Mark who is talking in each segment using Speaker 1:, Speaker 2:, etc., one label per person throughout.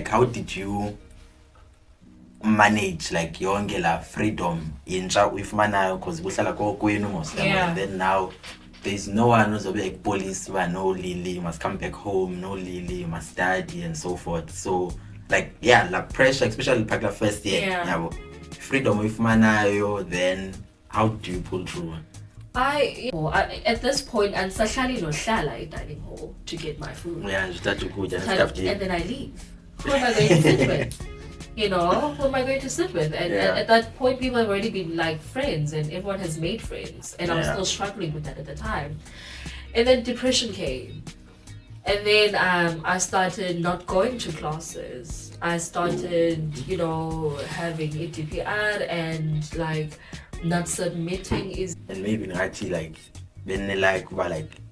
Speaker 1: how did you manage like yonke la freedom intsha uyifumanayo because kuhlala kokwenu most time, and then now there's no one who's like police, no Lily, you must come back home, no Lily, you must study and so forth. So like like pressure, especially like the first year. Freedom uyifumanayo, then how do you pull through?
Speaker 2: I at this point and sahlali nohlala dining hall to get my food.
Speaker 1: You start to cook and stuff.
Speaker 2: And then I leave. Who am I going to sit with? You know, who am I going to sit with? And at that point, people have already been like friends, and everyone has made friends. And I was still struggling with that at the time. And then depression came. And then I started not going to classes. I started, having ATPR and like not submitting is.
Speaker 1: And maybe actually like when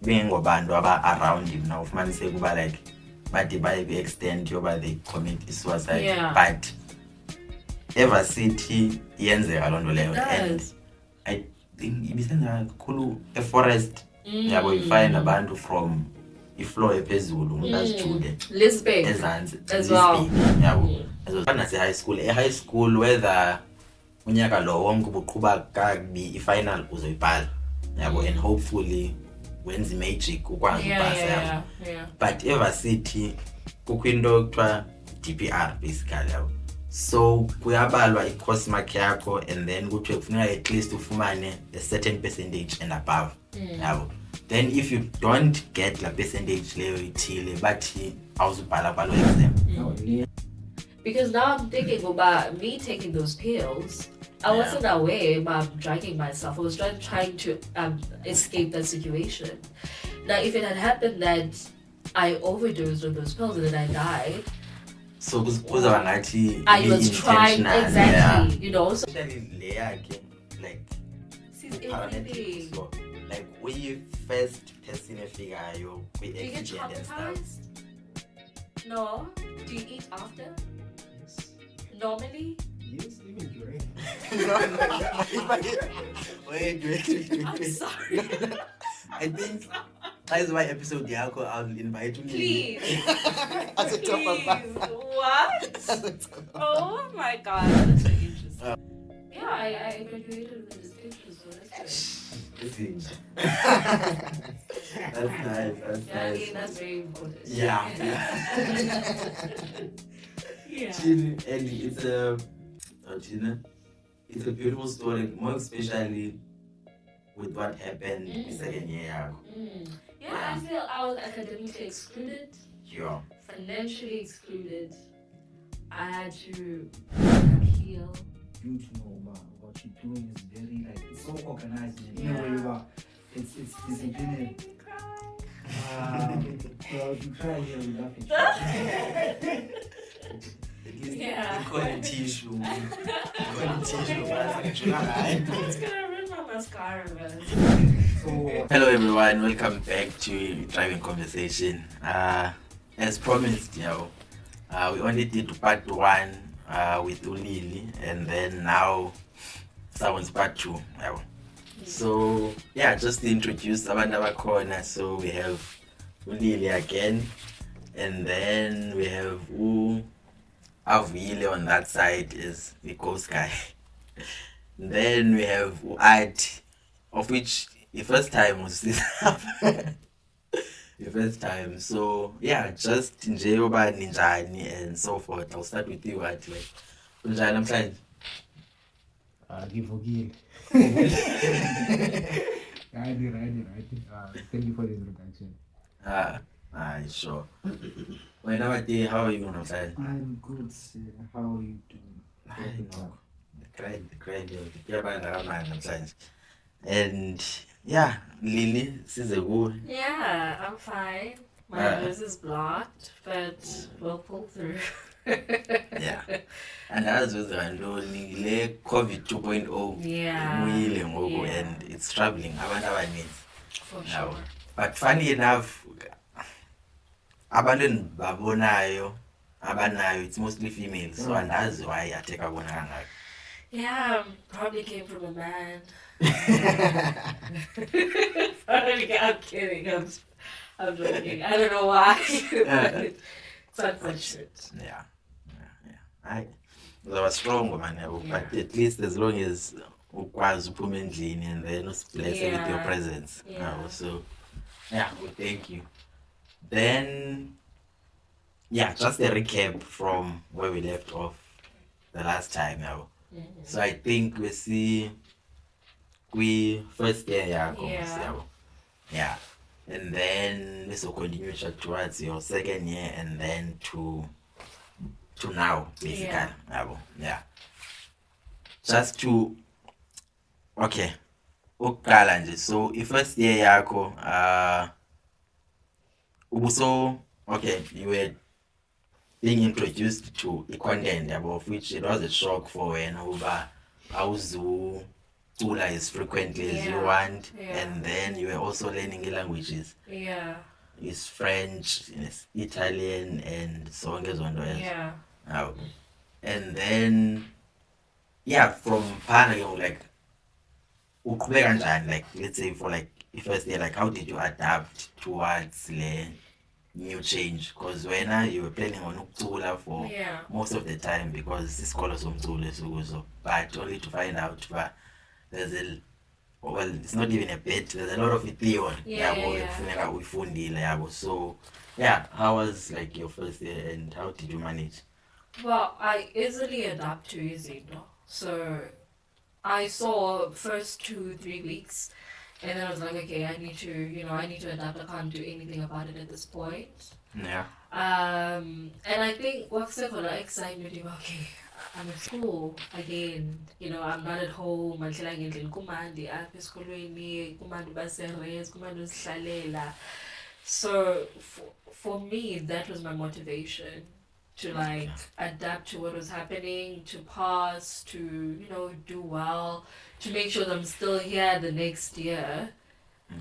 Speaker 1: being around you now, man say like. But by the extent they commit suicide, but ever city yenzeka loo nto leyo, and I think ibisenza kakhulu eforest yabo ifine abantu from ifloor ephezulu ngazijule
Speaker 2: Lisbon
Speaker 1: ezantsi
Speaker 2: as well
Speaker 1: yabo nase high school whether unyaka lo wonke ubuqhuba kakubi ifinal uzoyibhala yabo, and hopefully wenza magic ukwazi upasa but evarsity kukho into ekuthiwa DPR basically yabo, so kuyabalwa i-course mark yakho and then kuthiwe kufuneka at least ufumane a certain percentage and above yabo, then if you don't get la percentage leyo ithile bathi awuzubhala kwalo exam.
Speaker 2: Because now I'm thinking about me taking those pills. I wasn't aware about drugging myself. I was trying to escape that situation. Now, if it had happened that I overdosed on those pills and then I died,
Speaker 1: so
Speaker 2: I was trying exactly, So
Speaker 1: like everything. So, like when you first testing a figure, you
Speaker 2: get traumatized? No. Do you eat after?
Speaker 3: Yes.
Speaker 2: Normally?
Speaker 3: Yes, even during.
Speaker 1: Wait.
Speaker 2: I'm sorry.
Speaker 1: I think that's why episode Yako I'll invite you.
Speaker 2: Please.
Speaker 1: As a top of
Speaker 2: What? Oh my god, that's very interesting. Yeah, I graduated with a distinction, so that's good.
Speaker 1: That's nice.
Speaker 2: I mean, that's very important.
Speaker 1: Yeah. Chin, it's a beautiful story, more especially with what happened in the second year.
Speaker 2: Yeah, I feel I was academically excluded, financially excluded. I had to heal.
Speaker 3: You to know what you're doing is very it's so organized in a way where it's disciplined. Well, you try here with laughing.
Speaker 1: Tissue.
Speaker 2: It's gonna ruin my mascara, man.
Speaker 1: Hello everyone, welcome back to Driving Conversation. As promised, we only did part 1 with Ulili, and then now someone's part 2. So just to introduce Abandaba Corner. So we have Ulili again, and then we have Avile on that side is the ghost guy. Then we have Art, of which the first time was this. The first time. So just Njeoba Ninjani and so forth. I'll start with you, Art. Like Ninjani, I'm trying.
Speaker 3: Give for Gil. Right. Thank you for the introduction.
Speaker 1: Sure. Whenever day, how are you on outside?
Speaker 3: I'm good, sir. How are you doing?
Speaker 1: I know. The grind. And Lily, Zizipho.
Speaker 2: Yeah, I'm fine. My nose is blocked, but we'll pull through.
Speaker 1: And as with the COVID 2.0, and it's troubling.
Speaker 2: For sure.
Speaker 1: But funny enough, abandon babonayo, it's mostly females, so and that's why I take a one.
Speaker 2: Yeah, probably came from a man. I'm kidding. I'm joking. I don't know why. It's unfortunate.
Speaker 1: I was strong, man, but at least as long as ukwazi uphuma endlini and then bless with your presence. So yeah, well, thank you. Then yeah, just a recap from where we left off the last time now. So I think we first year yeah, and then this will continue towards your second year and then to now basically. Yeah, just to okay, ukuqala nje, so i-first year yakho ubuso okay, you were being introduced to i-content yabo, of which it was a shock for wena uba awuzucula as frequently as you want, and then you were also learning languages. Is French, is Italian, and so on and then yeah, from Pana, like uqhubeka kanjani, like let's say for like the first year, like how did you adapt towards the new change? Because when you were planning on ukucula for most of the time, because isikolo somculo esikuso, but only to find out that there's a well, it's not even a bit, there's a lot of theory ekufuneka uyifundile yabo. So yeah, how was like your first year and how did you manage?
Speaker 2: Well, I easily adapt to izinto. So I saw first 2-3 weeks, and then I was like, okay, I need to adapt. I can't do anything about it at this point.
Speaker 1: Yeah.
Speaker 2: And I think what's the excitement? Okay, I'm at school again. I'm not at home. I'm ngendlini kumandi apha esikolweni, kumandi baseres, kumandi usihlalela. So for me, that was my motivation to like adapt to what was happening, to pass, to do well, to make sure that I'm still here the next year.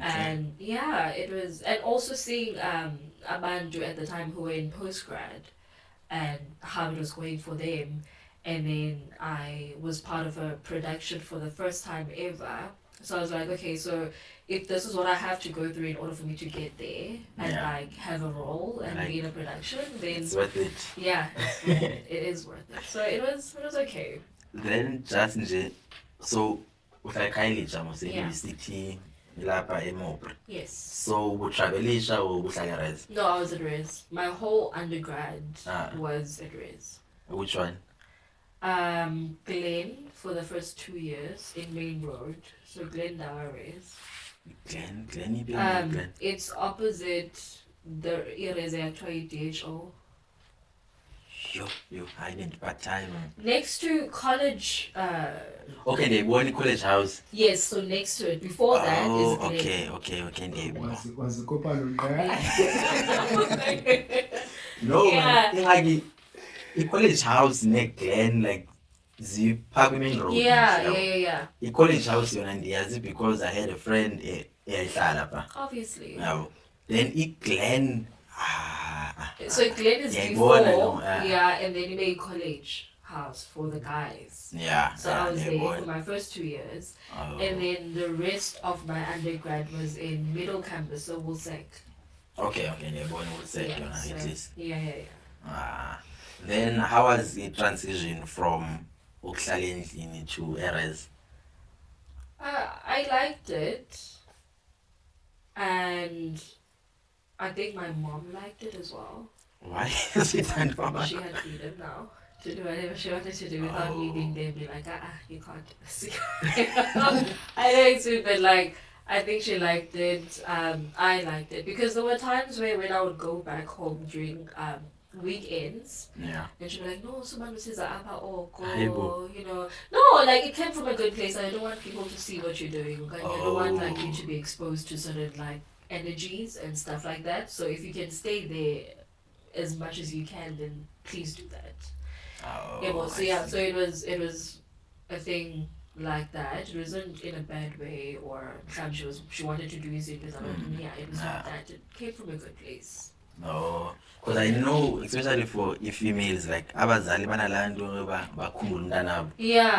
Speaker 2: And yeah, it was, and also seeing Abandu at the time who were in postgrad and how it was going for them. And then I was part of a production for the first time ever. So I was like, okay, so if this is what I have to go through in order for me to get there and like have a role and be in a production, then
Speaker 1: it's worth it.
Speaker 2: Yeah, it is worth it. So it was okay.
Speaker 1: Then just so with like Kylie Jamo say UCT lapha eMobre.
Speaker 2: Yes.
Speaker 1: So utravelisha or uhlala res?
Speaker 2: No, I was at res. My whole undergrad was at res.
Speaker 1: Which one?
Speaker 2: Glen for the first 2 years in Main Road. So Glen Res.
Speaker 1: Glen.
Speaker 2: It's opposite the Ireze actually DHO.
Speaker 1: You hiding part time.
Speaker 2: Next to college.
Speaker 1: Okay, they won college house.
Speaker 2: Yes, so next to it. Before that is Glen.
Speaker 1: Okay. They
Speaker 3: was the Kopalo
Speaker 1: No, like the college house neck Glen, like the Parkman Road.
Speaker 2: Yeah.
Speaker 1: The college house yonandiyazi because I had a friend
Speaker 2: obviously.
Speaker 1: Now, then it Glen.
Speaker 2: So Glen is before, and then you made college house for the guys.
Speaker 1: So
Speaker 2: I was there for my first 2 years, and then the rest of my undergrad was in middle campus, so Woolsack.
Speaker 1: Okay, they're born Woolsack, at least.
Speaker 2: Yeah.
Speaker 1: Then how was the transition from Uklalendlini to Erez?
Speaker 2: I liked it, and I think my mom liked it as well.
Speaker 1: Why is it Mama?
Speaker 2: She had freedom now to do whatever she wanted to do without me being there and be like, you can't do this. I know it's weird, but like, I think she liked it. I liked it because there were times when I would go back home during weekends, and she'd be like, no, someone says apa or go, no, like it came from a good place. I don't want people to see what you're doing. I don't want like you to be exposed to certain like energies and stuff like that. So if you can stay there as much as you can, then please do that. So it was a thing like that. It wasn't in a bad way or she wanted to do it without it was not that. It came from a good place.
Speaker 1: No, because I know, especially for females, like abazali banalanto bakhumbula umntanabo.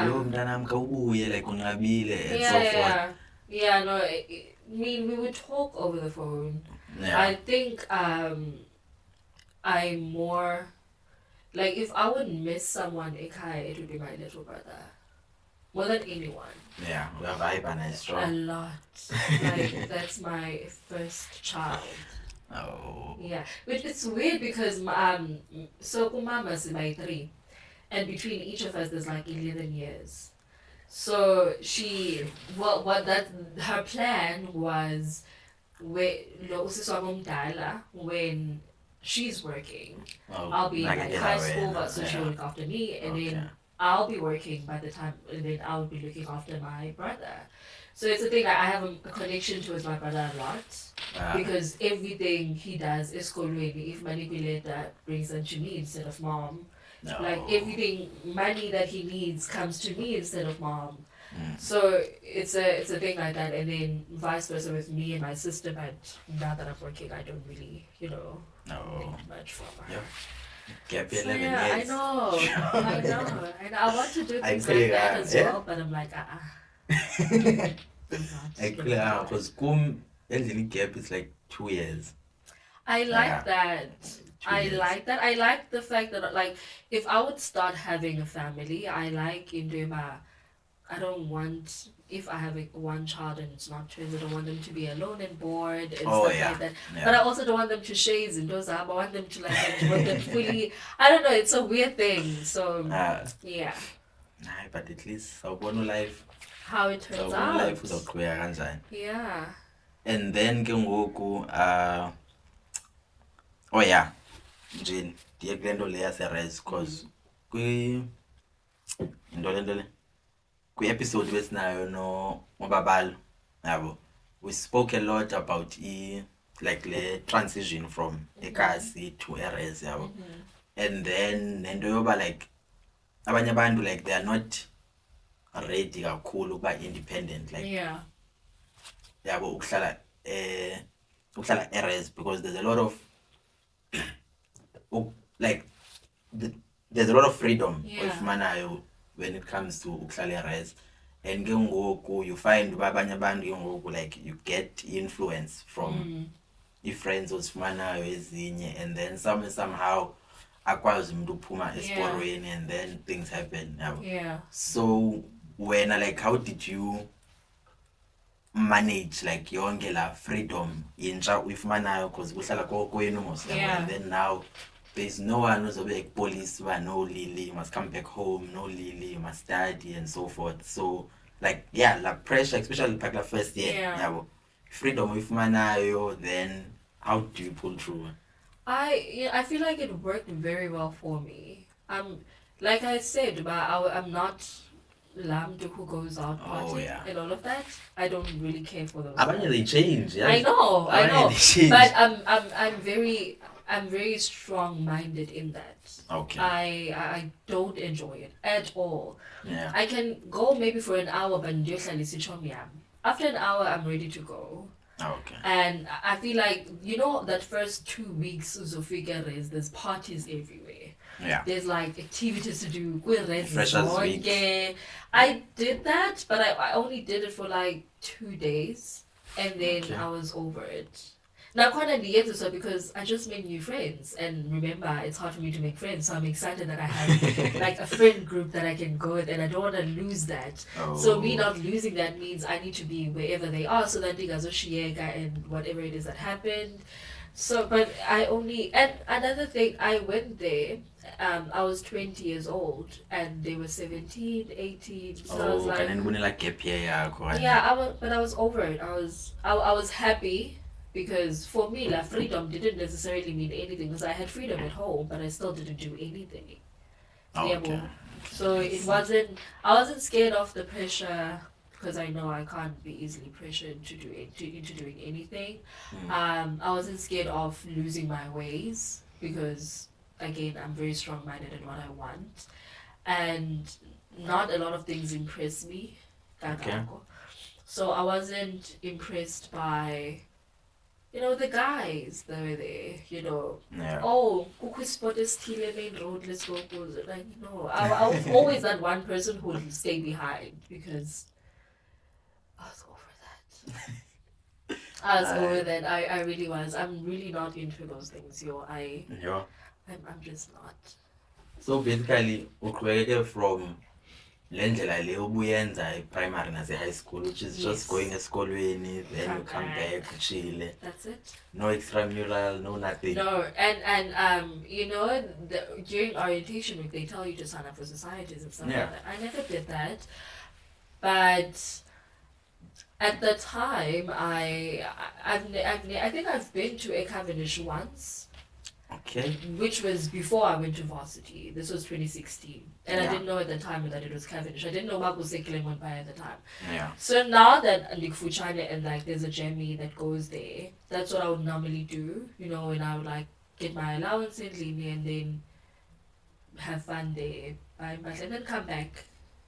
Speaker 1: Lo mntanam kawubuye like unqabile and so forth.
Speaker 2: No, I mean we would talk over the phone.
Speaker 1: Yeah.
Speaker 2: I think I'm more Like, if I would miss someone, ekhaya, it would be my little brother. More than anyone.
Speaker 1: Yeah, we have Ivan and
Speaker 2: A
Speaker 1: strong.
Speaker 2: lot. Like, that's my first child.
Speaker 1: Oh.
Speaker 2: Yeah. Which it's weird because, so Kumama's by 3. And between each of us, there's like 11 years. So her plan was when she's working,
Speaker 1: Oh,
Speaker 2: I'll be in like high school, but so
Speaker 1: yeah.
Speaker 2: she'll look after me, and
Speaker 1: Okay.
Speaker 2: then I'll be working by the time, and then I'll be looking after my brother. So it's a thing that I have a connection towards my brother a lot because everything he does is kolweni. If manipulator brings them to me instead of mom.
Speaker 1: No.
Speaker 2: Like everything money that he needs comes to me instead of mom.
Speaker 1: Mm.
Speaker 2: So it's a thing like that, and then vice versa with me and my sister. But now that I'm working, I don't really, need much from her.
Speaker 1: Yeah. Gap
Speaker 2: So
Speaker 1: 11
Speaker 2: yeah,
Speaker 1: years.
Speaker 2: I know, and I want to do things like that as well, but I'm like,
Speaker 1: Because kum endlini gap is like 2 years.
Speaker 2: I like that.
Speaker 1: 2
Speaker 2: I
Speaker 1: years.
Speaker 2: like that. I like the fact that, like, if I would start having a family, I like I don't want, if I have one child and it's not twins, I don't want them to be alone and bored and stuff like that.
Speaker 1: Yeah.
Speaker 2: But I also don't want them to shades and those. I want them to like enjoy them fully. I don't know. It's a weird thing. So yeah.
Speaker 1: Nah, but at least sawubona life.
Speaker 2: How it turns
Speaker 1: Sawubona
Speaker 2: out.
Speaker 1: life uzoqhubeka kanjani.
Speaker 2: Yeah.
Speaker 1: And then ke ngoku oh yeah. Nje ndiye kule nto le yase-res because kwi-episode besinayo noBabalo yabo, we spoke a lot about like the transition from ekasi to res yabo. And then nento yoba like abanye abantu like they are not ready kakhulu ukuba independent, like
Speaker 2: Yeah.
Speaker 1: yabo ukuhlala res, because there's a lot of like there's a lot of freedom oyifumanayo when it comes to ukuhlala res. And ke ngoku you find uba abanye abantu ke ngoku like you get influence from i-friends ozifumanayo ezinye, and then somehow akwazi umuntu uphuma esiporweni and then things happen yabo.
Speaker 2: Yeah.
Speaker 1: So wena, like, how did you manage like yonke la freedom intsha uyifumanayo because kuhlala kokwenu mos, and then now there's no one who's like police, no Lily, you must come back home, no Lily, you must study and so forth. So like like pressure, especially like first year, freedom uyifumanayo, then how do you pull through?
Speaker 2: I feel like it worked very well for me. Like I said, but I'm not Lamdo who goes out partying and all of that. I don't really care for those.
Speaker 1: They change. Yeah?
Speaker 2: I know. But I'm very strong-minded in that.
Speaker 1: Okay.
Speaker 2: I don't enjoy it at all.
Speaker 1: Yeah.
Speaker 2: I can go maybe for an hour, but after an hour, I'm ready to go.
Speaker 1: Okay.
Speaker 2: And I feel like, that first 2 weeks Zofika there's parties everywhere.
Speaker 1: Yeah.
Speaker 2: There's like activities to do.
Speaker 1: Freshers week.
Speaker 2: I did that, but I only did it for like 2 days, and then I was over it. Now, quite at the end, because I just made new friends, and remember, it's hard for me to make friends, so I'm excited that I have like a friend group that I can go with, and I don't want to lose that. So me not losing that means I need to be wherever they are, so that they go and whatever it is that happened. So, but and another thing, I went there, I was 20 years old, and they were 17, 18, so I was like
Speaker 1: gap year.
Speaker 2: But I was over it. I was happy. Because for me, like, freedom didn't necessarily mean anything. Because I had freedom at home, but I still didn't do anything.
Speaker 1: Okay.
Speaker 2: So I wasn't scared of the pressure, because I know I can't be easily pressured into doing anything. I wasn't scared of losing my ways, because again, I'm very strong-minded in what I want, and not a lot of things impress me.
Speaker 1: Okay.
Speaker 2: So I wasn't impressed by the guys that were there, oh, spot is still a main road, let's go. Like, I was always that one person who would stay behind, because I was over that. I was over that. I really was. I'm really not into those things, I'm just not.
Speaker 1: So basically uqhubekeke from le ndlela le obuyenza primary nase high school, which is just going esikolweni, then you come back chile.
Speaker 2: That's it.
Speaker 1: No extramural, no nothing.
Speaker 2: No, and you know, during orientation week they tell you to sign up for societies and stuff like that. I never did that, but at the time I think I've been to a Cavendish once.
Speaker 1: Okay.
Speaker 2: Which was before I went to varsity. This was 2016. And I didn't know at the time that it was Cavendish. I didn't know Mark was Sekile went by at the time.
Speaker 1: Yeah.
Speaker 2: So now that like Fuchana and like there's a Jamie that goes there, that's what I would normally do, you know, when I would like get my allowance in Lini and then have fun there, buy much, and then come back.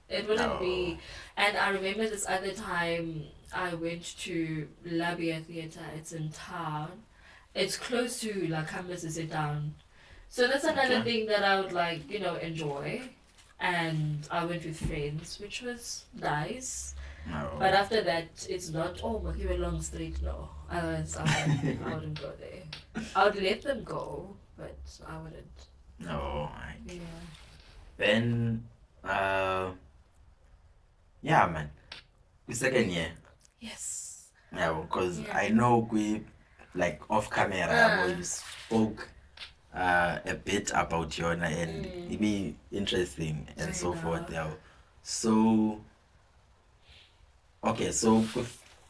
Speaker 2: It wouldn't be. And I remember this other time I went to Labia Theatre, it's in town. It's close to La Campus to sit down. So that's another thing that I would like, you know, enjoy. And I went with friends, which was nice.
Speaker 1: No.
Speaker 2: But after that, it's not, oh, but you were long straight, no. I wouldn't go there. I would let them go, but I wouldn't.
Speaker 1: No.
Speaker 2: Yeah.
Speaker 1: Then, yeah, man. The second year.
Speaker 2: Yes.
Speaker 1: Yeah, because I know we, like off camera, you spoke a bit about Yona and it be interesting and so forth. Yeah. So, okay, so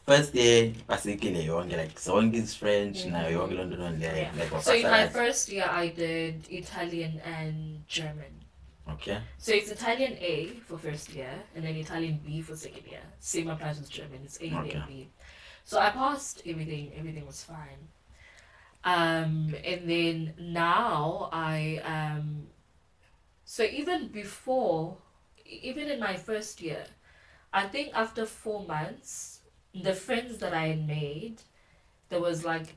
Speaker 1: first year, basically, yonke like Song is French, now yonke London there. Like,
Speaker 2: so in my first year, I did Italian and German.
Speaker 1: Okay.
Speaker 2: So it's Italian A for first year, and then Italian B for second year. Same applies with German. It's A and A, B. So I passed everything. Everything was fine. And then now so even before, even in my first year, I think after 4 months, the friends that I had made, there was like,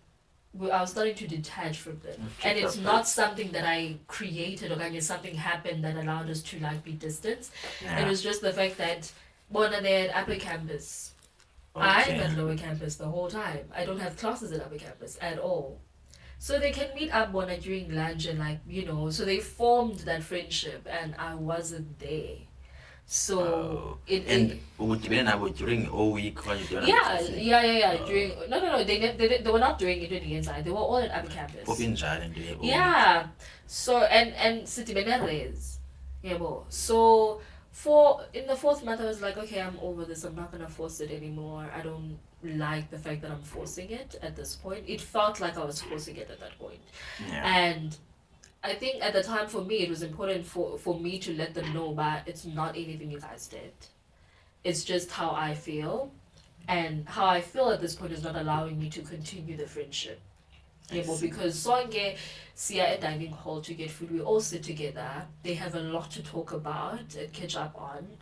Speaker 2: I was starting to detach from them. And it's not something that I created or like something happened that allowed us to like be distant. It was just the fact that Bona they had upper campus. I'm at lower campus the whole time. I don't have classes at upper campus at all. So they can meet up Bona during lunch and like, you know, so they formed that friendship and I wasn't there. So
Speaker 1: during all week
Speaker 2: during they were not doing it in the inside, they were all at upper campus. Yeah. So and city beneres. Yeah, so in the 4th month I was like, okay, I'm over this, I'm not gonna force it anymore. I don't like the fact that I'm forcing it at this point. It felt like I was forcing it at that point. And I think at the time for me, it was important for me to let them know, but it's not anything you guys did. It's just how I feel. And how I feel at this point is not allowing me to continue the friendship. Because Songe, Sia at dining hall to get food, we all sit together. They have a lot to talk about and catch up on.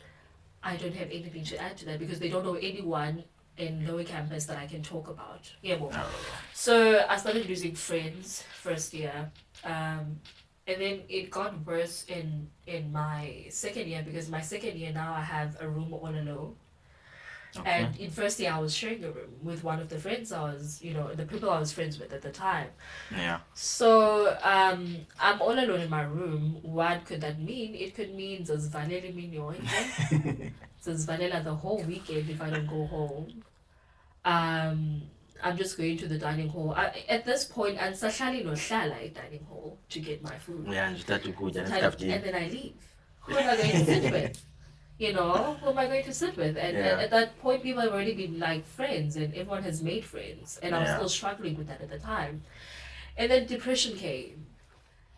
Speaker 2: I don't have anything to add to that because they don't know anyone in lower campus that I can talk about. So I started losing friends first year. And then it got worse in my second year because my second year now I have a room all alone. And in first year I was sharing a room with one of the friends I was, you know, the people I was friends with at the time. So I'm all alone in my room. What could that mean? It could mean Zizvalele minyo. Zizvalela the whole weekend if I don't go home. I'm just going to the dining hall. At this point, I'm sahlali no hlala at dining hall to get my food.
Speaker 1: And
Speaker 2: then I leave. Who am I going to sit with? You know, who am I going to sit with? And at that point, people have already been like friends, and everyone has made friends. And I was still struggling with that at the time. And then depression came.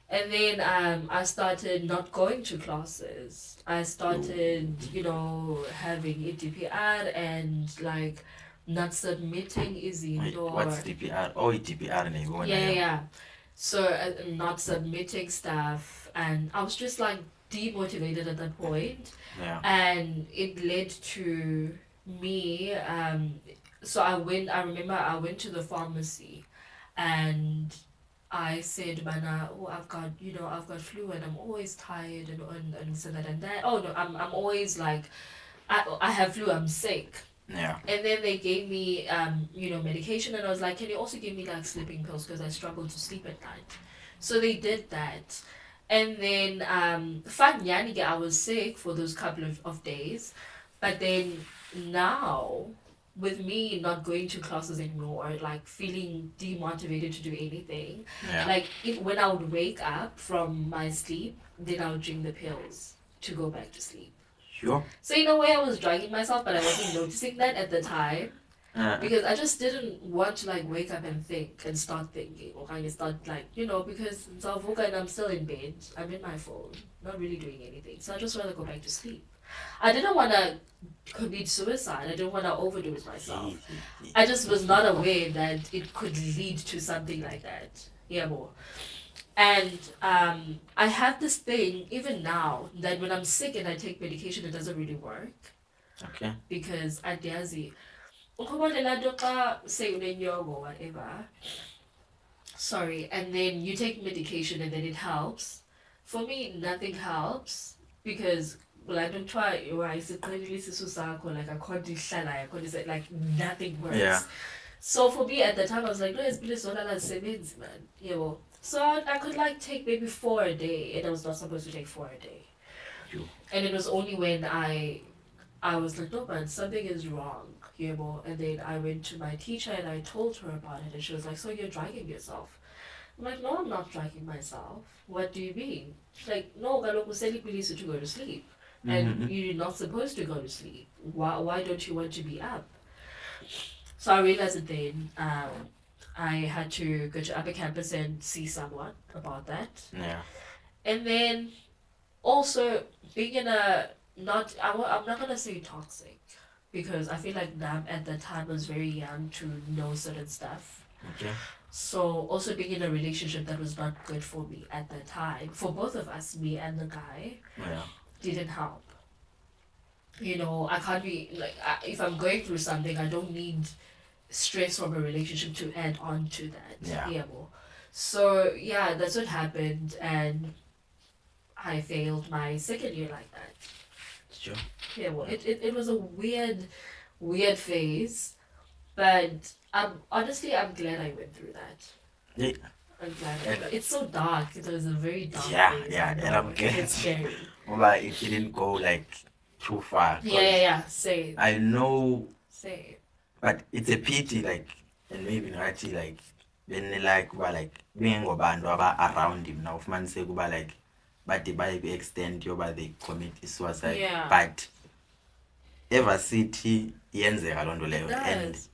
Speaker 2: And then I started not going to classes. I started, you know, having EDPR and like not submitting
Speaker 1: what's DPR? Oh, DPR.
Speaker 2: Yeah. So not submitting stuff, and I was just like demotivated at that point. And it led to me. So I remember I went to the pharmacy, and I said, "Bana, I've got flu, and I'm always tired, and so that and that. Oh no, I'm always like, I have flu, I'm sick." And then they gave me, medication, and I was like, can you also give me like sleeping pills because I struggle to sleep at night. So they did that, And then fun yani, I was sick for those couple of days. But then now, with me not going to classes anymore, or like feeling demotivated to do anything,
Speaker 1: Yeah.
Speaker 2: like when I would wake up from my sleep, then I would drink the pills to go back to sleep.
Speaker 1: Sure.
Speaker 2: So in a way, I was drugging myself, but I wasn't noticing that at the time because I just didn't want to like wake up and think and start thinking, or kind of start like, because Zavuka and I'm still in bed, I'm in my phone, not really doing anything. So I just rather go back to sleep. I didn't want to commit suicide. I didn't want to overdose myself. I just was not aware that it could lead to something like that. Yeah, more. And I have this thing even now that when I'm sick and I take medication, it doesn't really work
Speaker 1: Okay.
Speaker 2: because adiyazi say unenyongo or whatever. Sorry, and then you take medication and then it helps. For me, nothing helps because I don't try. Like I can't do like nothing works.
Speaker 1: Yeah.
Speaker 2: So for me at the time, I was like, no, it's been so that savings, man. So I could like take maybe 4 a day, and I was not supposed to take 4 a day.
Speaker 1: You.
Speaker 2: And it was only when I was like, no, man, something is wrong, And then I went to my teacher and I told her about it, and she was like, so you're drugging yourself? I'm like, no, I'm not drugging myself. What do you mean? She's like, no, kaloku selipilisi to go to sleep, and you're not supposed to go to sleep. Why don't you want to be up? So I realized that then I had to go to upper campus and see someone about that.
Speaker 1: Yeah.
Speaker 2: And then also being in a I'm not gonna say toxic because I feel like Nam at the time was very young to know certain stuff.
Speaker 1: Okay.
Speaker 2: So also being in a relationship that was not good for me at the time, for both of us, me and the guy, didn't help. I can't be like if I'm going through something, I don't need stress from a relationship to add on to that.
Speaker 1: Yeah.
Speaker 2: So yeah, that's what happened, and I failed my second year like that.
Speaker 1: Sure.
Speaker 2: Yeah, well, it was a weird phase, but I'm glad I went through that.
Speaker 1: Yeah.
Speaker 2: I'm glad. It's so dark. It was a very dark phase.
Speaker 1: Yeah, and I'm glad.
Speaker 2: It's scary.
Speaker 1: Well, it didn't go like too far.
Speaker 2: Yeah. Say.
Speaker 1: I know.
Speaker 2: Say.
Speaker 1: But it's a pity, like, and maybe not like, when like, being around him now, man say, like, but they extend they commit suicide.
Speaker 2: Yeah.
Speaker 1: But ever city yenzeka loo nto leyo,
Speaker 2: It
Speaker 1: and
Speaker 2: does.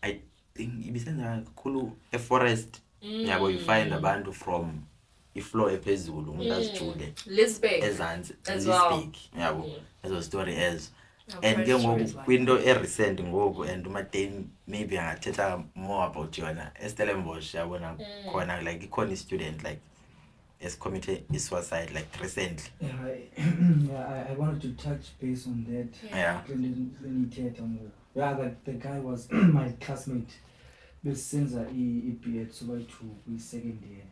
Speaker 1: I think ibisenza kakhulu eforest yabo you find abantu from ifloor ephezulu umuntu azijude
Speaker 2: Lisbeth
Speaker 1: ezantsi
Speaker 2: as well.
Speaker 1: Lisbeth yabo ezo story ezo.
Speaker 2: I've
Speaker 1: And
Speaker 2: heard
Speaker 1: ke ngoku
Speaker 2: stories like
Speaker 1: kwinto e-recent ngoku and umateni maybe angathetha more about yona eStellenbosch yabona khona like ikhona i-student like committed suicide like recently.
Speaker 3: I wanted to touch base on that.
Speaker 1: Yeah.
Speaker 3: The guy was my classmate. Since he so to second year.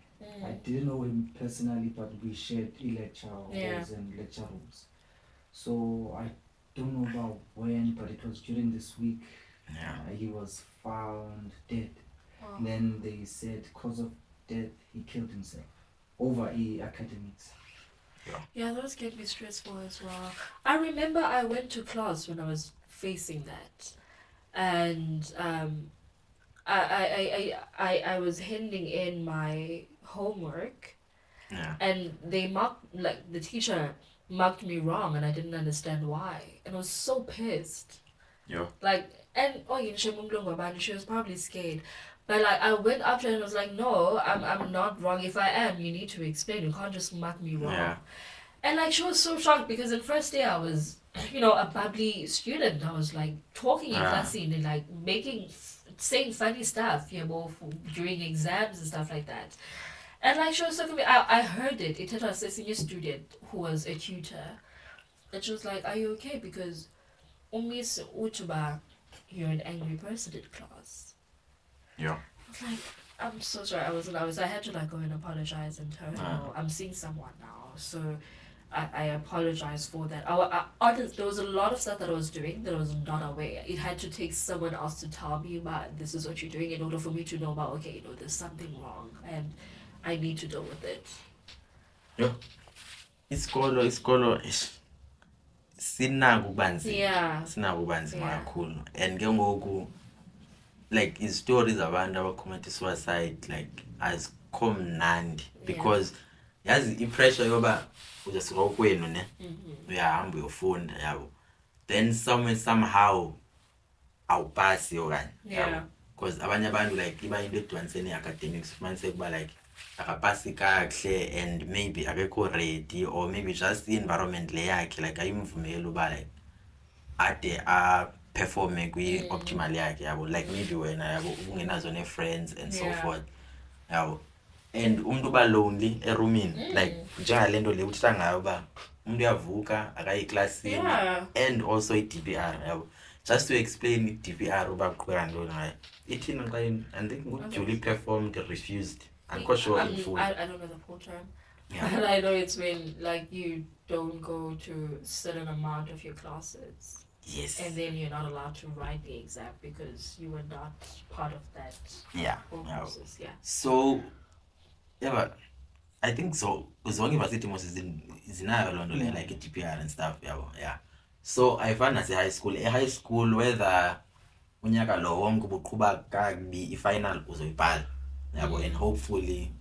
Speaker 3: I didn't know him personally, but we shared lecture halls and lecture rooms. So I don't know about when, but it was during this week.
Speaker 1: Yeah.
Speaker 3: He was found dead.
Speaker 2: Oh.
Speaker 3: Then they said cause of death he killed himself over academics.
Speaker 2: Yeah, those can be stressful as well. I remember I went to class when I was facing that, and I was handing in my homework, and they the teacher marked me wrong, and I didn't understand why, and I was so pissed.
Speaker 1: Yeah.
Speaker 2: She was probably scared. But like I went up to her and was like, no, I'm not wrong. If I am, you need to explain. You can't just mark me wrong.
Speaker 1: Yeah.
Speaker 2: And like she was so shocked because in first day I was, a bubbly student. I was like talking in class scene and like saying funny stuff, during exams and stuff like that. And like she was talking to me, I heard it. It was a senior student who was a tutor. And she was like, are you okay? Because Miss Utuba, you're an angry person in class.
Speaker 1: Yeah.
Speaker 2: I was like, I'm so sorry. I had to like go and apologize and tell her, I'm seeing someone now. So I apologize for that. There was a lot of stuff that I was doing that I was not aware. It had to take someone else to tell me about this is what you're doing in order for me to know about, okay, there's something wrong and I need to deal with it.
Speaker 1: Yo, isikolo sinako ukuba nzima.
Speaker 2: Yeah.
Speaker 1: Sinako ukuba nzima
Speaker 2: Yeah.
Speaker 1: kakhulu. And ke ngoku like istories zabantu abacommit suicide like azikho mnandi because yazi ipressure yoba uzasuka kwenu ne uyahamba uyofunda yabo, then somehow awupasi okanye yabo, because abanye abantu like iba into edibanise ne-academics fumanise kuba like akapasi kakuhle and maybe akekho ready, or maybe just i-environment le yakhe like ayimvumeli uba like ade performe kwi-optimal yakhe yabo, like maybe wena yabo ungenazo ne-friends and so forth yabo, and umuntu uba lonely erumini like njengale nto le uthetha ngayo uba umuntu uyavuka akayi eklasini and also i-DPR yabo. Just to explain i-DPR uba kuqhubeka ntoni ngayo ithini xa I think uJulie performed refused. I'm not sure in full.
Speaker 2: I don't know the full term. But I know it's when like you don't go to a certain amount of your classes.
Speaker 1: Yes.
Speaker 2: And then you're not allowed to write the exam because you were not part of that whole process. Yeah.
Speaker 1: So but I think so. Zonke ivarsity mos zinayo loo nto le like i-DPR and stuff yabo. Yeah. So ayifani nase-high school. E-high school whether unyaka lo wonke ubuqhuba kakubi i-final uzoyibhala yabo, and hopefully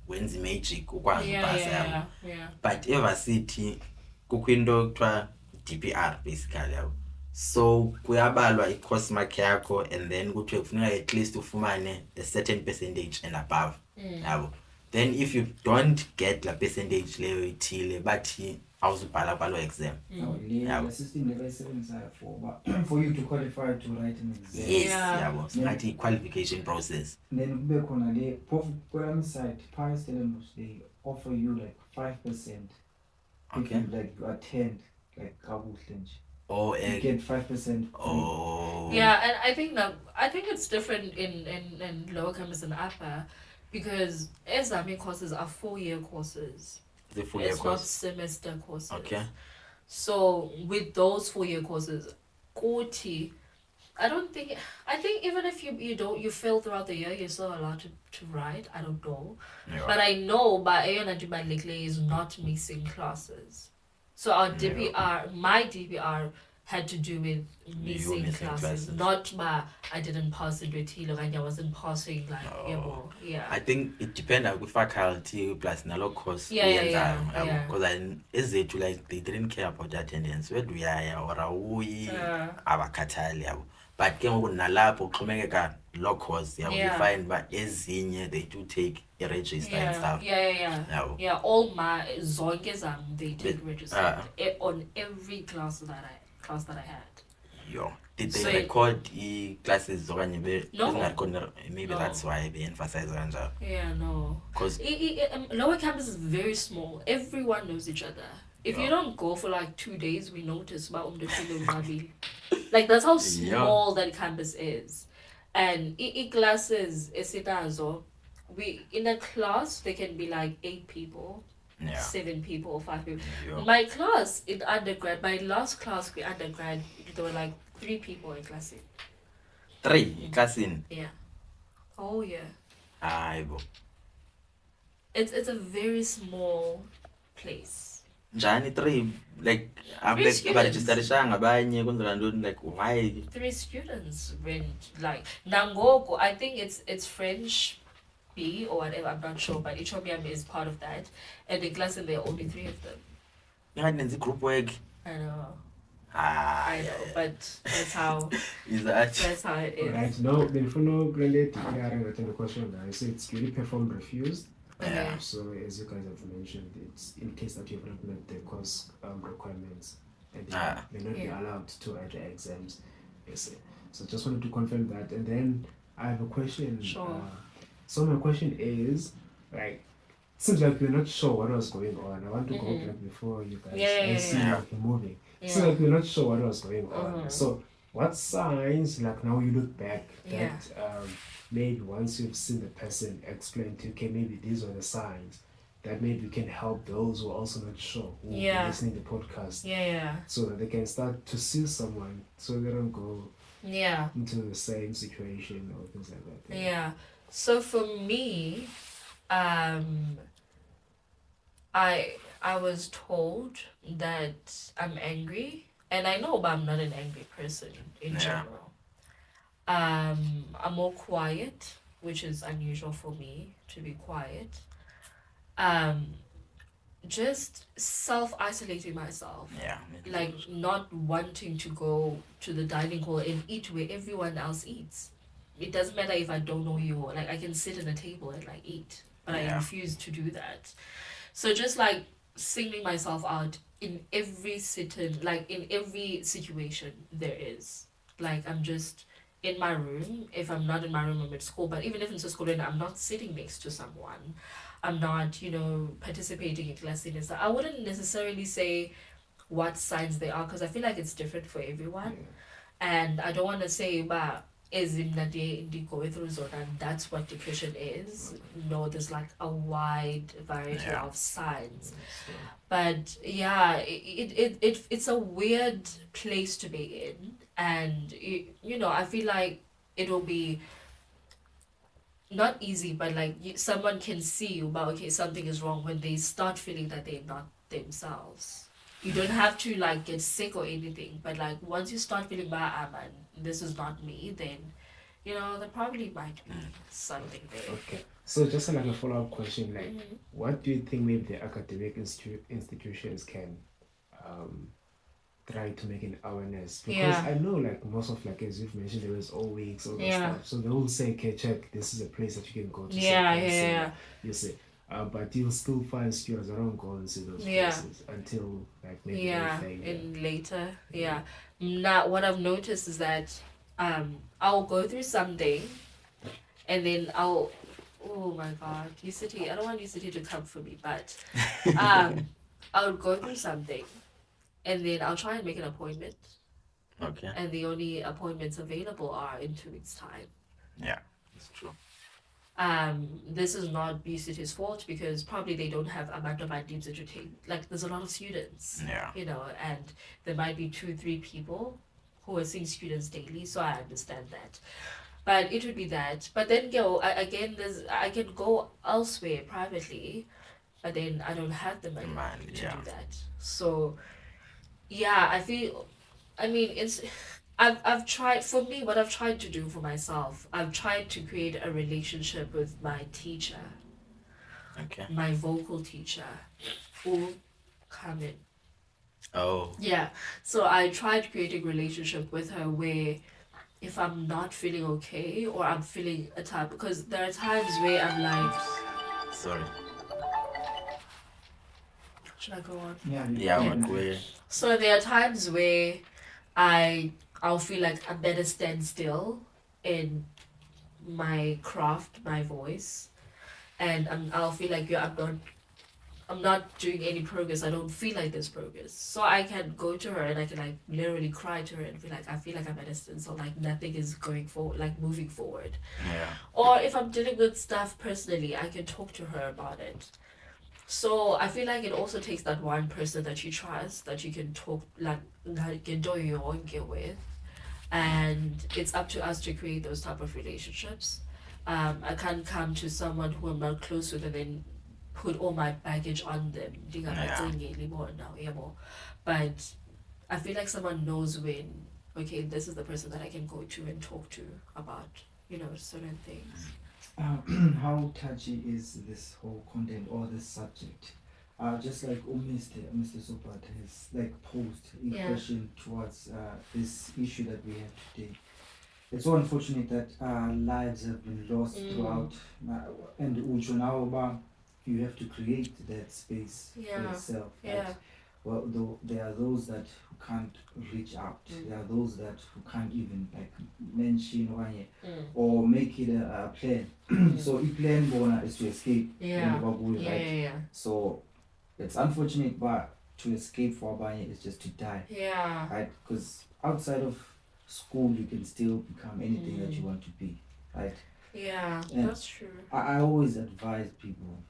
Speaker 1: wenza i-magic ukwazi upasa yabo. But evarsity kukho into ekuthiwa DPR basically yabo. So kuyabalwa i-course mark yakho and then kuthiwe kufuneka at least ufumane a certain percentage and above yabo. Then if you don't get la percentage leyo ithile bathi awuzubhala kwalo exam.
Speaker 3: The system never seven's for you to qualify to write an exam.
Speaker 1: Yes, yabo. Singathi qualification process.
Speaker 3: Then kube khona le program side price stellenbosch, they offer you like 5%.
Speaker 1: Okay.
Speaker 3: If you like you attend like kabuhle nje.
Speaker 1: Oh,
Speaker 3: you get 5%.
Speaker 1: Oh.
Speaker 2: Yeah, and I think it's different in lower campus and upper, because exam courses are 4-year courses.
Speaker 1: The 4-year
Speaker 2: it's
Speaker 1: course.
Speaker 2: not semester courses.
Speaker 1: Okay.
Speaker 2: So with those 4-year courses, Koti, I think even if you fail throughout the year, you're still allowed to write. I don't know. Yeah. But I know by Ayon is not missing classes. So our DPR, my DPR had to do with missing classes. Not my I didn't pass it with Hilo and I wasn't passing like yeah.
Speaker 1: I think it depends on the faculty plus nalo course.
Speaker 2: Yeah.
Speaker 1: Because is it like they didn't care about the attendance. Where do we are or awuyi abakhathali yabo. But ke ngoku nalapho xhomekeka law course you find but ezinye they do take a register and stuff.
Speaker 2: Yeah, all my zonke zam they take register on every class that I had.
Speaker 1: Yo, did they record classes okanye no. Maybe that's why they emphasize kanjalo.
Speaker 2: Yeah, no. Because lower campus is very small. Everyone knows each other. If you don't go for like 2 days, we notice about like that's how small that campus is. And classes esitazo, we in a class there can be like 8 people. 7 people or 5 people. My class in undergrad, my last class in undergrad, there were like 3 people in class.
Speaker 1: 3 class in?
Speaker 2: Yeah. Oh yeah.
Speaker 1: Aibo.
Speaker 2: It's a very small place.
Speaker 1: Njani 3 like abaregisterishanga abanye kwenzela ntoni like why
Speaker 2: 3 students went like Nangoko. I think it's French B or whatever, I'm not sure, but Ethiopian is part of that, and the class and there are only 3 of them.
Speaker 1: You group work.
Speaker 2: I know.
Speaker 1: I
Speaker 2: know, but that's how that's how it is.
Speaker 4: Right now, before granted, the question I said it's really performed refused.
Speaker 2: Yeah.
Speaker 4: So as you guys have mentioned, it's in case that you've not met the course requirements and they may not be allowed to write the exams. Yes. So just wanted to confirm that, and then I have a question.
Speaker 2: Sure.
Speaker 4: So my question is, like, seems like you're not sure what was going on. I want to go back before you guys. I see you're moving. Seems like you're not sure what was going on. So what signs, like now you look back, that maybe once you've seen the person explain to you, okay, maybe these were the signs that maybe can help those who are also not sure who are listening to the podcast. So that they can start to see someone so they don't go into the same situation or things like that.
Speaker 2: So for me, I was told that I'm angry, and I know, but I'm not an angry person in general. I'm more quiet, which is unusual for me to be quiet. Just self-isolating myself. Like not wanting to go to the dining hall and eat where everyone else eats. It doesn't matter if I don't know you, or like I can sit at a table and like eat, but I refuse to do that. So just like singling myself out in every like in every situation there is. Like I'm just in my room. If I'm not in my room, I'm at school. But even if it's a school and I'm not sitting next to someone, I'm not, participating in class dinners. So I wouldn't necessarily say what signs they are, because I feel like it's different for everyone. And I don't want to say, but is in the day going through zone, and that's what depression is. No, there's like a wide variety of signs. But yeah, it's a weird place to be in, and I feel like it'll be not easy, but like someone can see you, but okay, something is wrong when they start feeling that they're not themselves. You don't have to like get sick or anything, but like once you start feeling bad, man, this is not me, then there probably might be something there.
Speaker 4: Okay. So just like a follow-up question, like what do you think maybe the academic institutions can try to make an awareness? Because I know like most of, like as you've mentioned, there is all weeks, all that stuff. So they will say, okay, check, this is a place that you can go to. You see. But you'll still find students that don't go into those places until like maybe
Speaker 2: later. Now what I've noticed is that I'll go through something, and then oh my god, UCT, I don't want UCT to come for me, but I'll go through something, and then I'll try and make an appointment.
Speaker 1: Okay.
Speaker 2: And the only appointments available are in 2 weeks' time.
Speaker 1: Yeah, that's true.
Speaker 2: This is not UCT's fault, because probably they don't have amount of ideas that you take. Like there's a lot of students. And there might be 2-3 people who are seeing students daily, so I understand that. But it would be that. But then I can go elsewhere privately, but then I don't have the money to do that. So I feel, I mean, I've tried, for me, what I've tried to do for myself, I've tried to create a relationship with my teacher.
Speaker 1: Okay.
Speaker 2: My vocal teacher, who come in.
Speaker 1: Oh.
Speaker 2: Yeah. So I tried creating a relationship with her where if I'm not feeling okay, or I'm feeling a type, because there are times where I'm like,
Speaker 1: sorry.
Speaker 2: Should I go on?
Speaker 1: Yeah.
Speaker 2: So there are times where I'll feel like I'm better stand still in my craft, my voice, and I'll feel like I'm not doing any progress. I don't feel like there's progress. So I can go to her and I can like literally cry to her and be like, I feel like I'm at a stand, so like nothing is going forward, like moving forward. Or if I'm dealing with stuff personally, I can talk to her about it. So I feel like it also takes that one person that you trust, that you can talk, like can do your own get with, and it's up to us to create those type of relationships. I can't come to someone who I'm not close with and then put all my baggage on them. But I feel like someone knows when, okay, this is the person that I can go to and talk to about, certain things.
Speaker 3: How touchy is this whole content or this subject? Just like Mr. Sopat has like posed a question towards this issue that we have today. It's so unfortunate that lives have been lost throughout, and now you have to create that space for yourself.
Speaker 2: Yeah.
Speaker 3: Well, there are those that who can't reach out. There are those that who can't even like mention or make it a plan. So a plan bona is to escape.
Speaker 2: Yeah.
Speaker 3: So it's unfortunate, but to escape for Abanye is just to die. Right? Because outside of school, you can still become anything that you want to be. Right?
Speaker 2: Yeah,
Speaker 3: and
Speaker 2: that's true.
Speaker 3: I always advise people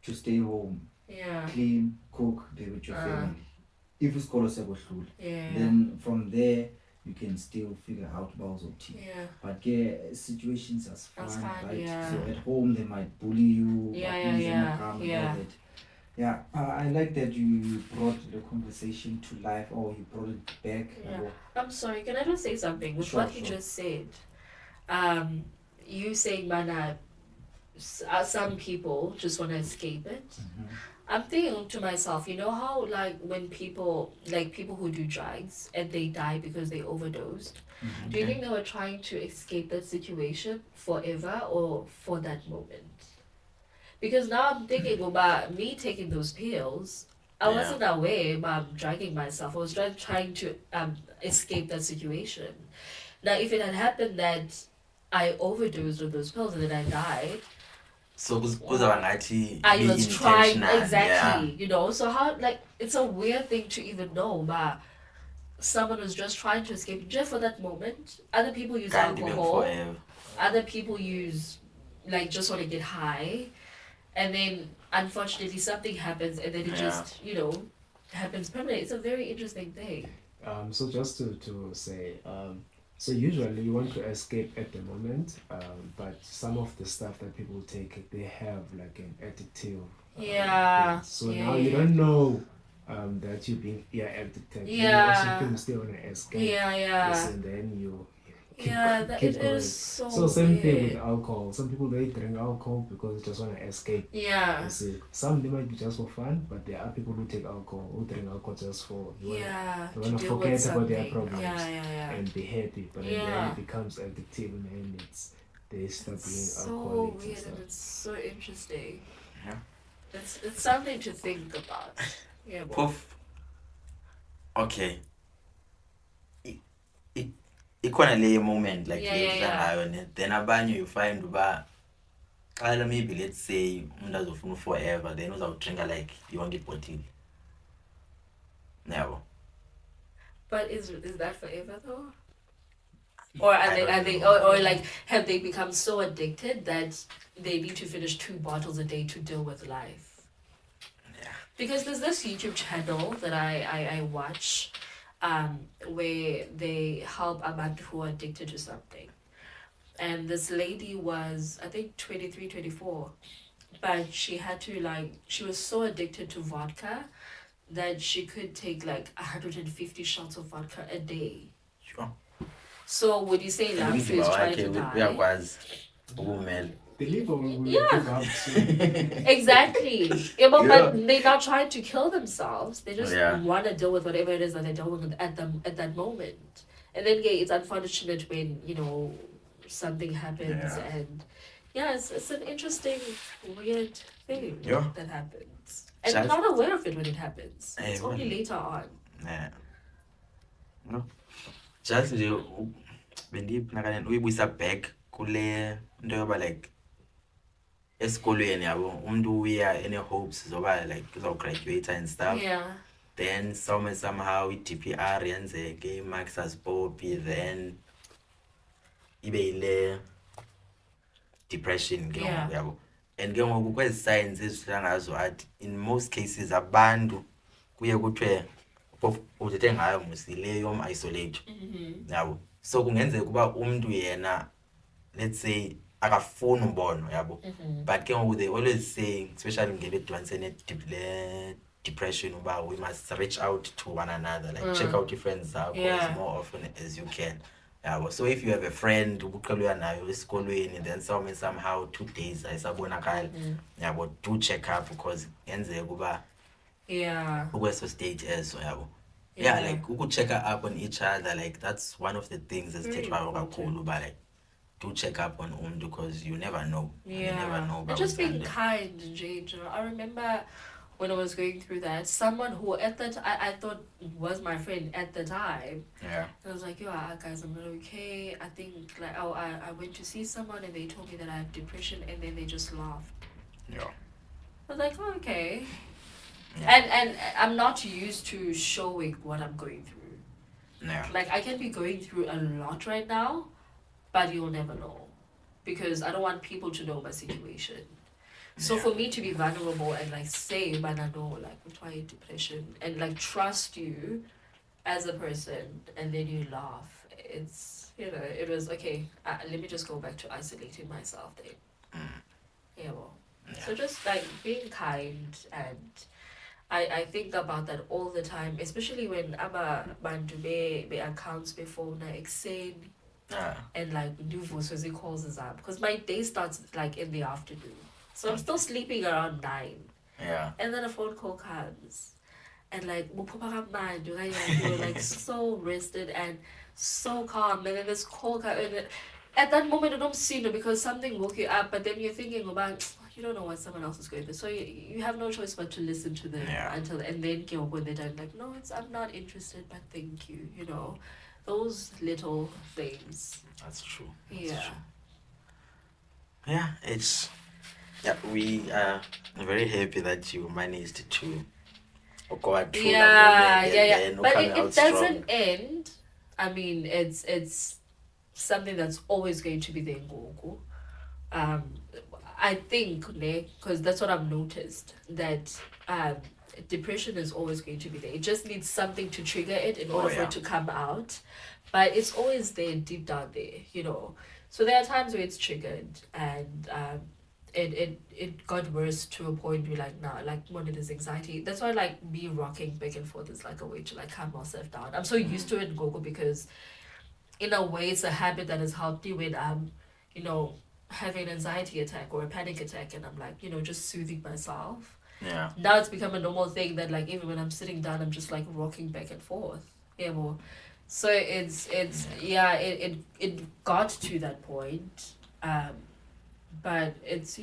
Speaker 3: to stay home. Clean, cook, be with your family. If it's called then from there you can still figure out about tea. But situations are fine, right? So at home they might bully you, all that. Yeah, I like that you brought the conversation to life, or you brought it back.
Speaker 2: Yeah. I'm sorry, can I just say something with
Speaker 3: Sure,
Speaker 2: what you
Speaker 3: sure.
Speaker 2: just said? You saying, man, some people just want to escape it.
Speaker 3: Mhm.
Speaker 2: I'm thinking to myself, you know how like when people like people who do drugs and they die because they overdosed. Do you
Speaker 1: Okay.
Speaker 2: think they were trying to escape that situation forever or for that moment? Because now I'm thinking about me taking those pills. I
Speaker 1: Yeah.
Speaker 2: wasn't aware about drugging myself. I was just trying to escape that situation. Now, if it had happened that I overdosed with those pills and then I died,
Speaker 1: So kuzawuba ngathi
Speaker 2: I was trying
Speaker 1: be-intentional,
Speaker 2: exactly,
Speaker 1: yeah.
Speaker 2: you know. So how like it's a weird thing to even know, but someone was just trying to escape just for that moment. Other people use
Speaker 1: Can't be
Speaker 2: alcohol.
Speaker 1: forever.
Speaker 2: Other people use like just want to get high, and then unfortunately something happens, and then it
Speaker 1: Yeah.
Speaker 2: just happens permanently. It's a very interesting thing.
Speaker 4: So just to say, so usually you want to escape at the moment, but some of the stuff that people take, they have like an addictive
Speaker 2: Yeah.
Speaker 4: thing. So
Speaker 2: Yeah,
Speaker 4: now you
Speaker 2: yeah.
Speaker 4: don't know that you're addicted. You also
Speaker 2: Yeah.
Speaker 4: think you still want to escape.
Speaker 2: Yeah,
Speaker 4: Yes,
Speaker 2: yeah.
Speaker 4: and then you
Speaker 2: Yeah, that
Speaker 4: keep
Speaker 2: it
Speaker 4: going.
Speaker 2: is so
Speaker 4: So same thing with
Speaker 2: weird.
Speaker 4: alcohol. Some people they drink alcohol because they just want to escape.
Speaker 2: Yeah.
Speaker 4: You see, some they might be just for fun, but there are people who take alcohol, who drink alcohol just for
Speaker 2: Yeah.
Speaker 4: they
Speaker 2: To
Speaker 4: want to
Speaker 2: deal with
Speaker 4: forget about their
Speaker 2: something.
Speaker 4: problems
Speaker 2: Yeah, yeah, yeah.
Speaker 4: and be happy. But then
Speaker 2: Yeah.
Speaker 4: it becomes addictive and then they start
Speaker 2: It's
Speaker 4: being
Speaker 2: so
Speaker 4: alcoholics and
Speaker 2: weird and
Speaker 4: stuff.
Speaker 2: it's so interesting.
Speaker 1: Yeah.
Speaker 2: It's something to think about. Yeah, boy.
Speaker 1: Poof. Okay. Ikhona le moment like
Speaker 2: Yeah,
Speaker 1: le
Speaker 2: yeah, yeah.
Speaker 1: ngayo ne, then abanye you find uba xala maybe let's say umuntu azofuna forever then uzawudrinka like yonke ibhotile. Yabo.
Speaker 2: But is that forever though? Or
Speaker 1: I don't know.
Speaker 2: or like have they become so addicted that they need to finish 2 bottles a day to deal with life?
Speaker 1: Yeah.
Speaker 2: Because there's this YouTube channel that I watch, where they help abantu who are addicted to something. And this lady was, I think, 23, 24. But she had to, like, she was so addicted to vodka that she could take, like, 150 shots of vodka a day.
Speaker 1: Sure.
Speaker 2: So would you say
Speaker 1: And
Speaker 2: Lampu
Speaker 1: umzimba
Speaker 2: is trying
Speaker 1: wakhe
Speaker 2: to die?
Speaker 1: uyakwazi ukumela.
Speaker 4: The liver will
Speaker 2: Yeah.
Speaker 4: give up soon.
Speaker 2: Exactly. Yeah, but,
Speaker 1: Yeah.
Speaker 2: but they're not trying to kill themselves. They just
Speaker 1: Yeah.
Speaker 2: want to deal with whatever it is that they're dealing with at that moment. And then it's unfortunate when something happens,
Speaker 1: Yeah.
Speaker 2: and it's an interesting, weird thing
Speaker 1: Yeah.
Speaker 2: that happens. And
Speaker 1: Just-
Speaker 2: you're not aware of it when it happens.
Speaker 1: Hey,
Speaker 2: It's only
Speaker 1: well.
Speaker 2: later on.
Speaker 1: Yeah. No. Just nje bendiphi uyibuyisa back kule into yoba like esikolweni yabo umuntu uya ene hopes zoba like uzawugraduate and stuff.
Speaker 2: Yeah.
Speaker 1: Then somehow i-DPR yenzeke, i-marks azibophi, then ibe yile depression ke
Speaker 2: Yeah.
Speaker 1: ngoku yabo. And ke ngoku kwezi science ezifika ngazo athi in most cases abantu kuye kuthiwe uthethe ngayo musile yom-isolate yabo. So kungenzeka uba umntu yena let's say akafuni umbonwa yabo. But ke ngoku they always say, especially ngebe edibanise le depression uba we must reach out to one another, like check out your friends zakho
Speaker 2: Yeah.
Speaker 1: as more often as you can. Yabo. So if you have a friend ubuqhela uya nayo esikolweni then somehow 2 days ayisabonakali yabo, do check up because ngenzeka uba
Speaker 2: Yeah.
Speaker 1: ukweso stage ezo yabo. Yeah, like check up on each other, like that's one of the things ezithethwayo kakhulu uba like do check up on umntu because you never know. You never know
Speaker 2: And
Speaker 1: about
Speaker 2: just being
Speaker 1: what's
Speaker 2: kind, Jane. I remember when I was going through that, someone who at that I thought was my friend at the time.
Speaker 1: yeah.
Speaker 2: I was like, yo, guys, I'm not okay. I think like I went to see someone and they told me that I have depression, and then they just laughed.
Speaker 1: Yeah.
Speaker 2: I was like, oh, okay.
Speaker 1: Yeah.
Speaker 2: And I'm not used to showing what I'm going through.
Speaker 1: Yeah.
Speaker 2: Like I can be going through a lot right now, but you'll never know because I don't want people to know my situation. So for me to be vulnerable and like say, but I know like with my depression and like trust you as a person, and then you laugh. It's it was okay. Let me just go back to isolating myself then. Yeah, well. So just like being kind, and I think about that all the time, especially when bantu be accounts before na exane and like do calls is up, because my day starts like in the afternoon. So I'm still sleeping around 9.
Speaker 1: Yeah.
Speaker 2: And then a phone call comes. And like you're like so rested and so calm, and then this call comes, and at that moment you don't see it because something woke you up, but then you're thinking about you don't know what someone else is going through, so you have no choice but to listen to them until, and then when they're done, like, no, I'm not interested, but thank you, those little things.
Speaker 1: That's true.
Speaker 2: Yeah.
Speaker 1: Yeah, we are very happy that you managed to go through
Speaker 2: yeah.
Speaker 1: and
Speaker 2: But
Speaker 1: come
Speaker 2: it
Speaker 1: out
Speaker 2: doesn't
Speaker 1: strong.
Speaker 2: end. I mean, it's something that's always going to be there, Ngoku. I think, because that's what I've noticed, that depression is always going to be there. It just needs something to trigger it in order for it to come out. But it's always there, deep down there, So there are times where it's triggered, and it got worse to a point where like, nah, like when it is anxiety. That's why like me rocking back and forth is like a way to like calm myself down. I'm so used to it, Gogo, because in a way it's a habit that has helped me when I'm, having an anxiety attack or a panic attack, and I'm like, just soothing myself.
Speaker 1: Yeah.
Speaker 2: Now it's become a normal thing that like even when I'm sitting down, I'm just like rocking back and forth. Yeah, well, so it got to that point, but it's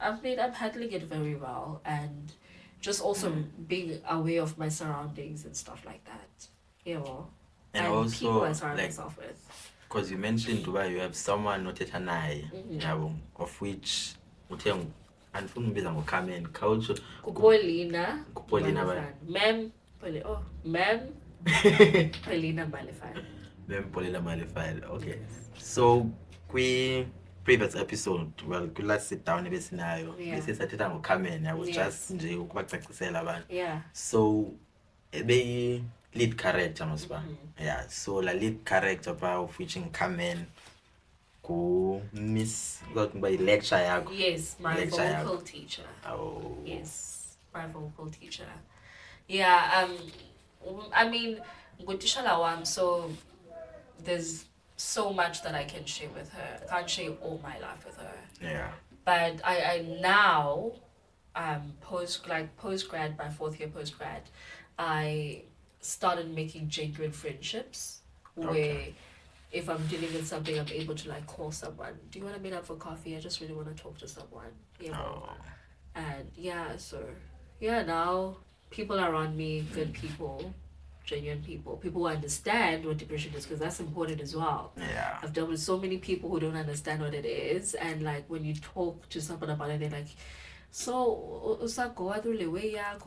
Speaker 2: I'm handling it very well, and just also being aware of my surroundings and stuff like that. Yeah, well,
Speaker 1: and
Speaker 2: also people I surround
Speaker 1: like,
Speaker 2: myself with.
Speaker 1: Because you mentioned Dubai, you have someone not at naye, of which andifuna umbiza ngoCarmen culture
Speaker 2: Kupolina Ma'am Polina Malefane.
Speaker 1: Ma'am Polina Malefane. Okay. So previous episode, well, last sit down ebesinayo besisathetha ngoCarmen, I was just nje ukubacacisela abantu.
Speaker 2: Yeah.
Speaker 1: So lead character masiba. Yeah, so la lead character of which in Carmen go miss by lecture yakho.
Speaker 2: Yes, my
Speaker 1: lecture
Speaker 2: vocal teacher.
Speaker 1: Oh.
Speaker 2: Yes, my vocal teacher. Yeah, I mean, ngutishala wam, so there's so much that I can share with her. I can't share all my life with her.
Speaker 1: Yeah.
Speaker 2: But I now post-grad, my 4th year post-grad, I started making genuine friendships where if I'm dealing with something, I'm able to like call someone. Do you want to meet up for coffee? I just really want to talk to someone. And now people around me, good people, genuine people who understand what depression is, because that's important as well.
Speaker 1: Yeah.
Speaker 2: I've dealt with so many people who don't understand what it is, and like when you talk to someone about it, they're like, so go through the way like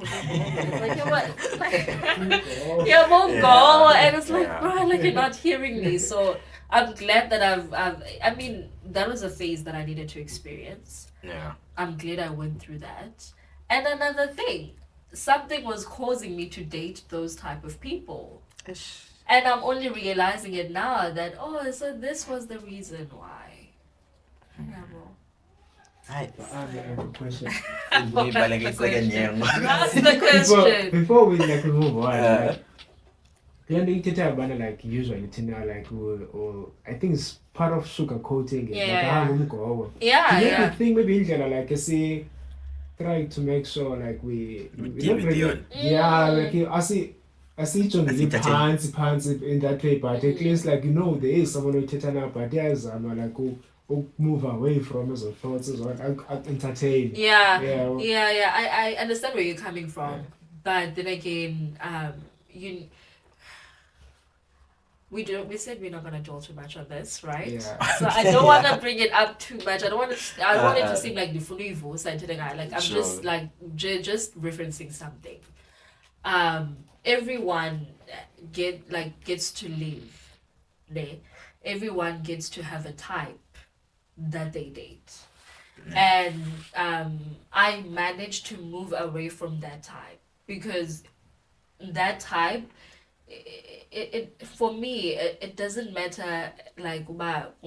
Speaker 2: yeah, won't go, and it's like, bro, like you're not hearing me. So I'm glad that I mean, that was a phase that I needed to experience.
Speaker 1: Yeah.
Speaker 2: I'm glad I went through that. And another thing, something was causing me to date those type of people. And I'm only realizing it now that, so this was the reason why.
Speaker 4: I have a question.
Speaker 2: That's the question.
Speaker 4: Before we like move on, like usually like or I think it's part of sugar coating.
Speaker 2: Yeah.
Speaker 4: I think maybe like I say try to make sure like we don't really, like I see John really pants in that way, but at least like there is someone who tetana, but there's like who move away from his thoughts as well, entertain.
Speaker 2: I understand where you're coming from, but then again, we said we're not gonna dwell too much on this, right? So I don't want to bring it up too much. I don't want it to seem like the fully evil side to the guy. Like I'm just like just referencing something. Everyone gets to live. Everyone gets to have a type that they date. And I managed to move away from that type, because that type, it for me, it doesn't matter like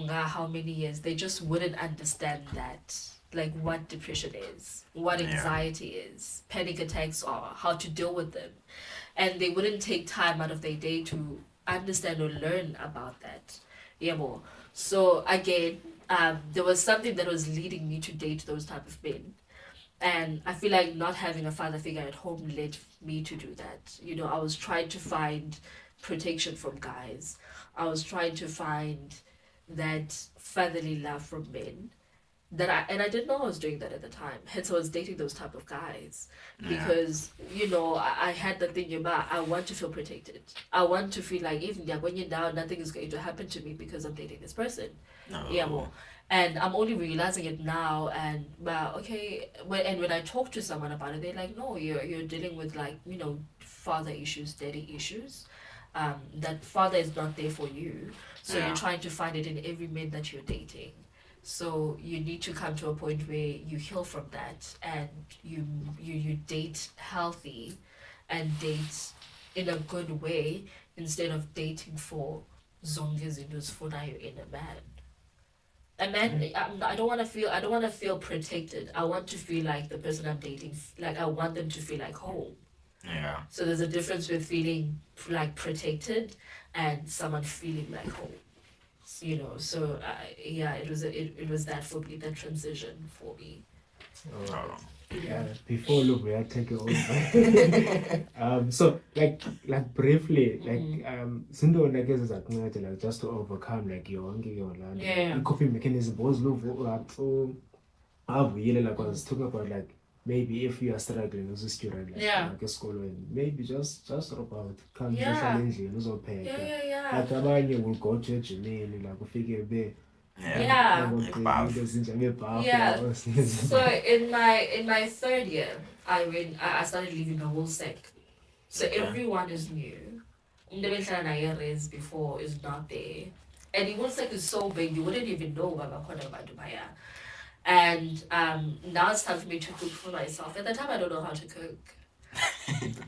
Speaker 2: how many years, they just wouldn't understand that. like what depression is, what anxiety is, panic attacks are, how to deal with them. And they wouldn't take time out of their day to understand or learn about that. Yeah, more. So again, there was something that was leading me to date those type of men. And I feel like not having a father figure at home led me to do that. You know, I was trying to find protection from guys. I was trying to find that fatherly love from men. I didn't know I was doing that at the time. Hence, I was dating those type of guys because you know I had the thing about I want to feel protected. I want to feel like even when you're down, nothing is going to happen to me because I'm dating this person.
Speaker 1: No.
Speaker 2: Yeah, more. And I'm only realizing it now. And okay, when I talk to someone about it, they're like, no, you're dealing with like father issues, daddy issues. That father is not there for you, so you're trying to find it in every man that you're dating. So you need to come to a point where you heal from that and you date healthy and date in a good way instead of dating for zonke izinto zifunayo in a man. A man, I don't want to feel protected. I want to feel like the person I'm dating, like I want them to feel like home.
Speaker 1: Yeah.
Speaker 2: So there's a difference with feeling like protected and someone feeling like home. So it was that for me, that transition for me.
Speaker 4: Before look, we are taking over. So like briefly, Sindo like is like just to overcome like your coping mechanism. Was look I was talking about like maybe if you are struggling as a student like a school and maybe just drop out, come challenging, like abanye will go to a gym like figure there.
Speaker 2: So in my third year, I started leaving the whole sec. So everyone is new. Umdebesha before is not there. And the whole sec is so big you wouldn't even know about Dubaya. And now it's time for me to cook for myself. At the time I don't know how to cook.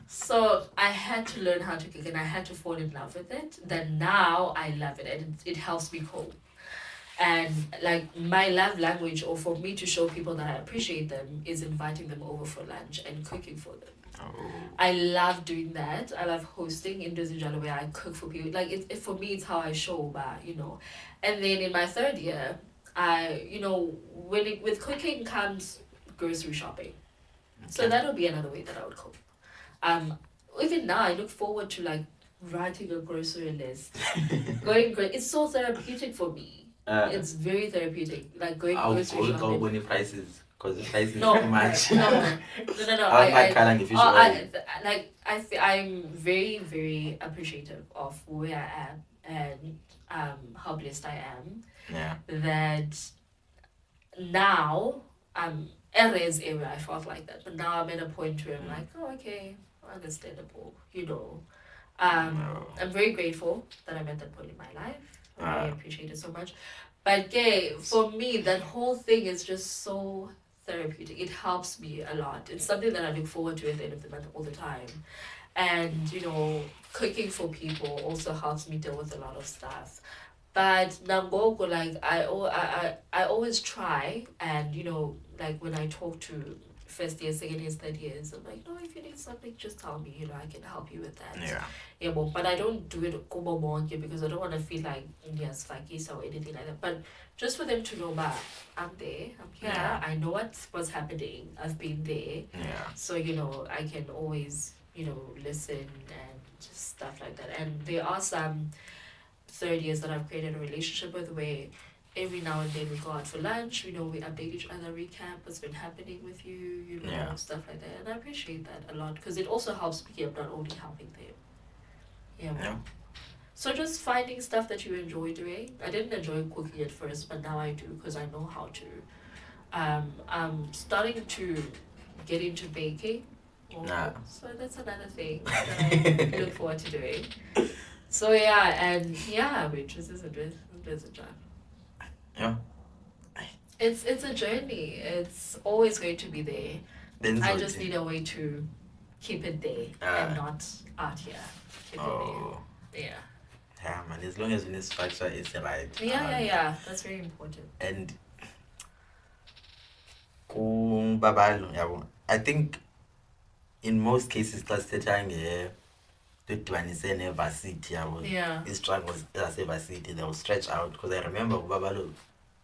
Speaker 2: So I had to learn how to cook and I had to fall in love with it. Then now I love it and it helps me cope. And like my love language, or for me to show people that I appreciate them, is inviting them over for lunch and cooking for them. I love doing that. I love hosting in Zizipho where I cook for people. Like it for me, it's how I show, And then in my third year, with cooking comes grocery shopping. So that'll be another way that I would cope. Even now, I look forward to like writing a grocery list. It's so therapeutic for me. It's very therapeutic. Like going grocery shopping.
Speaker 1: I'll go when the prices, because the price is
Speaker 2: no,
Speaker 1: too much.
Speaker 2: I'm very, very appreciative of where I am and how blessed I am.
Speaker 1: Yeah.
Speaker 2: That now Area's area, I felt like that, but now I'm at a point where I'm like, oh, okay, understandable. I'm very grateful that I'm at that point in my life. I appreciate it so much. But for me, that whole thing is just so therapeutic. It helps me a lot. It's something that I look forward to at the end of the month all the time. And, cooking for people also helps me deal with a lot of stuff. But Namgogo, like I always try, and like when I talk to first years, second years, third years, I'm like, no, if you need something, just tell me, I can help you with that. Yeah, but I don't do it because I don't want to feel like yes, fakis or anything like that. But just for them to know, I'm there, I'm here, I know what's happening, I've been there. So I can always listen and just stuff like that. And there are some third years that I've created a relationship with where every now and then we go out for lunch, we update each other, recap what's been happening with you, stuff like that. And I appreciate that a lot because it also helps me. I'm not only helping them. So just finding stuff that you enjoy doing. I didn't enjoy cooking at first, but now I do because I know how to. I'm starting to get into baking. So that's another thing that I look forward to doing. So waitress is a job.
Speaker 1: Yeah.
Speaker 2: It's a journey. It's always going to be there. I just need a way to keep it there and not out here. Keep it there.
Speaker 1: Yeah, man. As long as the structure is right.
Speaker 2: Yeah. That's very important.
Speaker 1: And kubabalo yabo. I think in most cases xa sithetha ngedibanise nevarsity yabo, i-struggles zasevarsity they will stretch out, because I remember kubabalo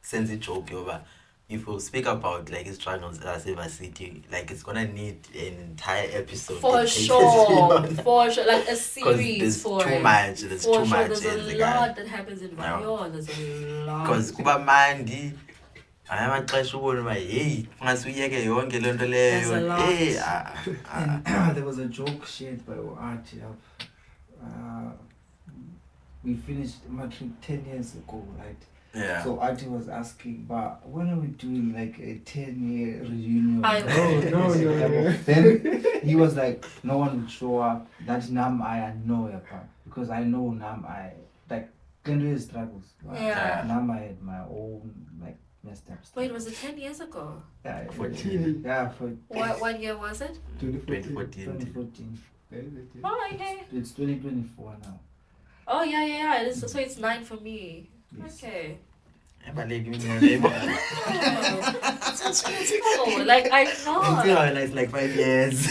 Speaker 1: senze ijoke yoba if we speak about like his struggles as varsity, like it's gonna need an entire episode.
Speaker 2: For sure, like a series.
Speaker 1: There's
Speaker 2: for
Speaker 1: too much. There's too much.
Speaker 2: There's a lot that happens in Vario. There's a lot.
Speaker 1: Because kuba mandi, amaxesha ubona uba hey, ungasuyeke yonke le nto leyo. Hey,
Speaker 3: there was a joke shared by Art. We finished matric 10 years ago, right?
Speaker 1: Yeah.
Speaker 3: So Artie was asking, but when are we doing like a 10-year reunion?
Speaker 4: No.
Speaker 3: Then he was like, no one would show up. That Nam I know about, because I know Nam I like Kendra struggles.
Speaker 2: Yeah.
Speaker 3: Nam I had my own like messed up stuff.
Speaker 2: Wait, was it 10 years ago?
Speaker 3: Yeah,
Speaker 1: 14.
Speaker 3: Yeah,
Speaker 2: What year was it?
Speaker 3: 2014.
Speaker 2: Oh, okay.
Speaker 3: It's 2024 now.
Speaker 2: Oh yeah. So it's 9 for me.
Speaker 3: Yes.
Speaker 2: Okay.
Speaker 1: But like,
Speaker 2: like I know.
Speaker 1: It's like 5 years.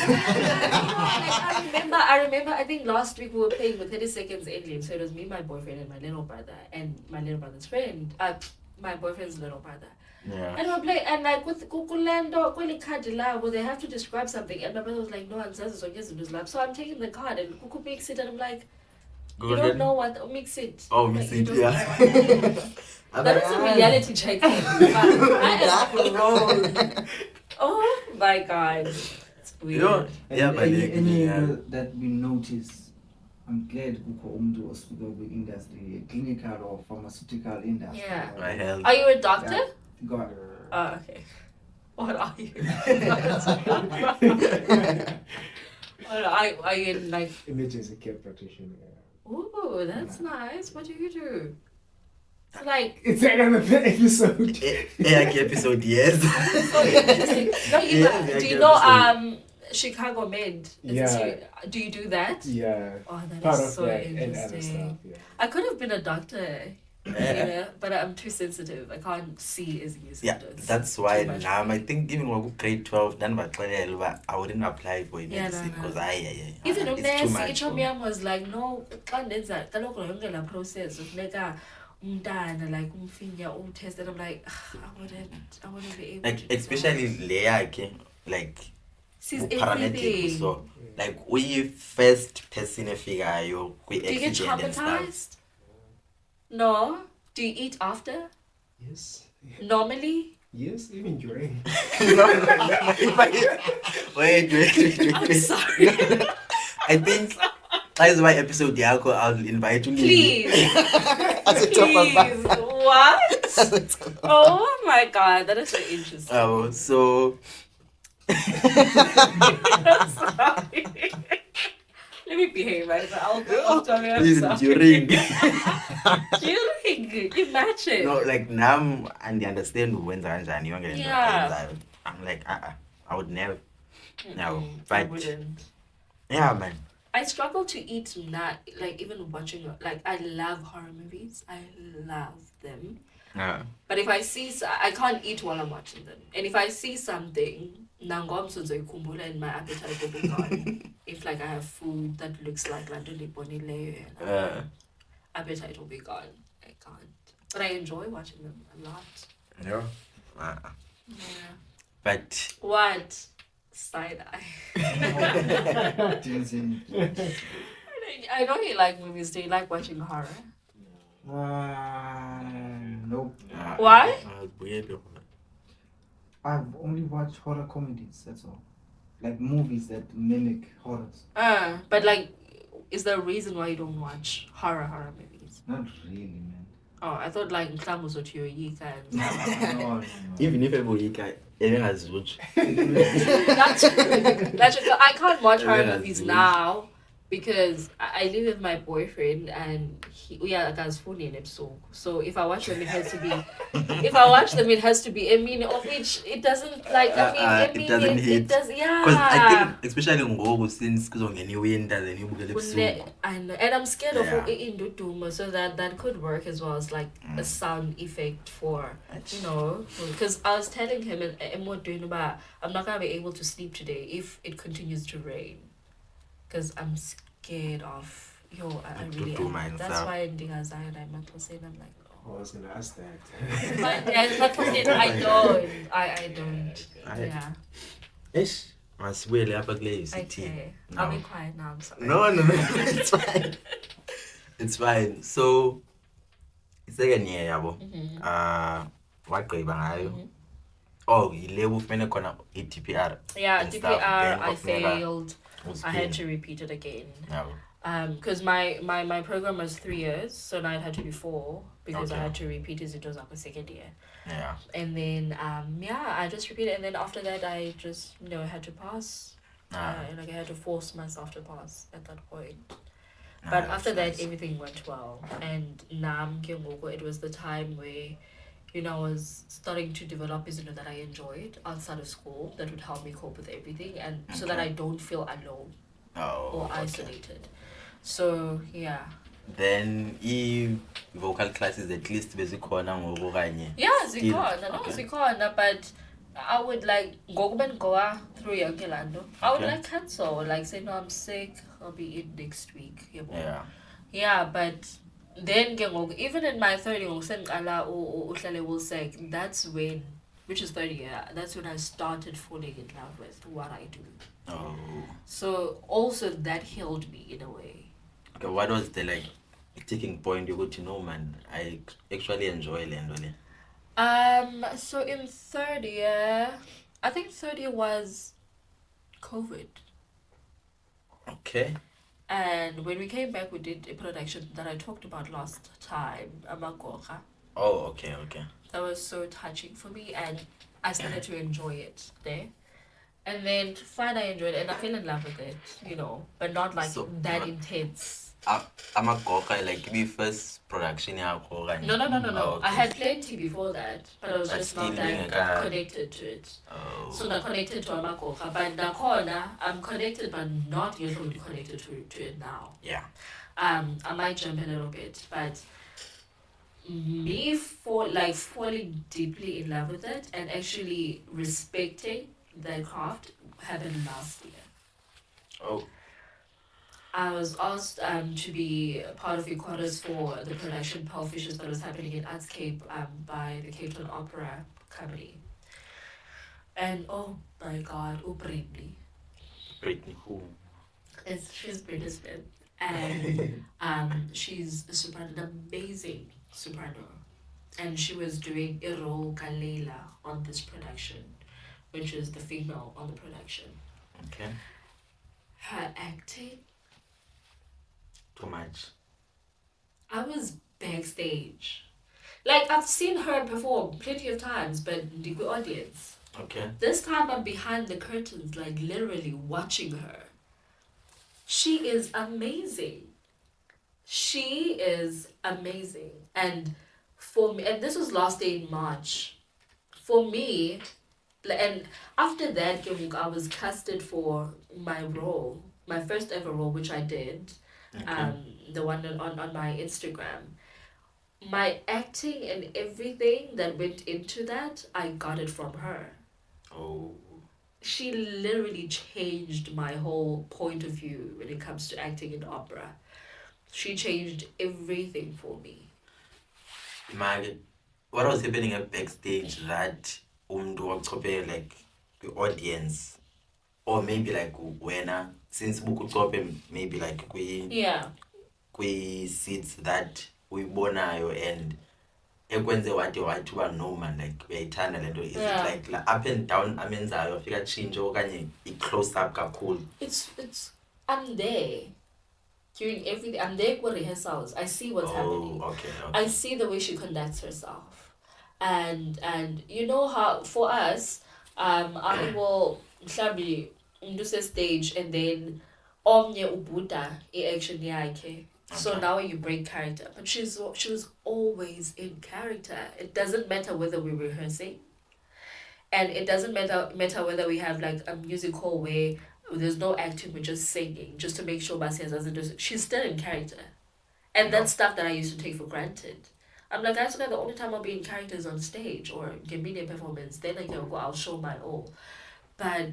Speaker 2: I remember. I think last week we were playing with 30 seconds ending. So it was me, my boyfriend, and my little brother, and my little brother's friend. My boyfriend's little brother.
Speaker 1: Yeah.
Speaker 2: And we're playing, and like with Kukulando, Kweli Kadila, well, they have to describe something, and my brother was like, "No, I'm lab." So I'm taking the card, and Kuku makes it, and I'm like, "You don't know what? Mix it."
Speaker 1: Oh, mix it, yeah.
Speaker 2: That is a reality check. I am wrong. Oh my god. It's weird.
Speaker 3: And any that we notice, I'm glad Kuko Umdu was with the industry, clinical or pharmaceutical industry.
Speaker 2: Yeah.
Speaker 1: My health.
Speaker 2: Are you a doctor?
Speaker 3: Yeah. God.
Speaker 2: Oh, okay. What are you? Are you in like
Speaker 4: emergency care practitioner?
Speaker 2: Ooh, that's nice. What do you do? It's like
Speaker 4: it's another episode.
Speaker 1: Episode, yes.
Speaker 2: So interesting. No, do you know Chicago Med? Do you do that?
Speaker 4: Yeah.
Speaker 2: Oh, that
Speaker 4: part
Speaker 2: is
Speaker 4: of
Speaker 2: so
Speaker 4: that
Speaker 2: interesting.
Speaker 4: and other stuff. Yeah.
Speaker 2: I could have been a doctor. Yeah, but I'm too sensitive. I can't see as easy.
Speaker 1: Yeah, that's why now I think even when we grade 12, then I wouldn't apply for medicine because
Speaker 2: even
Speaker 1: it's too much.
Speaker 2: was like, no, can't do that. The process of like test, and I'm like, I wouldn't be able
Speaker 1: like
Speaker 2: to
Speaker 1: especially layer like
Speaker 2: everything.
Speaker 1: So like we first person figure you
Speaker 2: do you get traumatized? No. Do you eat after?
Speaker 4: Yes.
Speaker 2: Normally?
Speaker 4: Yes, even during.
Speaker 1: Wait.
Speaker 2: I'm sorry.
Speaker 1: I think that's why episode Yako I'll invite you.
Speaker 2: Please. Please. What? Oh my god, that is so interesting.
Speaker 1: Oh, so
Speaker 2: sorry. Let me behave, right? I'll tell you.
Speaker 1: During.
Speaker 2: Imagine.
Speaker 1: No, like now and they understand when and younger.
Speaker 2: Yeah.
Speaker 1: I'm like, I would never. No,
Speaker 2: I
Speaker 1: but
Speaker 2: wouldn't.
Speaker 1: yeah, man.
Speaker 2: I struggle to eat like even watching, like I love horror movies. I love them. But if I see, I can't eat while I'm watching them. And if I see something, and my appetite will be gone. If like I have food that looks like appetite will be gone. I can't. But I enjoy watching them a lot.
Speaker 1: Yeah.
Speaker 2: Yeah.
Speaker 1: But
Speaker 2: what? Side eye. I know you like movies. Do you like watching horror?
Speaker 3: Nope.
Speaker 2: Why?
Speaker 3: I've only watched horror comedies, that's all. Like movies that mimic horrors.
Speaker 2: But like, is there a reason why you don't watch horror movies?
Speaker 3: Not really, man.
Speaker 2: Oh, I thought like Mklamuzo to your Yika and
Speaker 3: No.
Speaker 1: even if I'm Yika, even as much.
Speaker 2: That's true. I can't watch horror movies now because I live with my boyfriend and we are guys phone in episode. So if I watch them, it has to be. If I watch them, it has to be a meaning of which it doesn't like.
Speaker 1: It doesn't hit.
Speaker 2: It does, yeah.
Speaker 1: Because I think, especially ngoku since kuzongena winter, then you bukele ebusuku.
Speaker 2: I know, and I'm scared of
Speaker 1: Yeah.
Speaker 2: Induduma, so that could work as well as like a sound effect for because I was telling him I'm not gonna be able to sleep today if it continues to rain, because I'm scared of I really am. That's why in Zion I'm not saying I'm like.
Speaker 4: I was gonna ask that.
Speaker 2: I don't. Yeah.
Speaker 1: Ish. Masibuyele apha kule UCT.
Speaker 2: Okay. I'll be quiet now. I'm sorry.
Speaker 1: No, it's fine. It's fine. So, second year yabo. Wagqiba ngayo. Oh, yile ufumene khona i-DPR.
Speaker 2: Yeah,
Speaker 1: and stuff.
Speaker 2: DPR
Speaker 1: Then
Speaker 2: I
Speaker 1: kufuneka
Speaker 2: failed. I had to repeat it again.
Speaker 1: Yabo.
Speaker 2: Because my program was 3 years, so now it had to be 4 because I
Speaker 1: Okay.
Speaker 2: had to repeat as it was up a second year.
Speaker 1: Yeah.
Speaker 2: And then I just repeated, and then after that I just had to pass. Like I had to force myself to pass at that point. But after that everything went well, and it was the time where I was starting to develop business that I enjoyed outside of school that would help me cope with everything, and so that I don't feel alone or isolated. So yeah.
Speaker 1: Then vocal classes at least bezikhona ngoku kanye.
Speaker 2: Yeah,
Speaker 1: Still?
Speaker 2: zikhona, but I would like go through Yankelando. I would
Speaker 1: Okay.
Speaker 2: like cancel, like say no, I'm sick, I'll be in next week.
Speaker 1: Yeah.
Speaker 2: Yeah, but then even in my 30 will say that's when, which is 30 year, that's when I started falling in love with what I do.
Speaker 1: Oh.
Speaker 2: So also that healed me in a way.
Speaker 1: Okay, what was the taking point you got to know, man? I actually enjoy Lendole.
Speaker 2: So in third year, I think third year was COVID.
Speaker 1: Okay.
Speaker 2: And when we came back, we did a production that I talked about last time, Amagoka.
Speaker 1: Oh, okay.
Speaker 2: That was so touching for me, and I started to enjoy it there. And then fine, I enjoyed it, and I fell in love with it, but not like
Speaker 1: So,
Speaker 2: that intense.
Speaker 1: I'm a coca, like the first production
Speaker 2: No.
Speaker 1: Oh,
Speaker 2: I
Speaker 1: okay.
Speaker 2: had plenty before that, but I was
Speaker 1: But
Speaker 2: just
Speaker 1: still
Speaker 2: not
Speaker 1: being
Speaker 2: that
Speaker 1: a-
Speaker 2: connected to it.
Speaker 1: Oh.
Speaker 2: So not connected to Amagoka, but Nakona, I'm connected, but not usually connected to it now.
Speaker 1: Yeah.
Speaker 2: I might jump a little bit, but me falling deeply in love with it and actually respecting the craft happened last year.
Speaker 1: Oh.
Speaker 2: I was asked to be part of the chorus for the production Pearl Fishes that was happening in Artscape by the Cape Town Opera Company. And oh my God, Britney.
Speaker 1: Britney who?
Speaker 2: She's Britney Smith. And she's a soprano, an amazing soprano. And she was doing a role Kalela on this production, which is the female on the production.
Speaker 1: Okay.
Speaker 2: Her acting,
Speaker 1: Too much.
Speaker 2: I was backstage. Like, I've seen her perform plenty of times, but the audience.
Speaker 1: Okay.
Speaker 2: This time I'm behind the curtains, like literally watching her. She is amazing. She is amazing. And for me, and this was last day in March. For me, and after that, I was casted for my role, my first ever role, which I did.
Speaker 1: Okay.
Speaker 2: The one on my Instagram. My acting and everything that went into that, I got it from her.
Speaker 1: Oh.
Speaker 2: She literally changed my whole point of view when it comes to acting in opera. She changed everything for me.
Speaker 1: Margaret, what was happening at backstage that like the audience, or maybe like when since buku maybe like we seats that we bonayo and ekwenze wathi uba no man like uyayithanda lento is it like up and down amenzayo fika change okanye i-close up kakhulu?
Speaker 2: It's I'm there during everything. I'm there for rehearsals. I see what's happening.
Speaker 1: Okay.
Speaker 2: I see the way she conducts herself, and you know how for us, I will mhlawumbe umuntu stage and then omnye ubuda i-action yakhe. So
Speaker 1: Okay.
Speaker 2: now you break character. But she was always in character. It doesn't matter whether we're rehearsing. And it doesn't matter whether we have like a musical where there's no acting, we're just singing, just to make sure Basias doesn't do. She's still in character. And that's stuff that I used to take for granted. I'm like, I swear the only time I'll be in character is on stage or give me a performance. Then I can go, I'll show my all. But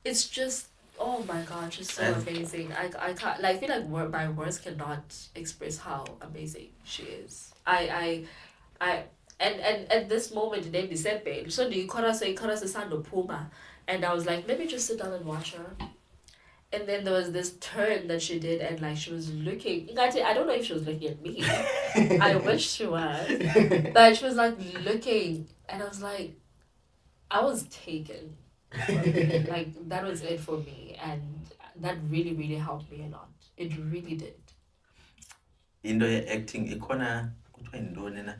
Speaker 2: it's just, oh my god, she's so amazing. I can't, like, I feel like my words cannot express how amazing she is. And at this moment in December, so the chorus Sando Puma, and I was like, let me just sit down and watch her. And then there was this turn that she did, and like she was looking. I don't know if she was looking at me. I wish she was, but she was like looking, and I was like, I was taken. Like that was it for me, and that really helped me a lot. It really did.
Speaker 1: Into acting ikhona kuthiwa yintoni na,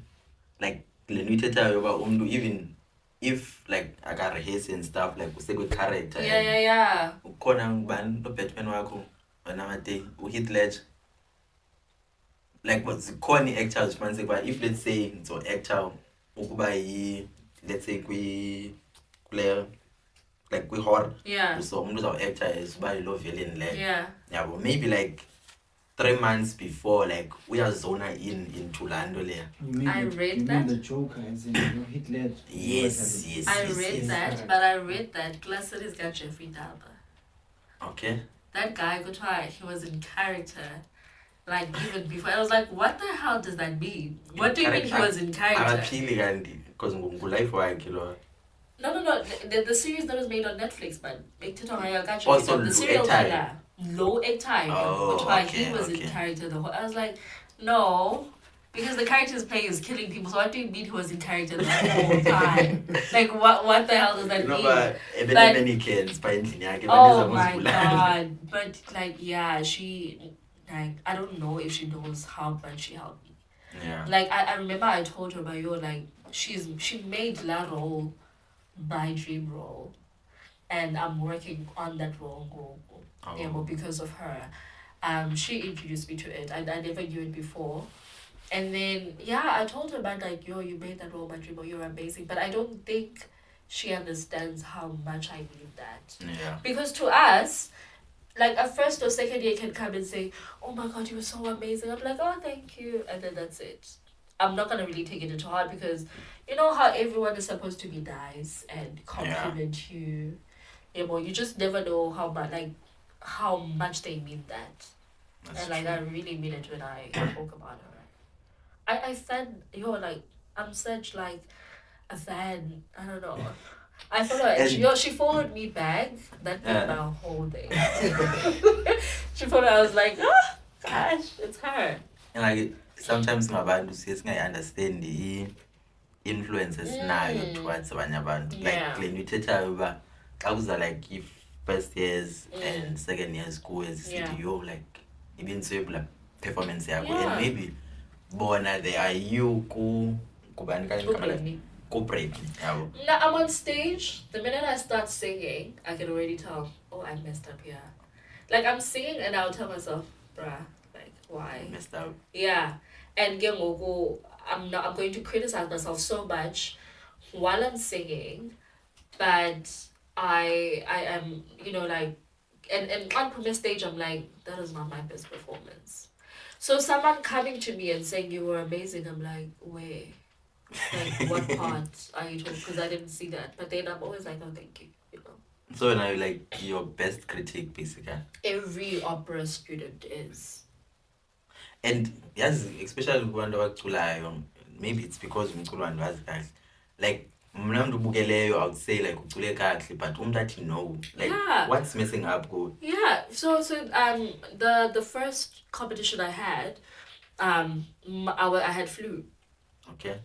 Speaker 1: like le nto ithethayo uba umntu even if like akarehearse and stuff, like usekwi-character.
Speaker 2: Yeah.
Speaker 1: Ukhona ngubani Batman wakho wanamade uHeath Ledger, like zikhona ii-actors fumanise uba if let's say actor ukuba let's say kule like kwi-horror, so umntu uzawuactor as uba yiloo villain leyo, yabo, maybe like 3 months before, like uyazona into laa nto leya.
Speaker 2: I read that.
Speaker 3: The Joker as in Heath Ledger.
Speaker 1: Yes.
Speaker 2: I read that, but I read that Glass's got Jeffrey Dahmer.
Speaker 1: Okay.
Speaker 2: That guy, he was in character, like even before. I was like, what the hell does that mean? What do you mean he was in character?
Speaker 1: Abaphili kanti because ngulife wakhe lo.
Speaker 2: No. The series that was made on Netflix, but
Speaker 1: Also
Speaker 2: the serial
Speaker 1: Ektai.
Speaker 2: killer, Low Ektai. He was in character the whole. I was like, no, because the character he's playing is killing people. So what do you mean he was in character the whole time? Like what the hell does that mean?
Speaker 1: But many kids by
Speaker 2: oh my god! But like she, like, I don't know if she knows how much she helped me.
Speaker 1: Yeah.
Speaker 2: Like I remember I told her about you, like she made that role my dream role, and I'm working on that role because of her. She introduced me to it. I never knew it before. And then I told her about like, you made that role my dream role, you're amazing. But I don't think she understands how much I mean that.
Speaker 1: Yeah.
Speaker 2: Because to us, like a first or second year can come and say, oh my god, you were so amazing. I'm like, oh, thank you. And then that's it. I'm not going to really take it into heart because you know how everyone is supposed to be nice and compliment you. You just never know how much they mean that. That's and like true. I really mean it when I talk about her. I said, I'm such like a fan. I don't know. I follow she followed me back. That made my whole day. She followed. I was like, oh gosh, it's her.
Speaker 1: And like sometimes ngabantu siye singayi-understand i-influences nayo towards abanye abantu. Like le nto ithethayo uba xa kuza like i-first years and second years kuwe zisithi like ibinswebula performance yakho and maybe bona they are you kubani kanye Britney.
Speaker 2: Now I'm on stage. The minute I start singing, I can already tell, oh, I messed up here. Like I'm singing and I'll tell myself, bruh, like why?
Speaker 1: Messed up. Yeah.
Speaker 2: And I'm going to criticize myself so much while I'm singing, but I am, like, and on previous stage I'm like, that is not my best performance. So someone coming to me and saying you were amazing, I'm like, wait. Like what part are you talking? Because I didn't see that. But then I'm always like, oh, thank you.
Speaker 1: So now you're like your best critic, basically.
Speaker 2: Every opera student is.
Speaker 1: And yes, especially when maybe it's because umculo was like mna mntu ubukeleyo, I would say like ucule kakuhle, but that like what's messing up go?
Speaker 2: Yeah. So the first competition I had, I had flu.
Speaker 1: Okay.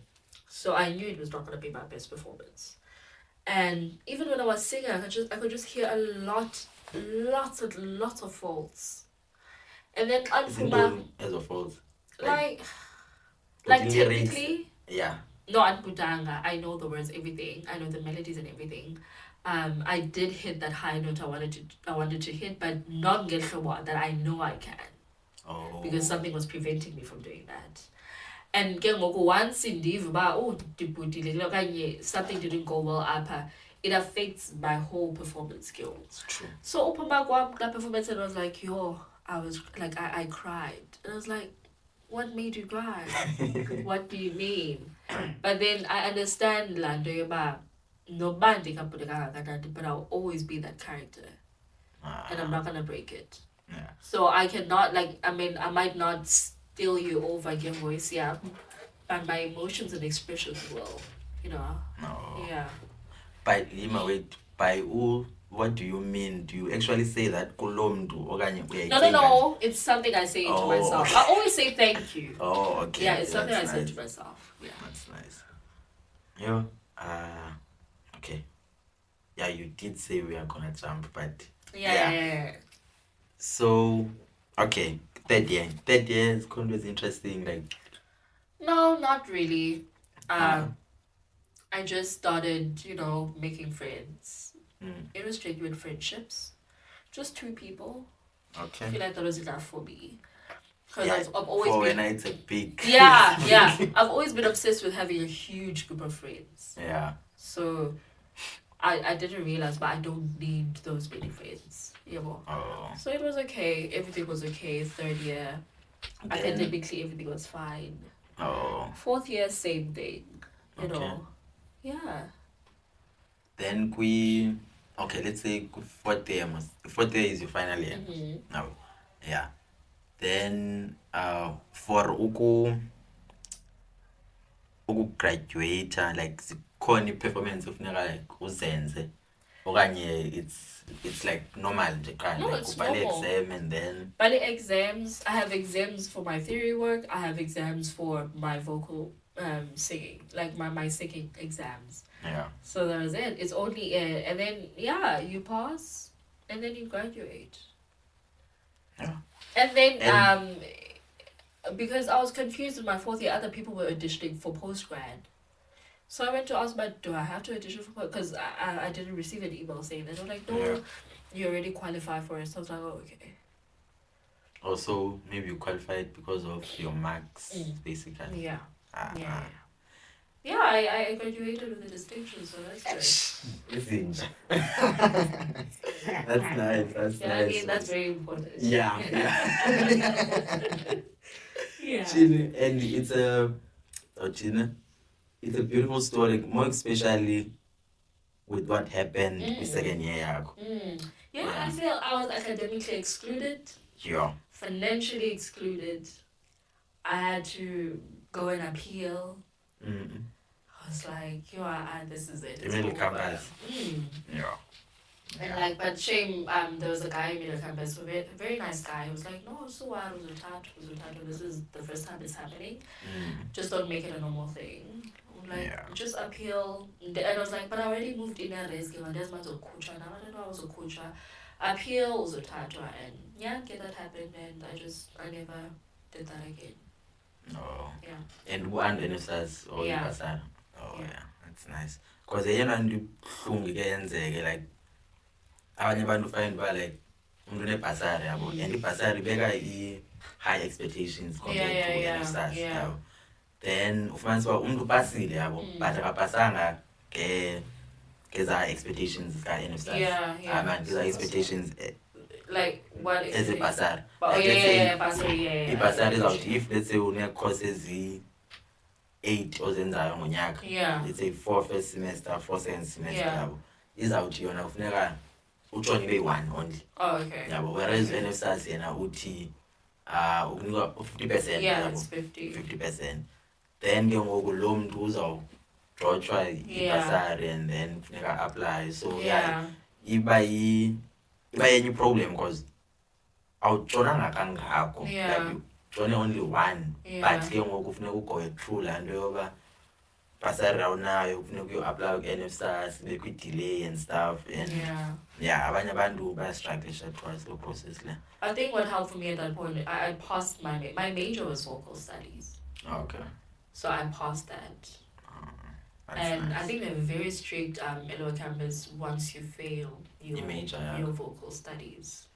Speaker 2: So I knew it was not going to be my best performance. And even when I was singing, I could just hear lots of faults. And then
Speaker 1: as of faults.
Speaker 2: Like technically.
Speaker 1: Yeah.
Speaker 2: No, at Budanga, I know the words, everything. I know the melodies and everything. I did hit that high note I wanted to hit, but not get that I know I can. Because something was preventing me from doing that. And once something didn't go well upper, it affects my whole performance skills.
Speaker 1: True.
Speaker 2: So open back up that performance, and I was like, I cried. And I was like, what made you cry? What do you mean? But then I understand Lando but I'll always be that character. And I'm not gonna break it.
Speaker 1: Yeah.
Speaker 2: So I cannot I might not steal you over your voice, yeah. But my emotions and expressions will,
Speaker 1: No.
Speaker 2: Yeah.
Speaker 1: By Lima, wait, by all, what do you mean? Do you actually say that kulomdu okanye?
Speaker 2: No. It's something I say to myself.
Speaker 1: Okay.
Speaker 2: I always say thank you.
Speaker 1: Oh, okay.
Speaker 2: Yeah, it's something I
Speaker 1: nice.
Speaker 2: say to myself. Yeah.
Speaker 1: That's nice. Yeah. Okay. Yeah, you did say we are gonna jump, but
Speaker 2: Yeah.
Speaker 1: So, okay, third year is kind of interesting. Like,
Speaker 2: No, not really. I just started, making friends. It was genuine friendships. Just 2 people.
Speaker 1: Okay.
Speaker 2: I feel like that was enough for me. Because
Speaker 1: Yeah,
Speaker 2: I've always been...
Speaker 1: it's a big...
Speaker 2: Yeah. I've always been obsessed with having a huge group of friends.
Speaker 1: Yeah.
Speaker 2: So, I didn't realize, but I don't need those many friends. So it was okay. Everything was okay. 3rd year, academically, everything was fine. 4th year, same thing. You know. Yeah.
Speaker 1: Then let's say 4th year is your final year. Now, yeah. Then for graduate, like the performance of like uzenze, okanye it's like normal.
Speaker 2: No,
Speaker 1: like
Speaker 2: it's normal.
Speaker 1: Exam and then
Speaker 2: exams. I have exams for my theory work. I have exams for my vocal singing, like my singing exams.
Speaker 1: Yeah.
Speaker 2: So that was it. It's only and then you pass and then you graduate.
Speaker 1: Yeah.
Speaker 2: And then because I was confused in my 4th year, other people were auditioning for postgrad. So I went to ask, but do I have to audition for it? Because I didn't receive an email saying that. They were like, no, you already qualified for it. So I was like, oh, okay.
Speaker 1: Also, maybe you qualified because of your marks, basically.
Speaker 2: Yeah. Yeah, I graduated with a distinction, so that's
Speaker 1: Listen. That's nice. That's nice.
Speaker 2: I mean, that's very important.
Speaker 1: Yeah.
Speaker 2: Yeah.
Speaker 1: Chile, and it's a beautiful story, more especially with what happened the 2nd year.
Speaker 2: I feel I was academically excluded.
Speaker 1: Yeah.
Speaker 2: Financially excluded. I had to go and appeal. I was like, this is it.
Speaker 1: It's really campus. Yeah.
Speaker 2: And but shame, there was a guy in the campus, a very nice guy. He was like, no, so what? This is the first time it's happening. Just don't make it a normal thing. Just appeal. And I was like, but I already moved in a race game, and there's my coach, and I didn't know I was a coach. Appeal was a tattoo, and that happened, and I never did that again.
Speaker 1: Yeah. And who and NSS or Pasar? Yeah, that's nice. Because like abanye abantu find like umuntu nebhasari yabo, and ibhasari beka high expectations compared to NSS yabo. Then ufumanisa uba umuntu upasile yabo, but akapasanga ngeza expectations ka NSS. Ngeza expectations
Speaker 2: like what
Speaker 1: as a basar.
Speaker 2: Basar
Speaker 1: is out if let's say une courses 8 ozenzayo ngonyaka. Let's say 4 first semester, 4 second semester. Is out yona kufuneka utshone be 1 only.
Speaker 2: Okay.
Speaker 1: Yabo, whereas NSS yena uthi ukunika 50%.
Speaker 2: Yeah, it's 50%.
Speaker 1: Then ke ngoku lo muntu uzawujotshwa ibasari and then kufuneka apply. So iba yenye problem because awutshonanga kangako. Like utshone only 1, but ke ngoku kufuneka ugoye through laa nto yoba basari awunayo, kufuneka uyo-apply ku-NSFAS, bekwi-delay and stuff, and abanye abantu bayastrugglisha towards the process le.
Speaker 2: I think what helped for me at that point, I passed my major was vocal studies.
Speaker 1: Okay.
Speaker 2: So I passed that. And
Speaker 1: nice.
Speaker 2: I think they're very strict at lower campus once you fail your
Speaker 1: Major, yeah.
Speaker 2: your vocal studies.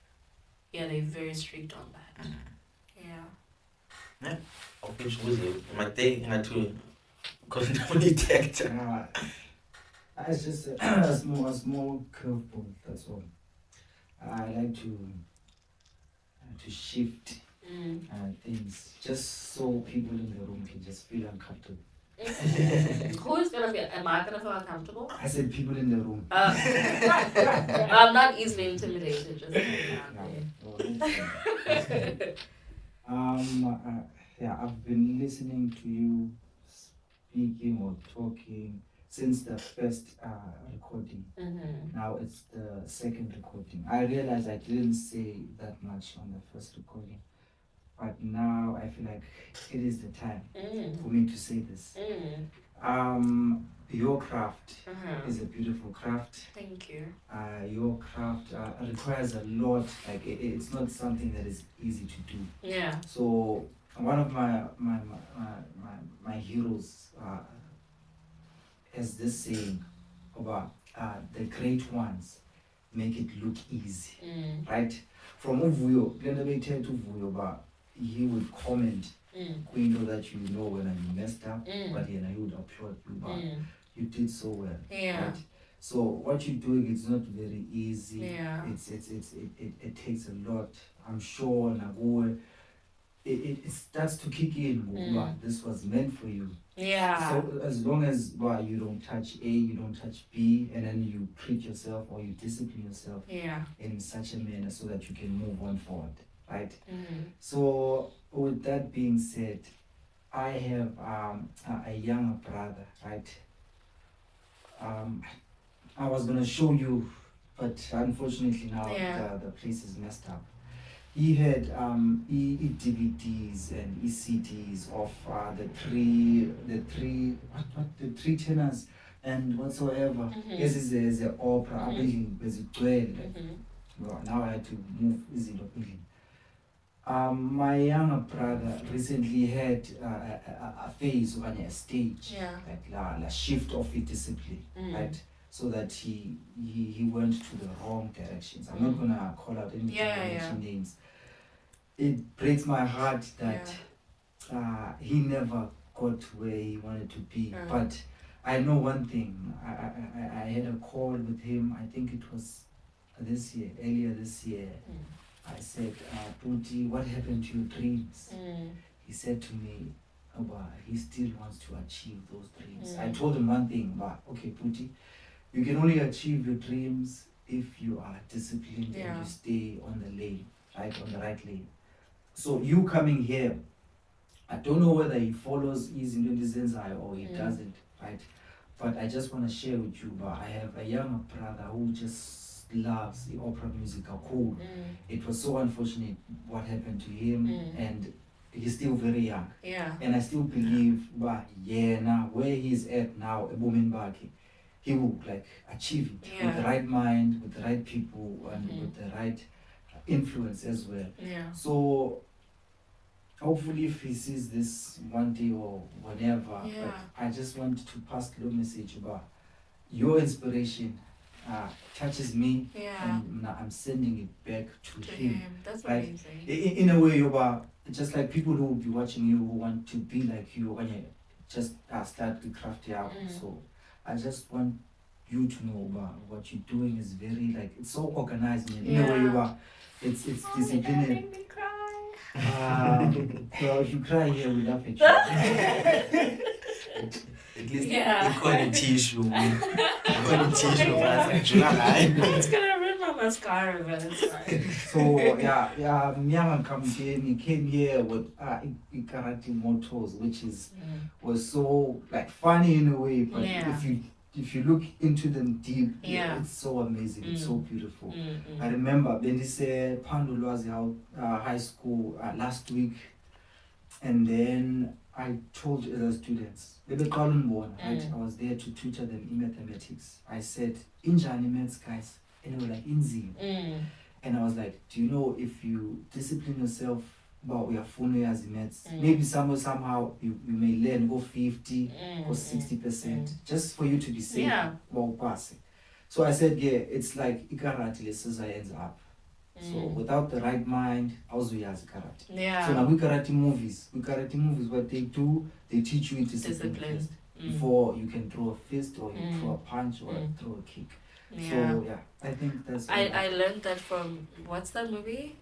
Speaker 2: Yeah, they're very strict on that. Yeah.
Speaker 1: Okay, Mate, detect.
Speaker 3: It's just a small curveball. That's all. I like to shift things just so people in the room can just feel uncomfortable.
Speaker 2: Who is gonna feel? Am I gonna feel uncomfortable?
Speaker 3: I said people in the room.
Speaker 2: I'm not easily intimidated. Just
Speaker 3: yeah, I've been listening to you speaking or talking since the first recording. Now it's the second recording. I realized I didn't say that much on the first recording, but now I feel like it is the time for me to say this. Your craft is a beautiful craft.
Speaker 2: Thank you.
Speaker 3: Your craft requires a lot. Like it's not something that is easy to do.
Speaker 2: Yeah.
Speaker 3: So one of my heroes has this saying about the great ones make it look easy, right? From Uvuyo, Uvuyo, he would comment, that you know when I messed up, but he would applaud you, but you did so well.
Speaker 2: Yeah.
Speaker 3: Right? So what you're doing is not very easy.
Speaker 2: Yeah.
Speaker 3: It takes a lot. I'm sure Nagoe, it starts to kick in. This was meant for you.
Speaker 2: Yeah.
Speaker 3: So as long as you don't touch A, you don't touch B, and then you treat yourself or you discipline yourself in such a manner so that you can move on forward, right? So with that being said, I have a younger brother, right? I was gonna show you, but unfortunately now the place is messed up. He had DVDs and CDs of the three tenors and whatsoever. Yes, is the opera. Now I had to move easily. My younger brother recently had a phase or a stage, like a shift of his discipline, right? So that he went to the wrong directions. I'm not gonna call out any direction names. It breaks my heart that he never got where he wanted to be. But I know one thing. I had a call with him. I think it was earlier this year. I said, Puti, what happened to your dreams? He said to me, he still wants to achieve those dreams. I told him one thing, okay, Puti, you can only achieve your dreams if you are disciplined and you stay on the lane, right, on the right lane. So you coming here, I don't know whether he follows his Indonesian or he doesn't, right? But I just want to share with you, I have a younger brother who just loves the opera music. Cool. It was so unfortunate what happened to him, and he's still very young. And I still believe, now where he's at now, he will achieve it with the right mind, with the right people, and with the right influence as well. So hopefully if he sees this one day or whenever, but I just want to pass the message about your inspiration touches me, and I'm sending it back to him.
Speaker 2: That's amazing.
Speaker 3: In a way, just like people who will be watching you who want to be like you when you just start the craft out. So I just want you to know what you're doing is very it's so organized, man. In a way, it's disciplined. So if you cry here, we laugh at you.
Speaker 1: At least you call it tissue. You call it tissue, but
Speaker 2: it's gonna rip my mascara, but it's fine.
Speaker 3: So Mnyama came here with karate mottos, which was so funny in a way, but if you look into them deep, it's so amazing. It's so beautiful. I remember when he said Pandu was high school last week, and then I told other students, right? I was there to tutor them in mathematics. I said, Injani maths, guys, and they were like, Inzi. And I was like, do you know if you discipline yourself about your phone as maths. Maybe somehow you may learn go 50 or 60% just for you to be safe. Well, pass it. So I said, yeah, it's like karate ends up. So without the right mind, also as karate. So now we karate movies, what they do, they teach you discipline first before you can throw a fist or you throw a punch or throw a kick. So yeah, I think that's.
Speaker 2: I learned that from what's that movie?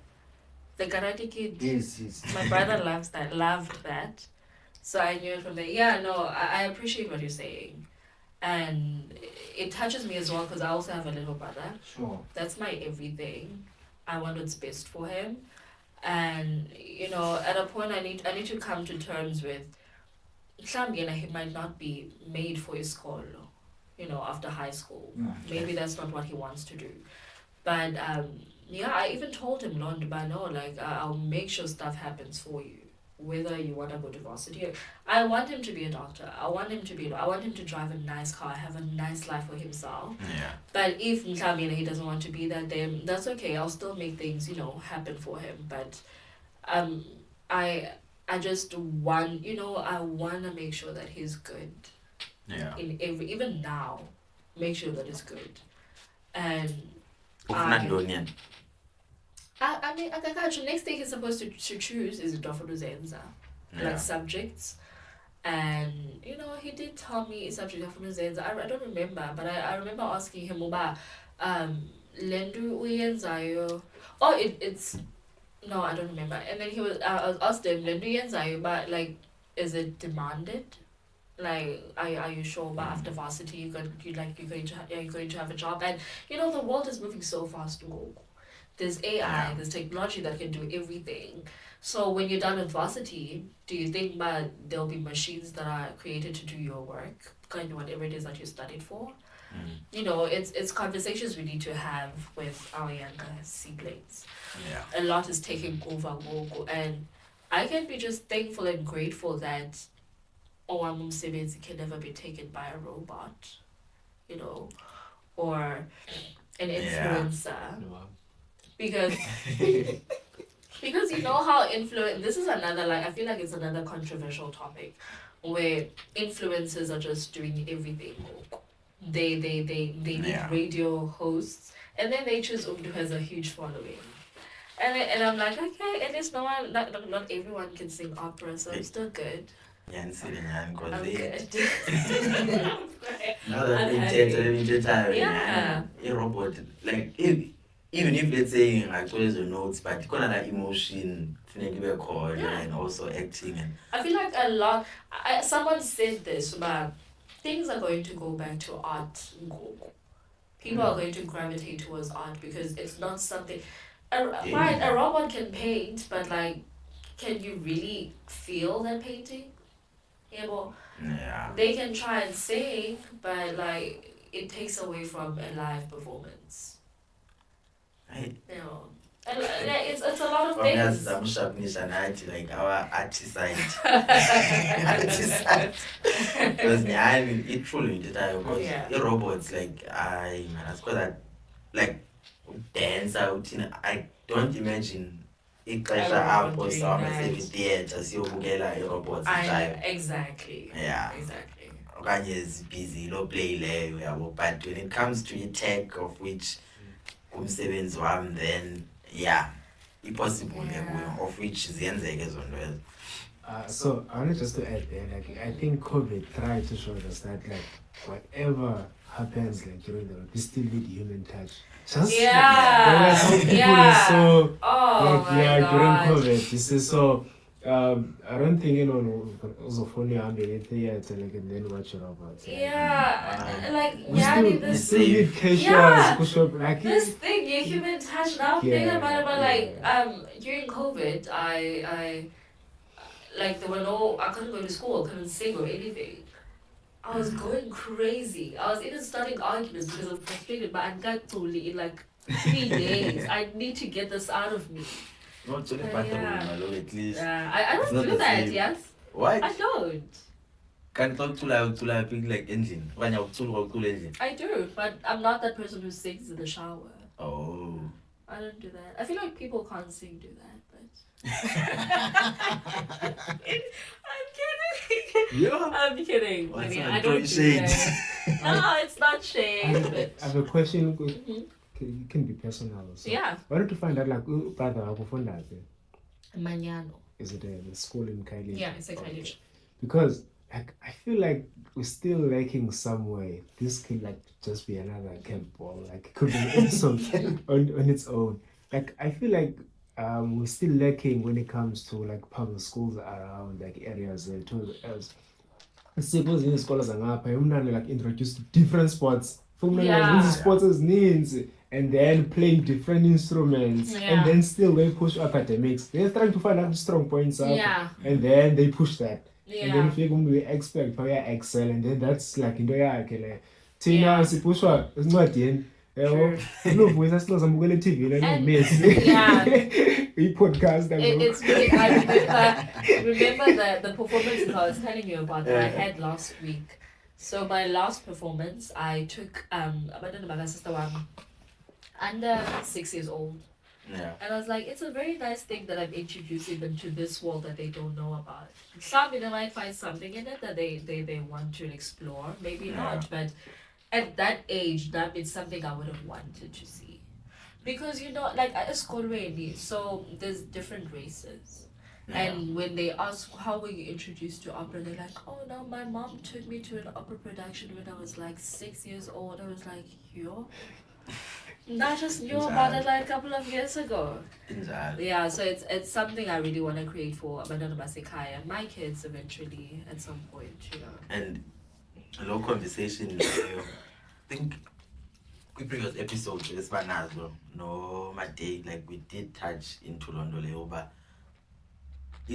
Speaker 2: The Karate Kid.
Speaker 3: Yes.
Speaker 2: My brother loved that. So I knew it from there. Yeah, no, I appreciate what you're saying. And it touches me as well because I also have a little brother.
Speaker 3: Sure.
Speaker 2: That's my everything. I want what's best for him. And, at a point I need to come to terms with he might not be made for his school, after high school. Maybe that's not what he wants to do. But I even told him, I'll make sure stuff happens for you, whether you want to go to varsity. I want him to be a doctor. I want him to drive a nice car, have a nice life for himself. But if he doesn't want to be that, then that's okay. I'll still make things, happen for him. But I just want, I want to make sure that he's good. Even now, make sure that it's good. And I mean, next thing he's supposed to choose is Dofuduzenza, like subjects. And, he did tell me subject Dofuduzenza. I don't remember, but I remember asking him about Lendu Uyenzayo. Oh, it's no, I don't remember. And then I asked him, Lendu Uyenzayo, but like, is it demanded? Like, are you sure about after varsity you're going to have a job? And the world is moving so fast. There's AI, there's technology that can do everything. So when you're done with varsity, do you think that there'll be machines that are created to do your work, kind of whatever it is that you studied for? It's conversations we need to have with our younger siblings. A lot is taking over, and I can be just thankful and grateful that Owamumsebenzi can never be taken by a robot, or an influencer. Because how this is another, I feel like it's another controversial topic where influencers are just doing everything. They need radio hosts, and then they choose who has a huge following. And I'm like, okay, at least not everyone can sing opera, so I'm still good.
Speaker 1: I'm good. A robot, even if let's say I told the notes, but you got that emotion, and also acting. And
Speaker 2: I feel like a lot. Someone said this, but things are going to go back to art. People are going to gravitate towards art because it's not something. Right, a robot can paint, but can you really feel that painting? They can try and sing, but it takes away from a live performance.
Speaker 1: Right.
Speaker 2: And it's a lot of things.
Speaker 1: I'm sharpness and our artist side. Because it truly did. The robots that's because that dance out. I don't imagine. Up or some theater siyobukela robots
Speaker 2: exactly. Exactly.
Speaker 1: Okanye is busy play leyo, but when it comes to tech of which umsebenzi wami, then impossible of which ziyenzeke zonto ezo.
Speaker 4: So I wanted just to add there, I think COVID tried to show us that whatever happens during we still need human touch. People so during COVID. This is so I don't think also phone you in the theater and then watch robots.
Speaker 2: We
Speaker 4: still need casuals.
Speaker 2: This thing, your human touch now. Think about it, during COVID, I there were I couldn't go to school, couldn't sing or anything. I was going crazy. I was even starting arguments because I was frustrated, but I got totally in 3 days. I need to get this out of me.
Speaker 1: Not to the bathroom, at least.
Speaker 2: I don't do that, yes.
Speaker 1: What?
Speaker 2: I don't.
Speaker 1: Can talk to engine. When you're engine.
Speaker 2: I do, but I'm not that person who sings in the shower.
Speaker 1: Oh.
Speaker 2: I don't do that. I feel like people can't sing do that, but
Speaker 1: Yeah.
Speaker 2: I'm kidding.
Speaker 1: What's
Speaker 2: I mean,
Speaker 1: that?
Speaker 2: I
Speaker 1: Throwing
Speaker 2: don't do
Speaker 1: shade.
Speaker 2: that. No, it's not shade. But
Speaker 4: I have a question.
Speaker 2: Mhm.
Speaker 4: It can be personal. So
Speaker 2: Yeah.
Speaker 4: why don't you find out like brother wakufunda?
Speaker 2: Mañana.
Speaker 4: Is it a school in Kailij?
Speaker 2: Yeah, it's a college.
Speaker 4: Because like I feel like we're still lacking some way. This could like just be another camp ball. Like it could be an episode on its own. Like I feel like we're still lacking when it comes to like public schools around like areas to as suppose in scholars ngapha umntana like introduced to different sports. For
Speaker 2: Yeah.
Speaker 4: sports as needs and then playing different instruments and then still they push academics. They're trying to find out strong points up and then they push that. And then if you're going to expect for your excel and then that's like into yakhe le thina sipushwa esincwadini yabo unovuza sinozamukela TV la Messi i-podcast
Speaker 2: It's really, I remember the performances I was telling you about that I had last week. So my last performance, I took my sister one under 6 years old.
Speaker 1: Yeah.
Speaker 2: And I was like, it's a very nice thing that I'm introducing them to this world that they don't know about. Some they might find something in it that they want to explore, maybe not, but at that age, that is something I would have wanted to see. Because like at a school really, so there's different races. And when they ask how were you introduced to opera, they're like, oh no, my mom took me to an opera production when I was like 6 years old. I was like, yo, I just knew about it like a couple of years ago. Yeah, so it's something I really want to create for Abandona Basekaya and my kids eventually at some point,
Speaker 1: And a long conversation, I think previous episodes esibanazo no Made, like we did touch into Londo leyo ba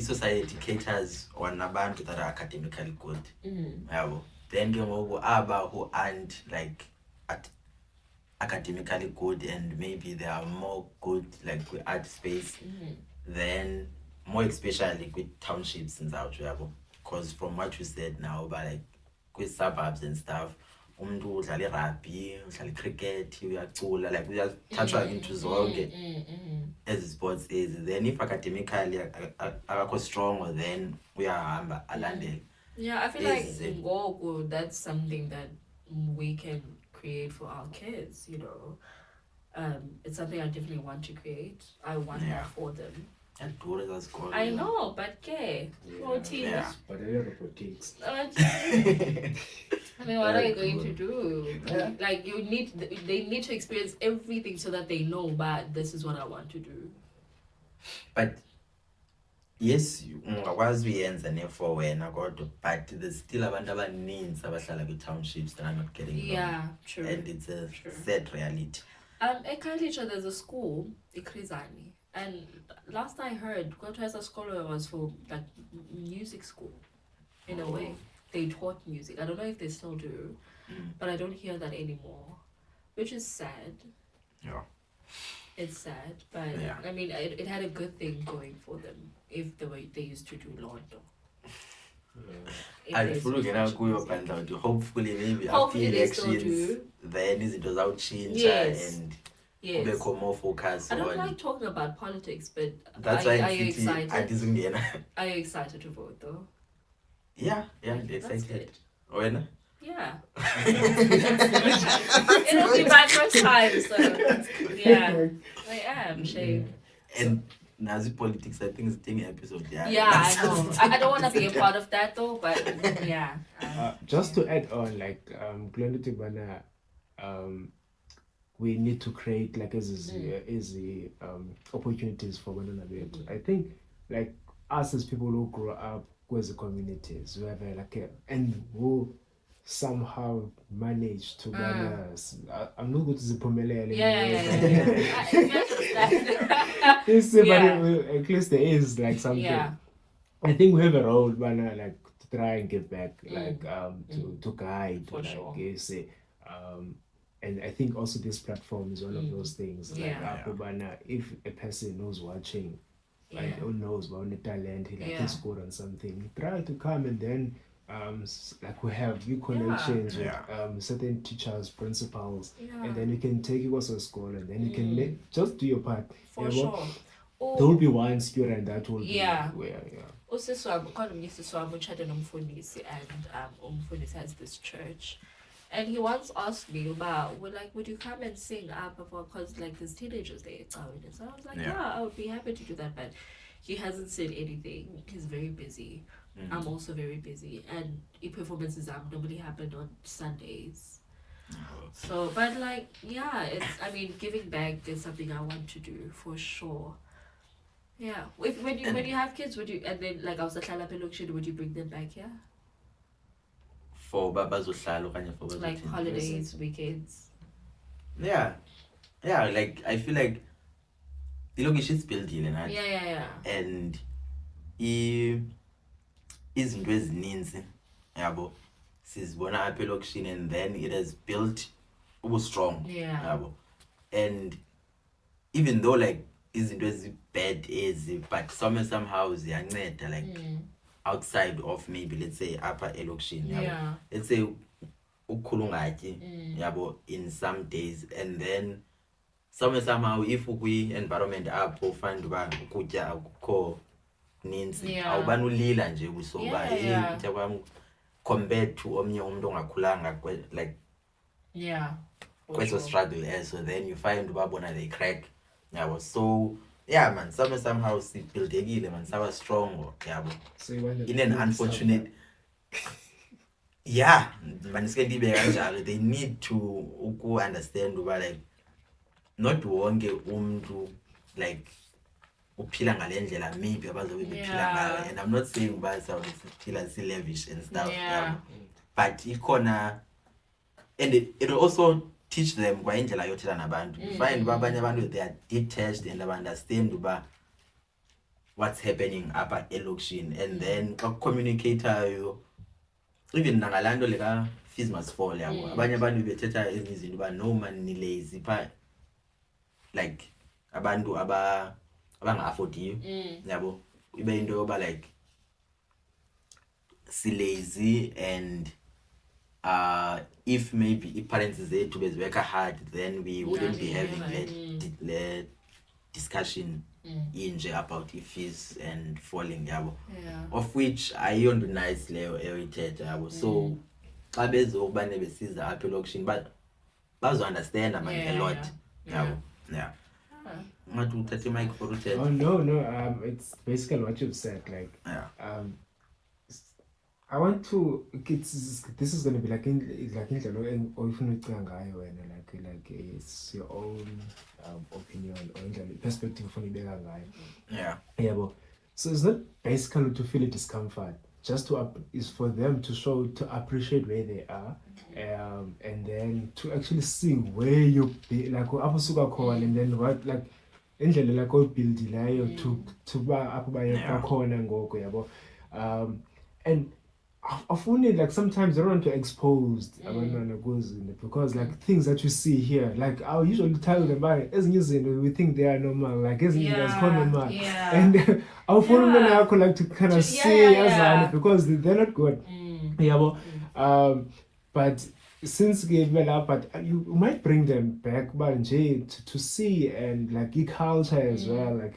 Speaker 1: society caters on abantu that are academically good. Yabo. Then ke ngoku aba who aren't like academically good and maybe they are more good like with art space, then more especially with townships in South Yabo. Because from what you said now about like with suburbs and stuff, umuntu udlala rugby, udlala cricket, uyacula, like uyathathwa into zonke as sports is. Then if academically akakho strong, then uyahamba alandele.
Speaker 2: Yeah, I feel like ngoku that's something that we can create for our kids, It's something I definitely want to create. I want that for them. I know, but okay.
Speaker 4: Yeah. But a lot of politics.
Speaker 2: I mean, what are you going to do? Like they need to experience everything so that they know, but this is what I want to do.
Speaker 1: But yes, ungakwazi uyenza for wena kodwa, but there's still abantu abaninzi abahlala kwi-townships that are not getting along.
Speaker 2: True.
Speaker 1: And it's a sad reality.
Speaker 2: Ekhayelitsha there's a school, Ikrizani, and last I heard, Kotwesa Scholar was for like music school, in a way. They taught music. I don't know if they still do, but I don't hear that anymore, which is sad.
Speaker 1: Yeah.
Speaker 2: It's sad, but I mean, it had a good thing going for them if the way they used to do Londo.
Speaker 1: Hopefully maybe after elections, then izinto zawutshintsha and kubekho more focus.
Speaker 2: I don't like talking about politics, but
Speaker 1: that's
Speaker 2: are
Speaker 1: why
Speaker 2: you excited?
Speaker 1: Are
Speaker 2: you excited to vote though?
Speaker 1: Yeah, excited. When?
Speaker 2: Yeah. It'll be my first time, so yeah. I am, shame.
Speaker 1: And Nazi politics, I think, is taking episode.
Speaker 2: Yeah, I know. I don't want to be a part of that though, but yeah.
Speaker 4: Just to add on, like, we need to create like easy opportunities for one another. I think like us as people who grow up with the communities, who have and who somehow manage to I'm not going to say Pomelele. But at least there is like something.
Speaker 2: Yeah.
Speaker 4: I think we have a role, like to try and give back, like to guide,
Speaker 2: for sure.
Speaker 4: And I think also this platform is one of those things. If a person knows watching, or knows about the talent, he's good on something, try to come and then like we have good connections with certain teachers, principals, and then you can take it also to school and then you can just do your part.
Speaker 2: For sure.
Speaker 4: there will be one student that will
Speaker 2: Yeah.
Speaker 4: be where, yeah.
Speaker 2: Usisi wami, khona omunye usisi wami utshade nomfundisi, and umfundisi has this church. And he once asked me about, would you come and sing up? Because like there's teenagers there. So I was like, yeah, I would be happy to do that. But he hasn't said anything. He's very busy. I'm also very busy. And performances normally happen on Sundays. So, but like, yeah, giving back is something I want to do for sure. Yeah. When you have kids, would you, and then like I was a would you bring them back here?
Speaker 1: For babazohlala okanye for
Speaker 2: Like holidays, weekends.
Speaker 1: Yeah, like I feel like ilokishi isibhildile nathi.
Speaker 2: Yeah.
Speaker 1: And izinto ezininzi yabo sizibona apha elokishini, and then it has built ubu-strong yabo. And even though like izinto ezi-bad ezi, but somehow ziyanceda like outside of maybe let's say apha elokishini yabo. Let's say ukhulungatyi yabo in some days, and then somehow if ukwi-environment apho find uba ukutya akukho ninzi awubani ulila nje kusoba ukutya kwam compared to omnye umuntu ongakhulanga like kweso struggle eso, then you find uba bona they crack yabo. So yeah man, somehow sibuildekile man, saba strong yabo.
Speaker 4: So you want
Speaker 1: in an unfortunate yeah man, isikendibeka kanjalo, they need to understand uba like not wonke umuntu like uphila ngale ndlela maybe abazobe bephila ngayo. And I'm not saying uba siphila si-lavish and stuff, but ikhona, and it will also teach them kwa indlela yothela nabantu. You find uba abanye abantu they are detached and they understand uba what's happening apha elokishini, and then xa kucommunicateayo even nangalaa nto leka fees must fall yabo. Abanye abantu bethetha ezinye izinto uba no man ni-lazy pha, like abantu abanga-affodiyo yabo, ibe into yoba like si-lazy. And if maybe i-parents zethu beziworka hard, then we wouldn't be having le discussion inje about i-fees and falling yabo, of which ayiyonto nice leyo eyithetha yabo. So xa bezokubane besiza apha elokishini bazo-understanda man a lot yabo. Ngathi uthathe mic for uthetha.
Speaker 4: Oh no, it's basically what you've said, like I want to, this is going to be like indlela oyifuna ucinga ngayo wena, like it's your own opinion or indlela perspective ofuna ibeka ngayo. Yabo. So it's not basically to feel a discomfort, just is for them to appreciate where they are, and then to actually see where you be, like apho suka khona, and then what like indlela like oyibuildileyo to ba apho baye khona ngoku yabo. And often like sometimes I don't want to expose because like things that you see here, like I'll usually tell them about ezinye we think they are normal, like ezinye normal, and I'll follow them like to kind of see because they're not good. But since but you might bring them back but to see and like culture as well, like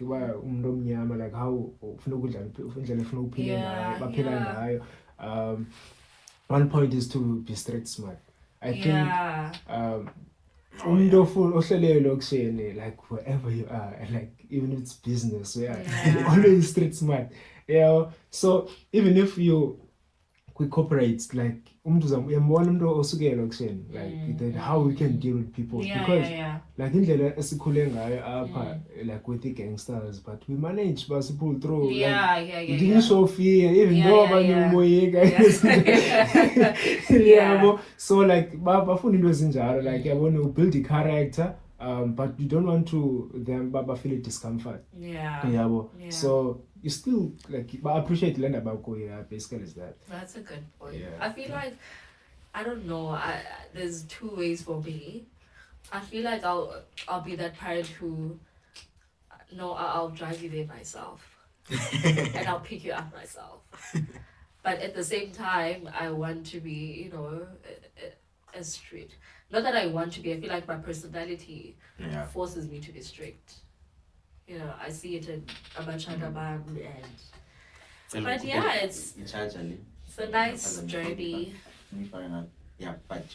Speaker 4: like how one point is to be street smart. I think like wherever you are, like even if it's business, always street smart. So even if you corporate, like like how we can deal with people, because like indlela esikhule ngayo apha like with the gangsters, but we manage to pull through. We didn't show fear even though so like bafuna into ezinjalo, like yabona build the character, but you don't want to them feel discomfort. So you still like appreciate land about basically is that.
Speaker 2: That's a good point. I feel like I don't know. There's two ways for me. I feel like I'll be that parent who I'll drive you there myself and I'll pick you up myself. But at the same time, I want to be a strict. Not that I want to be. I feel like my personality forces me to be strict. you know, I see it in Abachana Bam but yeah, it's a nice journey.
Speaker 1: Yeah, but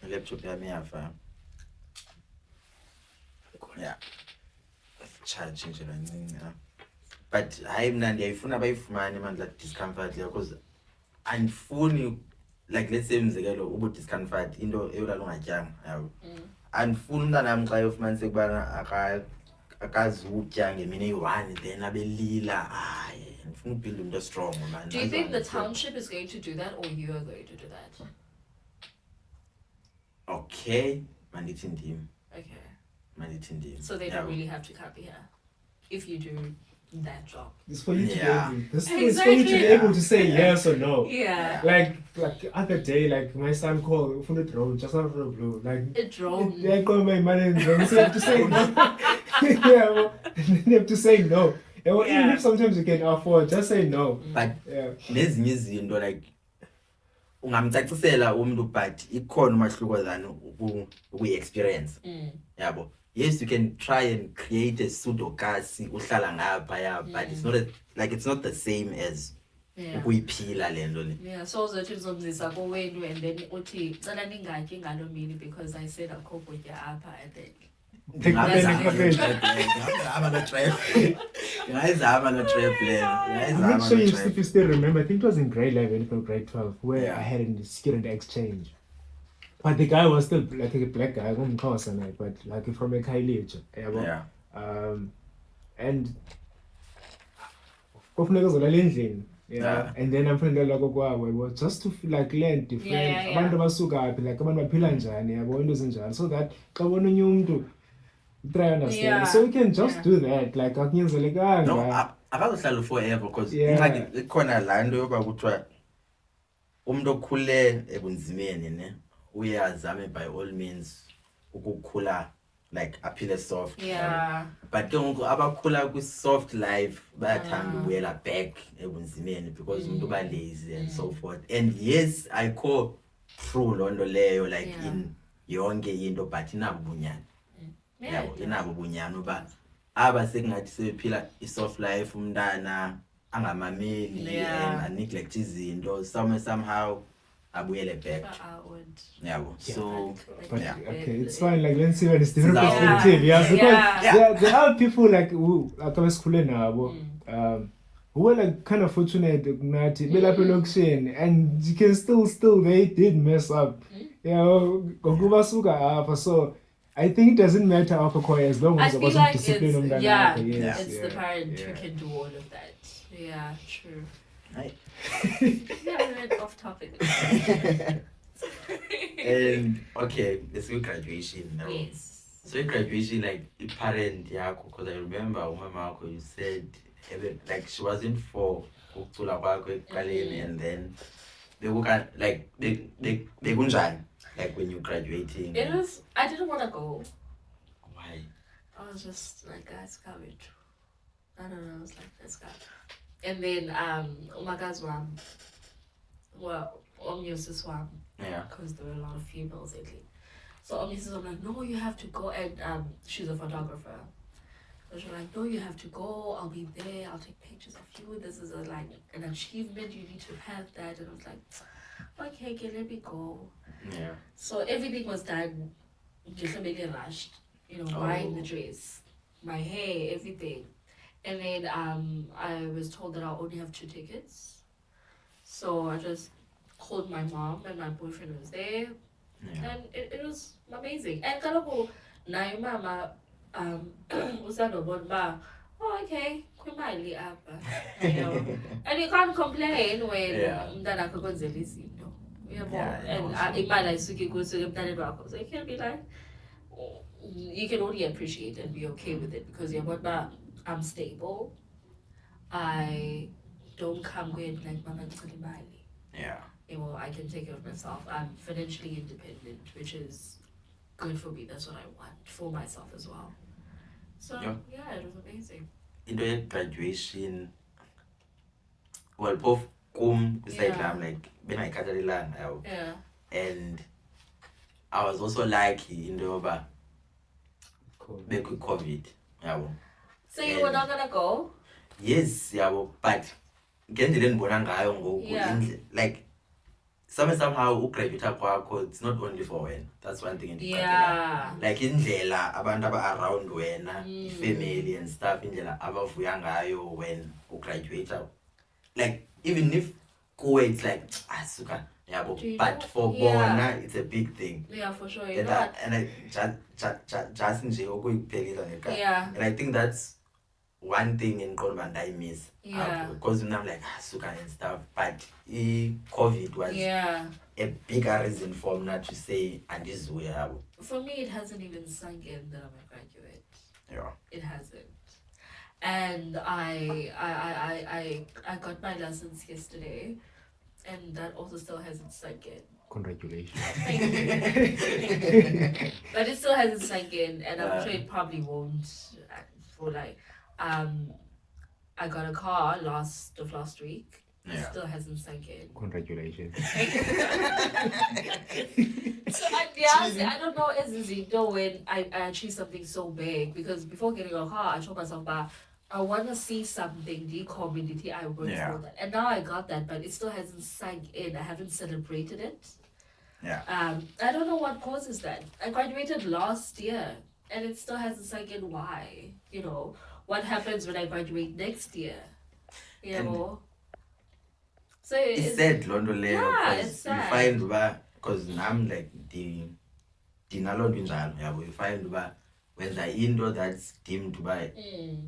Speaker 1: laptop yami yafa. Yeah. Charge nje kancane. But hayi mina ndiyayifuna bayifumane mandla discomfort because andifuni like let's say umzekelo ubu discomfort into eyolala ungatyanga yabo. Andifuni umntana wam xa efumanise ukubana akazutya ngemini eyi-1 then abelila hayi ndifuna ubuild umuntu strong man.
Speaker 2: Do you think the township is going to do that or you are going to do that?
Speaker 1: Okay, mandithi ndim.
Speaker 2: Okay.
Speaker 1: Mandithi ndim.
Speaker 2: So they don't really have to come here if you do that job.
Speaker 4: It's for you to be
Speaker 1: Yeah.
Speaker 4: able. It's for you to be able to say yes or no.
Speaker 2: Yeah.
Speaker 4: Like other day, like my son called from the drone, just out of the blue. Like
Speaker 2: A drone.
Speaker 4: they call my money and drone, so you have to say no. Yeah, well, they have to say no. And well, even if sometimes you can afford, just say no.
Speaker 1: But
Speaker 4: Yeah.
Speaker 1: nezinye izinto like ungamcacisela umuntu but ikhona umahluko than ukuyi-experience. Yabo. Yes, you can try and create a pseudocasi uhlala ngapha, but it's not it's not the same as ukuyiphila le nto le.
Speaker 2: Yeah, so uzothi uzomzisa kowenu and then uthi cela ningatyi ngalo mini because I said akho kutya apha and then
Speaker 4: I'm not sure if you still remember. I think it was in grade 11 or grade 12 where I had a student exchange. But the guy was still like a black guy, but like from a college.
Speaker 1: Yeah.
Speaker 4: And and then I'm feeling like well, just to like learn different abantu basuka like abantu baphila njani yabo into ezinjalo so that xa ubona unye umuntu try understand so we can just do that like akunyanzelekanga
Speaker 1: no akazohlala forever because ingxaki ikhona laa nto yoba kuthiwa umuntu okhule ebunzimeni ne uyazame by all means ukukhula like aphile soft. But ke ngoku abakhula kwi-soft life bayathanda ubuyela back ebunzimeni because umuntu uba lazy and so forth. And yes, I call true loo nto leyo like in yonke into but inabo ubunyani. Yabo inabo ubunyani uba aba sekungathi sebephila i-soft life umntana angamameli and aneglect izinto somehow abuyele back. Yabo. So
Speaker 4: but okay, it's fine. Like let's see what is different perspective. Yeah, because there are people like who akabesikhule nabo who were like kind of fortunate nathi belapha elokishini and you can still they did mess up. Ngokuba suka apha so I think it doesn't matter as long as there wasn't
Speaker 2: like
Speaker 4: discipline on that.
Speaker 2: It's the parent who can do all of that. Yeah, true.
Speaker 1: Right.
Speaker 2: Off topic.
Speaker 1: And okay, let's go graduation now.
Speaker 2: Yes.
Speaker 1: So in graduation, like the parent yako, because I remember mama you said like she wasn't for ukutula kwakho eqaleni and then they would like they kunjani like when you're graduating.
Speaker 2: It was I didn't want to go.
Speaker 1: Why?
Speaker 2: I was just like, guys, come it. I don't know. I was like, let's go. And then umakazi wam, well, omnyosis wam, because there were a lot of females lately. So omnyosis wam like, no, you have to go, and she's a photographer. So she's like, no, you have to go. I'll be there. I'll take pictures of you. This is like an achievement. You need to have that. And I was like, okay, let me go.
Speaker 1: Yeah.
Speaker 2: So everything was done. Just a bit rushed. Buying the dress, my hair, everything. And then I was told that I'll only have 2 tickets. So I just called my mom and my boyfriend was there. And it was amazing. And kaloku nayo mama usandobona oh okay kwimali apha. And you can't complain when umntana akho kwenzela izinto. And imali ayisuki kusuka emntaneni wakho. So you can be like you can only appreciate and be okay with it because you're not I'm stable. I don't come with like mama mali. I can take care of myself. I'm financially independent, which is good for me. That's what I want for myself as well. So it was amazing.
Speaker 1: Into ye graduation. Well, both beside I'm like benayikhathalelanga. And I was also lucky in the bekwi-COVID yabo.
Speaker 2: So you were not gonna go?
Speaker 1: Yes yabo, but ngendlela endibona ngayo ngoku like somehow ugraduate kwakho, it's not only for wena. That's one thing like indlela abantu aba-around wena, family and stuff, indlela abavuya ngayo when ugraduate, like even if kuwe it's like asuka yabo, but for bona it's a big thing.
Speaker 2: Yeah, for sure.
Speaker 1: And I just nje ukuyiphelisa ngekhaya. And I think that's one thing in Kolban I miss. Because I'm like suka and stuff. But COVID was a bigger reason for me not to say and this way.
Speaker 2: For me, it hasn't even sunk in that I'm a graduate.
Speaker 1: Yeah.
Speaker 2: It hasn't. And I got my license yesterday, and that also still hasn't sunk in.
Speaker 4: Congratulations.
Speaker 2: But it still hasn't sunk in, and I'm sure it probably won't. For like, I got a car last week. It still hasn't sunk in.
Speaker 4: Congratulations.
Speaker 2: So I don't know as Zizipho when I achieve something so big, because before getting a car, I told myself that I want to see something, the community I worked for that. And now I got that, but it still hasn't sunk in. I haven't celebrated it. I don't know what causes that. I graduated last year and it still hasn't sunk in. Why? You know, what happens when I graduate next year? You know? So
Speaker 1: it's sad, Londo Leo.
Speaker 2: Yeah, it's sad.
Speaker 1: You find because I'm like the Dinalon Binjal, you find when the indoor that's deemed to buy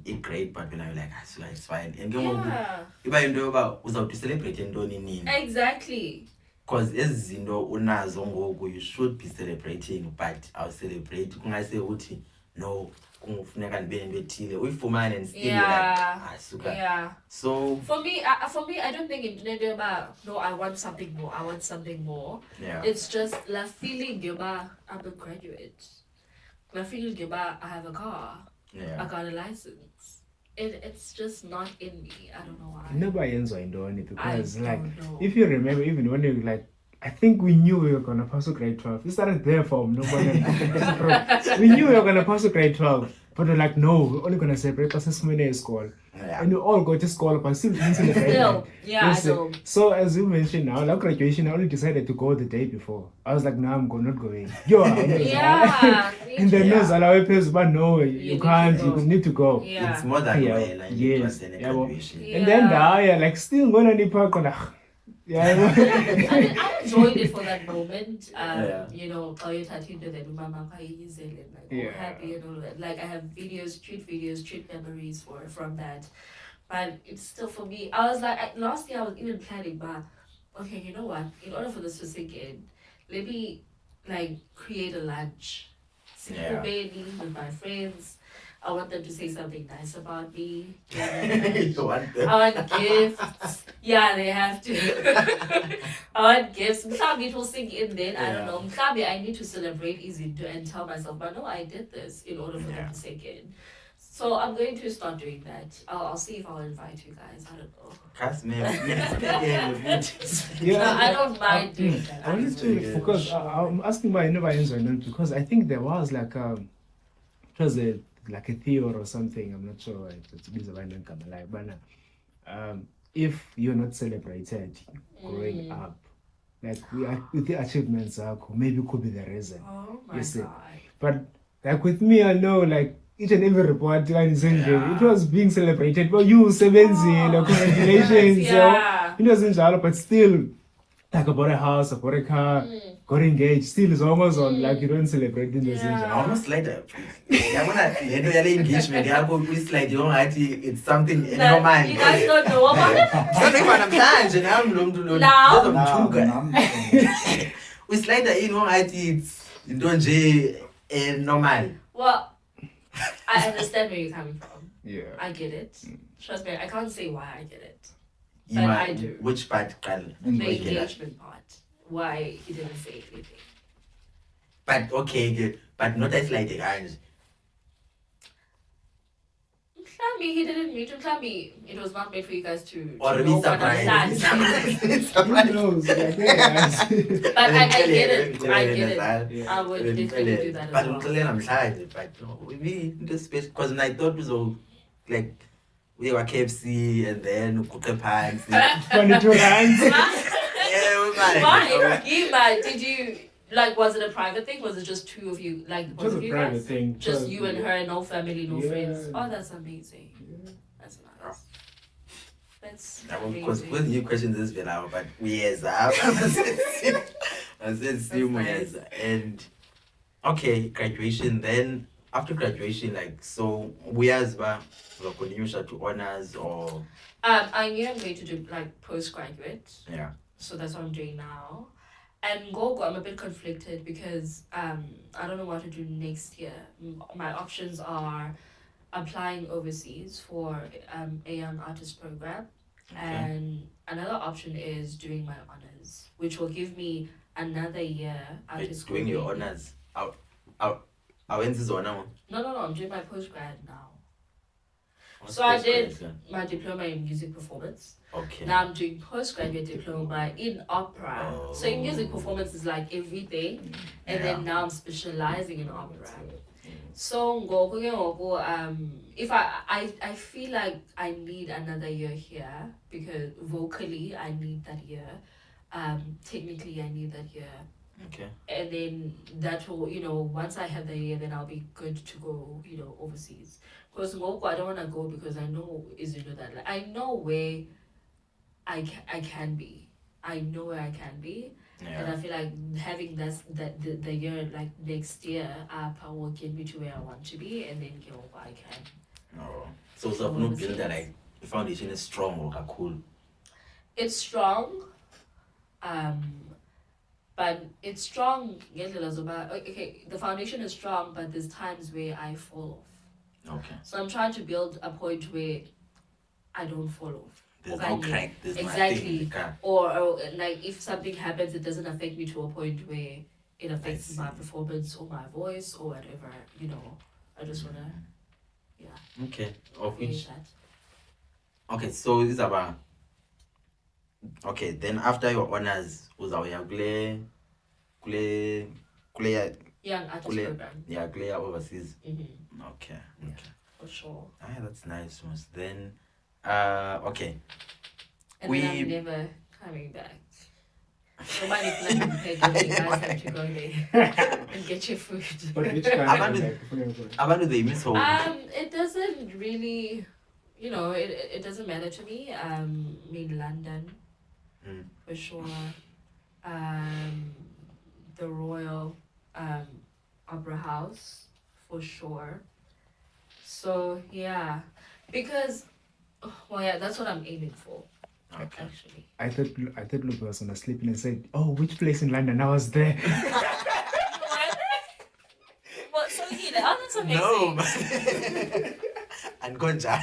Speaker 1: a great, but when I'm like, so it's fine. And if I know about without to celebrate and don't need.
Speaker 2: Exactly.
Speaker 1: Because as you know, you should be celebrating, but I'll celebrate. When I say uti, no, we fumane and still So
Speaker 2: for me, I don't think it's about no. I want something more. It's just la feeling I'm a graduate. La feeling I have a car. I got a license. It's just not in me. I don't know why.
Speaker 4: Nobody ends on doing it because if you remember, even when you I think we knew we were gonna pass grade 12. We started there from nobody. We knew we were gonna pass grade 12, but we're like, no, we're only gonna celebrate assessment school. And we all go to school, but still didn't celebrate. So as you mentioned now, like graduation, I only decided to go the day before. I was like, no, I'm not going. And then no, but no, you can't. You need to go.
Speaker 1: It's more than graduation.
Speaker 4: And then still going to the park on
Speaker 2: I enjoyed it for that moment. You know, happy and all that. Like I have treat memories from that. But it's still for me. I was like, last year I was even planning, but okay, you know what? In order for this to sink in, let me like create a lunch. With my friends. I want them to say something nice about me. I want gifts. Yeah, they have to. I want gifts. Maybe it will sink in then. I don't know. Maybe I need to celebrate and tell myself, but no, I did this in order for them to sink in. So I'm going to start doing that. I'll see if I'll invite you guys. I don't know. I don't mind doing that.
Speaker 4: Honestly, because I'm asking my never answer because I think there was like it was a theory or something. I'm not sure it's but if you're not celebrated growing up, like with the achievements, maybe it could be the reason.
Speaker 2: Oh my God.
Speaker 4: But like with me, I know like each and every report it was being celebrated. But you congratulations, it wasn't but still like about a house, about a car, got engaged, still is almost on like you don't celebrate in the
Speaker 1: almost later. Engagement, it's something normal.
Speaker 2: You guys don't know about it?
Speaker 1: We slide it's normal.
Speaker 2: Well, I understand where you're coming from.
Speaker 4: Yeah.
Speaker 2: I get it. Trust me, I can't say why I get it. But I do.
Speaker 1: Which part,
Speaker 2: The engagement part. Why he didn't say anything.
Speaker 1: But okay, but not as like the guys.
Speaker 2: Klambi, he didn't meet you. Klambi, it was not made for you guys to
Speaker 1: Or
Speaker 2: know
Speaker 1: be
Speaker 2: what I'm
Speaker 1: surprised.
Speaker 2: saying.
Speaker 4: Who knows? Like, yeah.
Speaker 2: But I get it. I get it.
Speaker 4: Yeah.
Speaker 2: I would definitely do that as
Speaker 1: But
Speaker 2: well.
Speaker 1: I'm excited. But we this space because I thought it was all like we were KFC and then Kuke Pants.
Speaker 4: 22 rands.
Speaker 1: Yeah, we might.
Speaker 2: Why? You might. Did you like? Was it a private thing? Was it just two of you? Like
Speaker 4: It
Speaker 2: both
Speaker 4: was
Speaker 2: of
Speaker 4: a
Speaker 2: you
Speaker 4: private
Speaker 2: guys?
Speaker 4: thing.
Speaker 2: Just you and
Speaker 4: yeah.
Speaker 2: her, no family, no
Speaker 4: Yeah.
Speaker 2: friends. Oh, that's amazing.
Speaker 4: Yeah.
Speaker 2: That's nice. That's
Speaker 1: Because
Speaker 2: amazing.
Speaker 1: when you question this video, but we yes, I said
Speaker 2: nice.
Speaker 1: and okay, graduation. Then after graduation, like so, we as well continue to honors or
Speaker 2: I knew I'm going to do like postgraduate,
Speaker 1: yeah.
Speaker 2: so that's what I'm doing now. And Gogo, I'm a bit conflicted because I don't know what to do next year. My options are applying overseas for a young artist program, and another option is doing my honors, which will give me another year out of school.
Speaker 1: Doing your honors. When's this honor?
Speaker 2: No, I'm doing my postgrad now.
Speaker 1: What's
Speaker 2: So I
Speaker 1: postgrad
Speaker 2: did
Speaker 1: then?
Speaker 2: my diploma in music performance.
Speaker 1: Okay.
Speaker 2: Now I'm doing postgraduate diploma in opera.
Speaker 1: Oh.
Speaker 2: So in music performance is like everything, and then now I'm specializing in opera. So if I feel like I need another year here because vocally I need that year, technically I need that year,
Speaker 1: Okay.
Speaker 2: and then that will once I have the year, then I'll be good to go overseas. Because I don't want to go because I know that like, I know where I can be. I know where I can be. And I feel like having the year like next year up will get me to where I want to be, and then I can.
Speaker 1: No. So no build that like the foundation is strong or cool.
Speaker 2: It's strong, but it's strong. Okay, the foundation is strong, but there's times where I fall off.
Speaker 1: Okay.
Speaker 2: So I'm trying to build a point where I don't fall off.
Speaker 1: There's no crack. There's
Speaker 2: Exactly.
Speaker 1: nothing.
Speaker 2: Or like if something happens, it doesn't affect me to a point where it affects my performance or my voice or whatever. I just wanna,
Speaker 1: Okay. Of
Speaker 2: create
Speaker 1: which.
Speaker 2: that.
Speaker 1: Okay. So this is about. Okay. Then after your honors, was our kule
Speaker 2: Young artist program.
Speaker 1: yeah kule overseas.
Speaker 2: Mm-hmm.
Speaker 1: Okay.
Speaker 2: Yeah.
Speaker 1: Okay.
Speaker 2: For sure.
Speaker 1: That's nice. Then, okay.
Speaker 2: And then I'm never coming back. Nobody planning to pay you guys have to go there and get your food.
Speaker 4: But which country?
Speaker 1: About the miss home.
Speaker 2: It doesn't really, it doesn't matter to me. In London, for sure. The Royal Opera House, for sure. So yeah, because that's what I'm aiming for.
Speaker 1: Okay.
Speaker 2: Actually.
Speaker 4: I thought Lupe was gonna sleep in and said, "Oh, which place in London?" I was there.
Speaker 2: Well, so that's amazing.
Speaker 1: No, but and Gonja.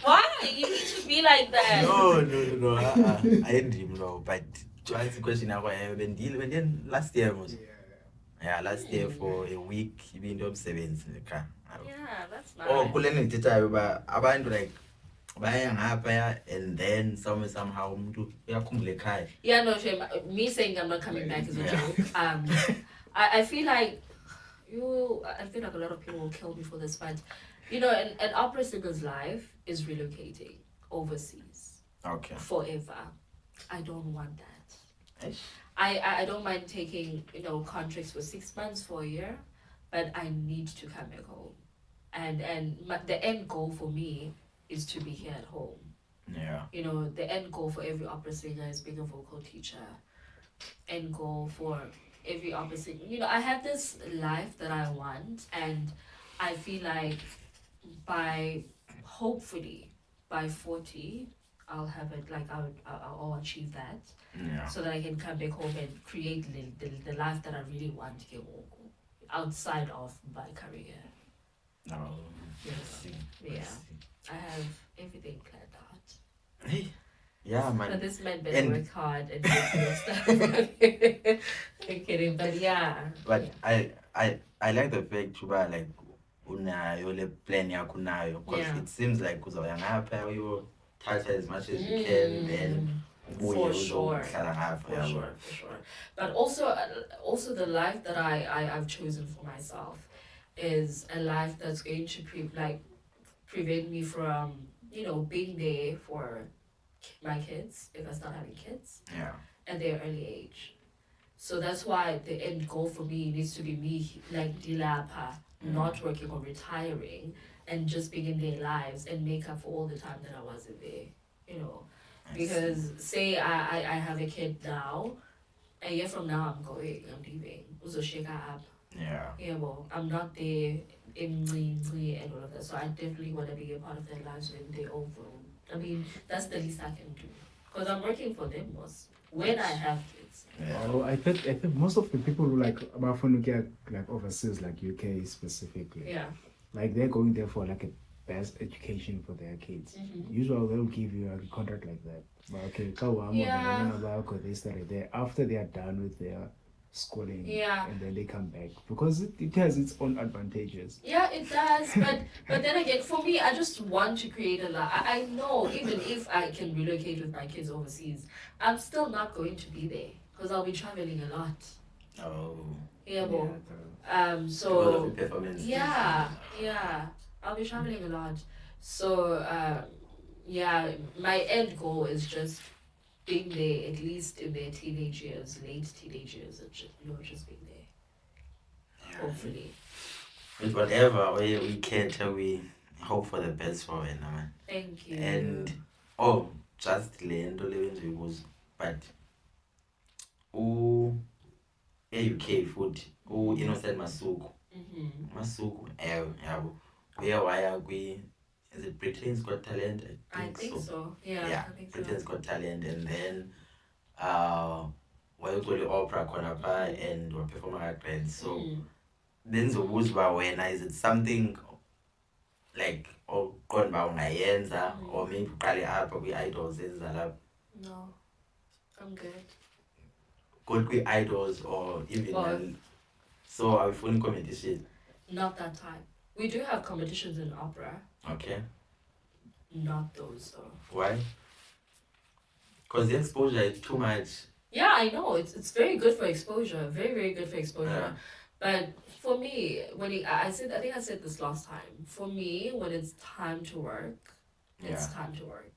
Speaker 2: Why? You need to be like that.
Speaker 1: No. I didn't even know. But to answer the question, I went then last year was. Yeah, last year for a week, even though 7 in the car.
Speaker 2: Yeah, that's nice.
Speaker 1: Oh, couldn't it about like buying happier and then somehow
Speaker 2: Yeah, no shame. Me saying I'm not coming back is a joke. I feel like a lot of people will kill me for this, but an opera singer's life is relocating overseas.
Speaker 1: Okay.
Speaker 2: Forever. I don't want that.
Speaker 1: Ish.
Speaker 2: I don't mind taking contracts for 6 months, for a year, but I need to come back home, and the end goal for me is to be here at home.
Speaker 1: Yeah.
Speaker 2: The end goal for every opera singer is being a vocal teacher. End goal for every opera singer. I have this life that I want, and I feel like hopefully by 40, I'll have it. Like I'll achieve that.
Speaker 1: Yeah.
Speaker 2: So that I can come back home and create the life that I really want outside of my career.
Speaker 1: No.
Speaker 2: Yeah. I have everything planned out.
Speaker 1: Hey. Yeah, man.
Speaker 2: So this man better work hard and do stuff. I'm kidding, but yeah.
Speaker 1: But I like the fact, Chuba, like unayo le plan yakho unayo, because
Speaker 2: Yeah.
Speaker 1: it seems like uzawuya ngapha uyothatha as much as you can, then ubuye
Speaker 2: For sure.
Speaker 1: uzohlala ngapha.
Speaker 2: For sure. But also the life that I've chosen for myself is a life that's going to prevent me from, being there for my kids if I start having kids
Speaker 1: Yeah.
Speaker 2: at their early age. So that's why the end goal for me needs to be me like dilapa, not working or retiring, and just being in their lives and make up for all the time that I wasn't there. Because say I have a kid now, a year from now I'm leaving. Uzosheka up.
Speaker 1: Yeah.
Speaker 2: Well, I'm not there in and all of that. So I definitely want to be a part of their lives when they're all grown. I mean, that's the least I can do. Because I'm working for them most when I have kids.
Speaker 1: Yeah.
Speaker 4: Well, I think most of the people who like overseas, like UK specifically,
Speaker 2: Yeah.
Speaker 4: like they're going there for like a best education for their kids. Usually they'll give you a contract like that. But okay, they started there after they are done with their schooling, and then they come back because it has its own advantages.
Speaker 2: Yeah, it does. But then again, for me, I just want to create a life. I know even if I can relocate with my kids overseas, I'm still not going to be there because I'll be traveling a lot.
Speaker 1: Oh.
Speaker 2: Yeah, well,
Speaker 1: Because
Speaker 2: so
Speaker 1: of the performance.
Speaker 2: yeah, I'll be traveling a lot. So my end goal is just being there at least in their teenage years, late teenage years, and just being there. Hopefully.
Speaker 1: With whatever way we can, we hope for the best for it, man.
Speaker 2: Thank you.
Speaker 1: And just le nto le bendiyibuza, but e-UK futhi u-Innocent Masuku yabo uye waya is it Britain's Got Talent?
Speaker 2: I think so. Yeah,
Speaker 1: Yeah,
Speaker 2: I think so.
Speaker 1: Britain's Got Talent, and then wayegcwele opera khona pha and waperforma ka-grand. So then ndizobuza uba wena, is it something like oqonda uba ungayenza or maybe uqale apha kwi-idols ezizalapha?
Speaker 2: No, I'm good.
Speaker 1: Good kwi-idols or even so awufuni competition?
Speaker 2: Not that time. We do have competitions in opera.
Speaker 1: Okay.
Speaker 2: Not those though.
Speaker 1: Why? Because the exposure is too much.
Speaker 2: Yeah, I know. It's very good for exposure. Very, very good for exposure.
Speaker 1: Yeah.
Speaker 2: But for me, I think I said this last time. For me, when it's time to work, it's time to work.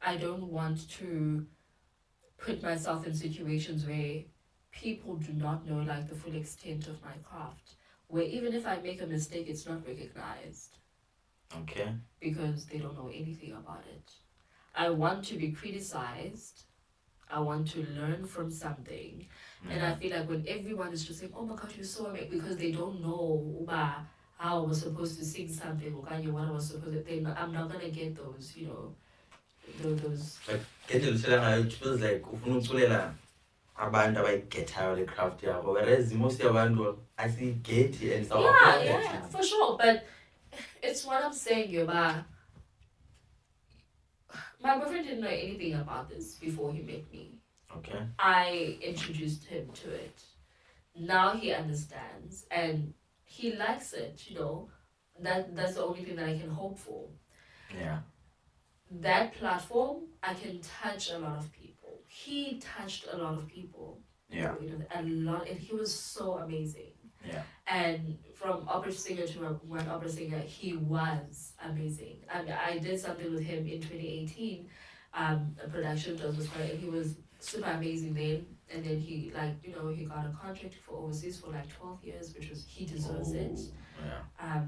Speaker 2: I don't want to put myself in situations where people do not know like the full extent of my craft. Where even if I make a mistake, it's not recognized.
Speaker 1: Okay.
Speaker 2: Because they don't know anything about it. I want to be criticized. I want to learn from something. And I feel like when everyone is just saying, oh my gosh, you're so amazing, because they don't know how I was supposed to sing something or what I was supposed to, I'm not going to get those, those.
Speaker 1: But it feels like ufuna ukuculela abantu abayigetayo le craft yakho, whereas most yabantu asiyigeti and
Speaker 2: Yeah, for sure. But it's what I'm saying, my boyfriend didn't know anything about this before he met me.
Speaker 1: Okay.
Speaker 2: I introduced him to it. Now he understands and he likes it, That's the only thing that I can hope for.
Speaker 1: Yeah.
Speaker 2: That platform, I can touch a lot of people. He touched a lot of people.
Speaker 1: Yeah.
Speaker 2: A lot, and he was so amazing.
Speaker 1: Yeah.
Speaker 2: And from opera singer to one opera singer, he was amazing. I did something with him in 2018, a production that was great, and he was super amazing then. And then he he got a contract for overseas for like 12 years, which was, he deserves it.
Speaker 1: Yeah.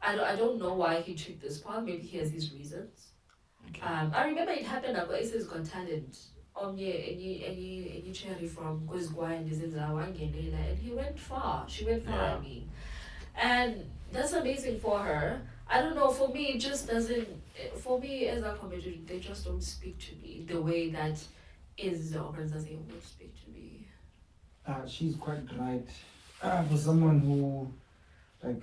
Speaker 2: I don't know why he took this path. Maybe he has his reasons.
Speaker 1: Okay.
Speaker 2: I remember it happened at Aces Got Talent. Any cherry from Guzgwa and and he went far. She went far, I mean. And that's amazing for her. I don't know, for me, it just doesn't, for me as a comedian, they just don't speak to me the way that is the organization would speak to me.
Speaker 3: She's quite right. For someone who, like,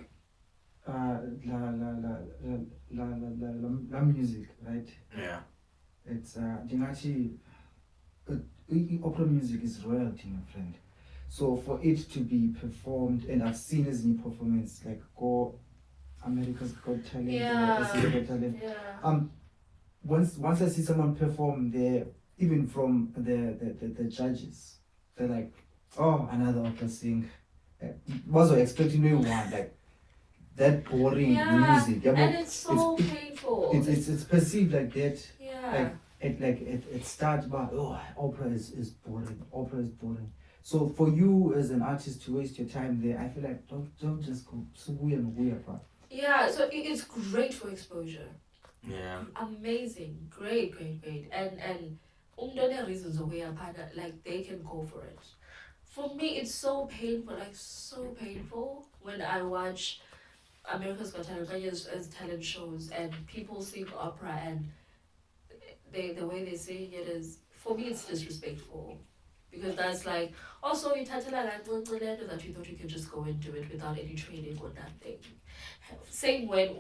Speaker 3: la music, right?
Speaker 1: Yeah.
Speaker 3: It's, opera music is royalty, my friend. So for it to be performed, and I've seen his new performance, like go America's Got Talent, SA's Got Talent. Once I see someone perform there, even from the judges, they're like, oh, another opera singer. Was expecting new one, like that boring music.
Speaker 2: And it's so painful.
Speaker 3: It's perceived like that.
Speaker 2: Yeah.
Speaker 3: It starts by, oh, opera is boring. Opera is boring. So for you as an artist to waste your time there, I feel like don't just go so weird.
Speaker 2: Yeah, so it's great for exposure.
Speaker 1: Yeah.
Speaker 2: Amazing. Great. And umdone reasons of where like they can go for it. For me it's so painful when I watch America's Got Talent as talent shows and people sing opera and the way they sing it is, for me it's disrespectful. Because that's like, also you touch that you thought you could just go and do it without any training or nothing. Same when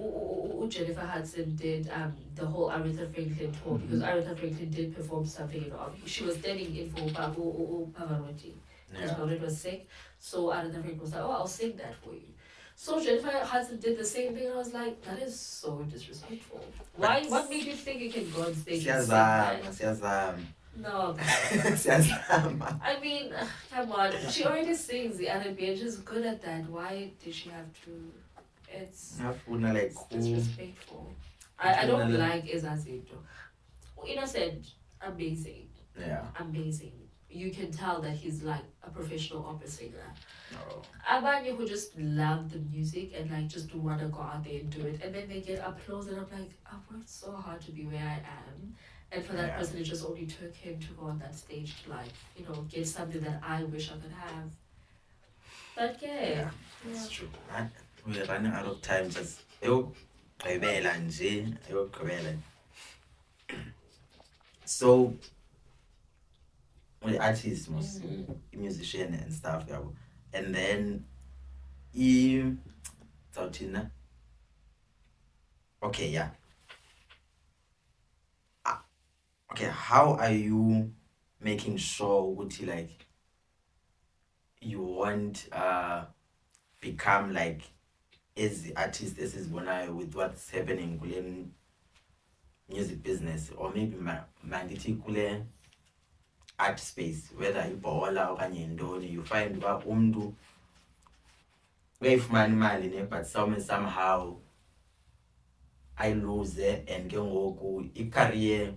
Speaker 2: Jennifer Hudson did the whole Aretha Franklin tour, because Aretha Franklin did perform something she was standing in for Pavarotti because Pavarotti was sick, so Aretha Franklin was like, oh, I'll sing that for you. So Jennifer Hudson did the same thing, and I was like, that is so disrespectful. Why? What made you think you can go on stage and sing that? No. I mean, come on. She already sings the R&B and she's good at that. Why did she have to? It's disrespectful. I don't like Zizipho. Innocent, amazing.
Speaker 1: Yeah.
Speaker 2: Amazing. You can tell that he's like a professional opera singer.
Speaker 1: Oh.
Speaker 2: Abanye who just love the music and like just want to go out there and do it, and then they get applause and I'm like, I've worked so hard to be where I am. And for that person, it just only took him to go on that stage to like, get something that I wish I could have. But yeah.
Speaker 1: It's true. We're running out of time. Just so the artist, musician and stuff, and then okay, yeah. Okay, how are you making sure would you like you won't become like as the artist this is with what's happening in music business, or maybe manditi kule art space, whether ibhola okanye ndoni, you find uba umntu uyayifumana imali ne but somehow I lose and ke ngoku i-career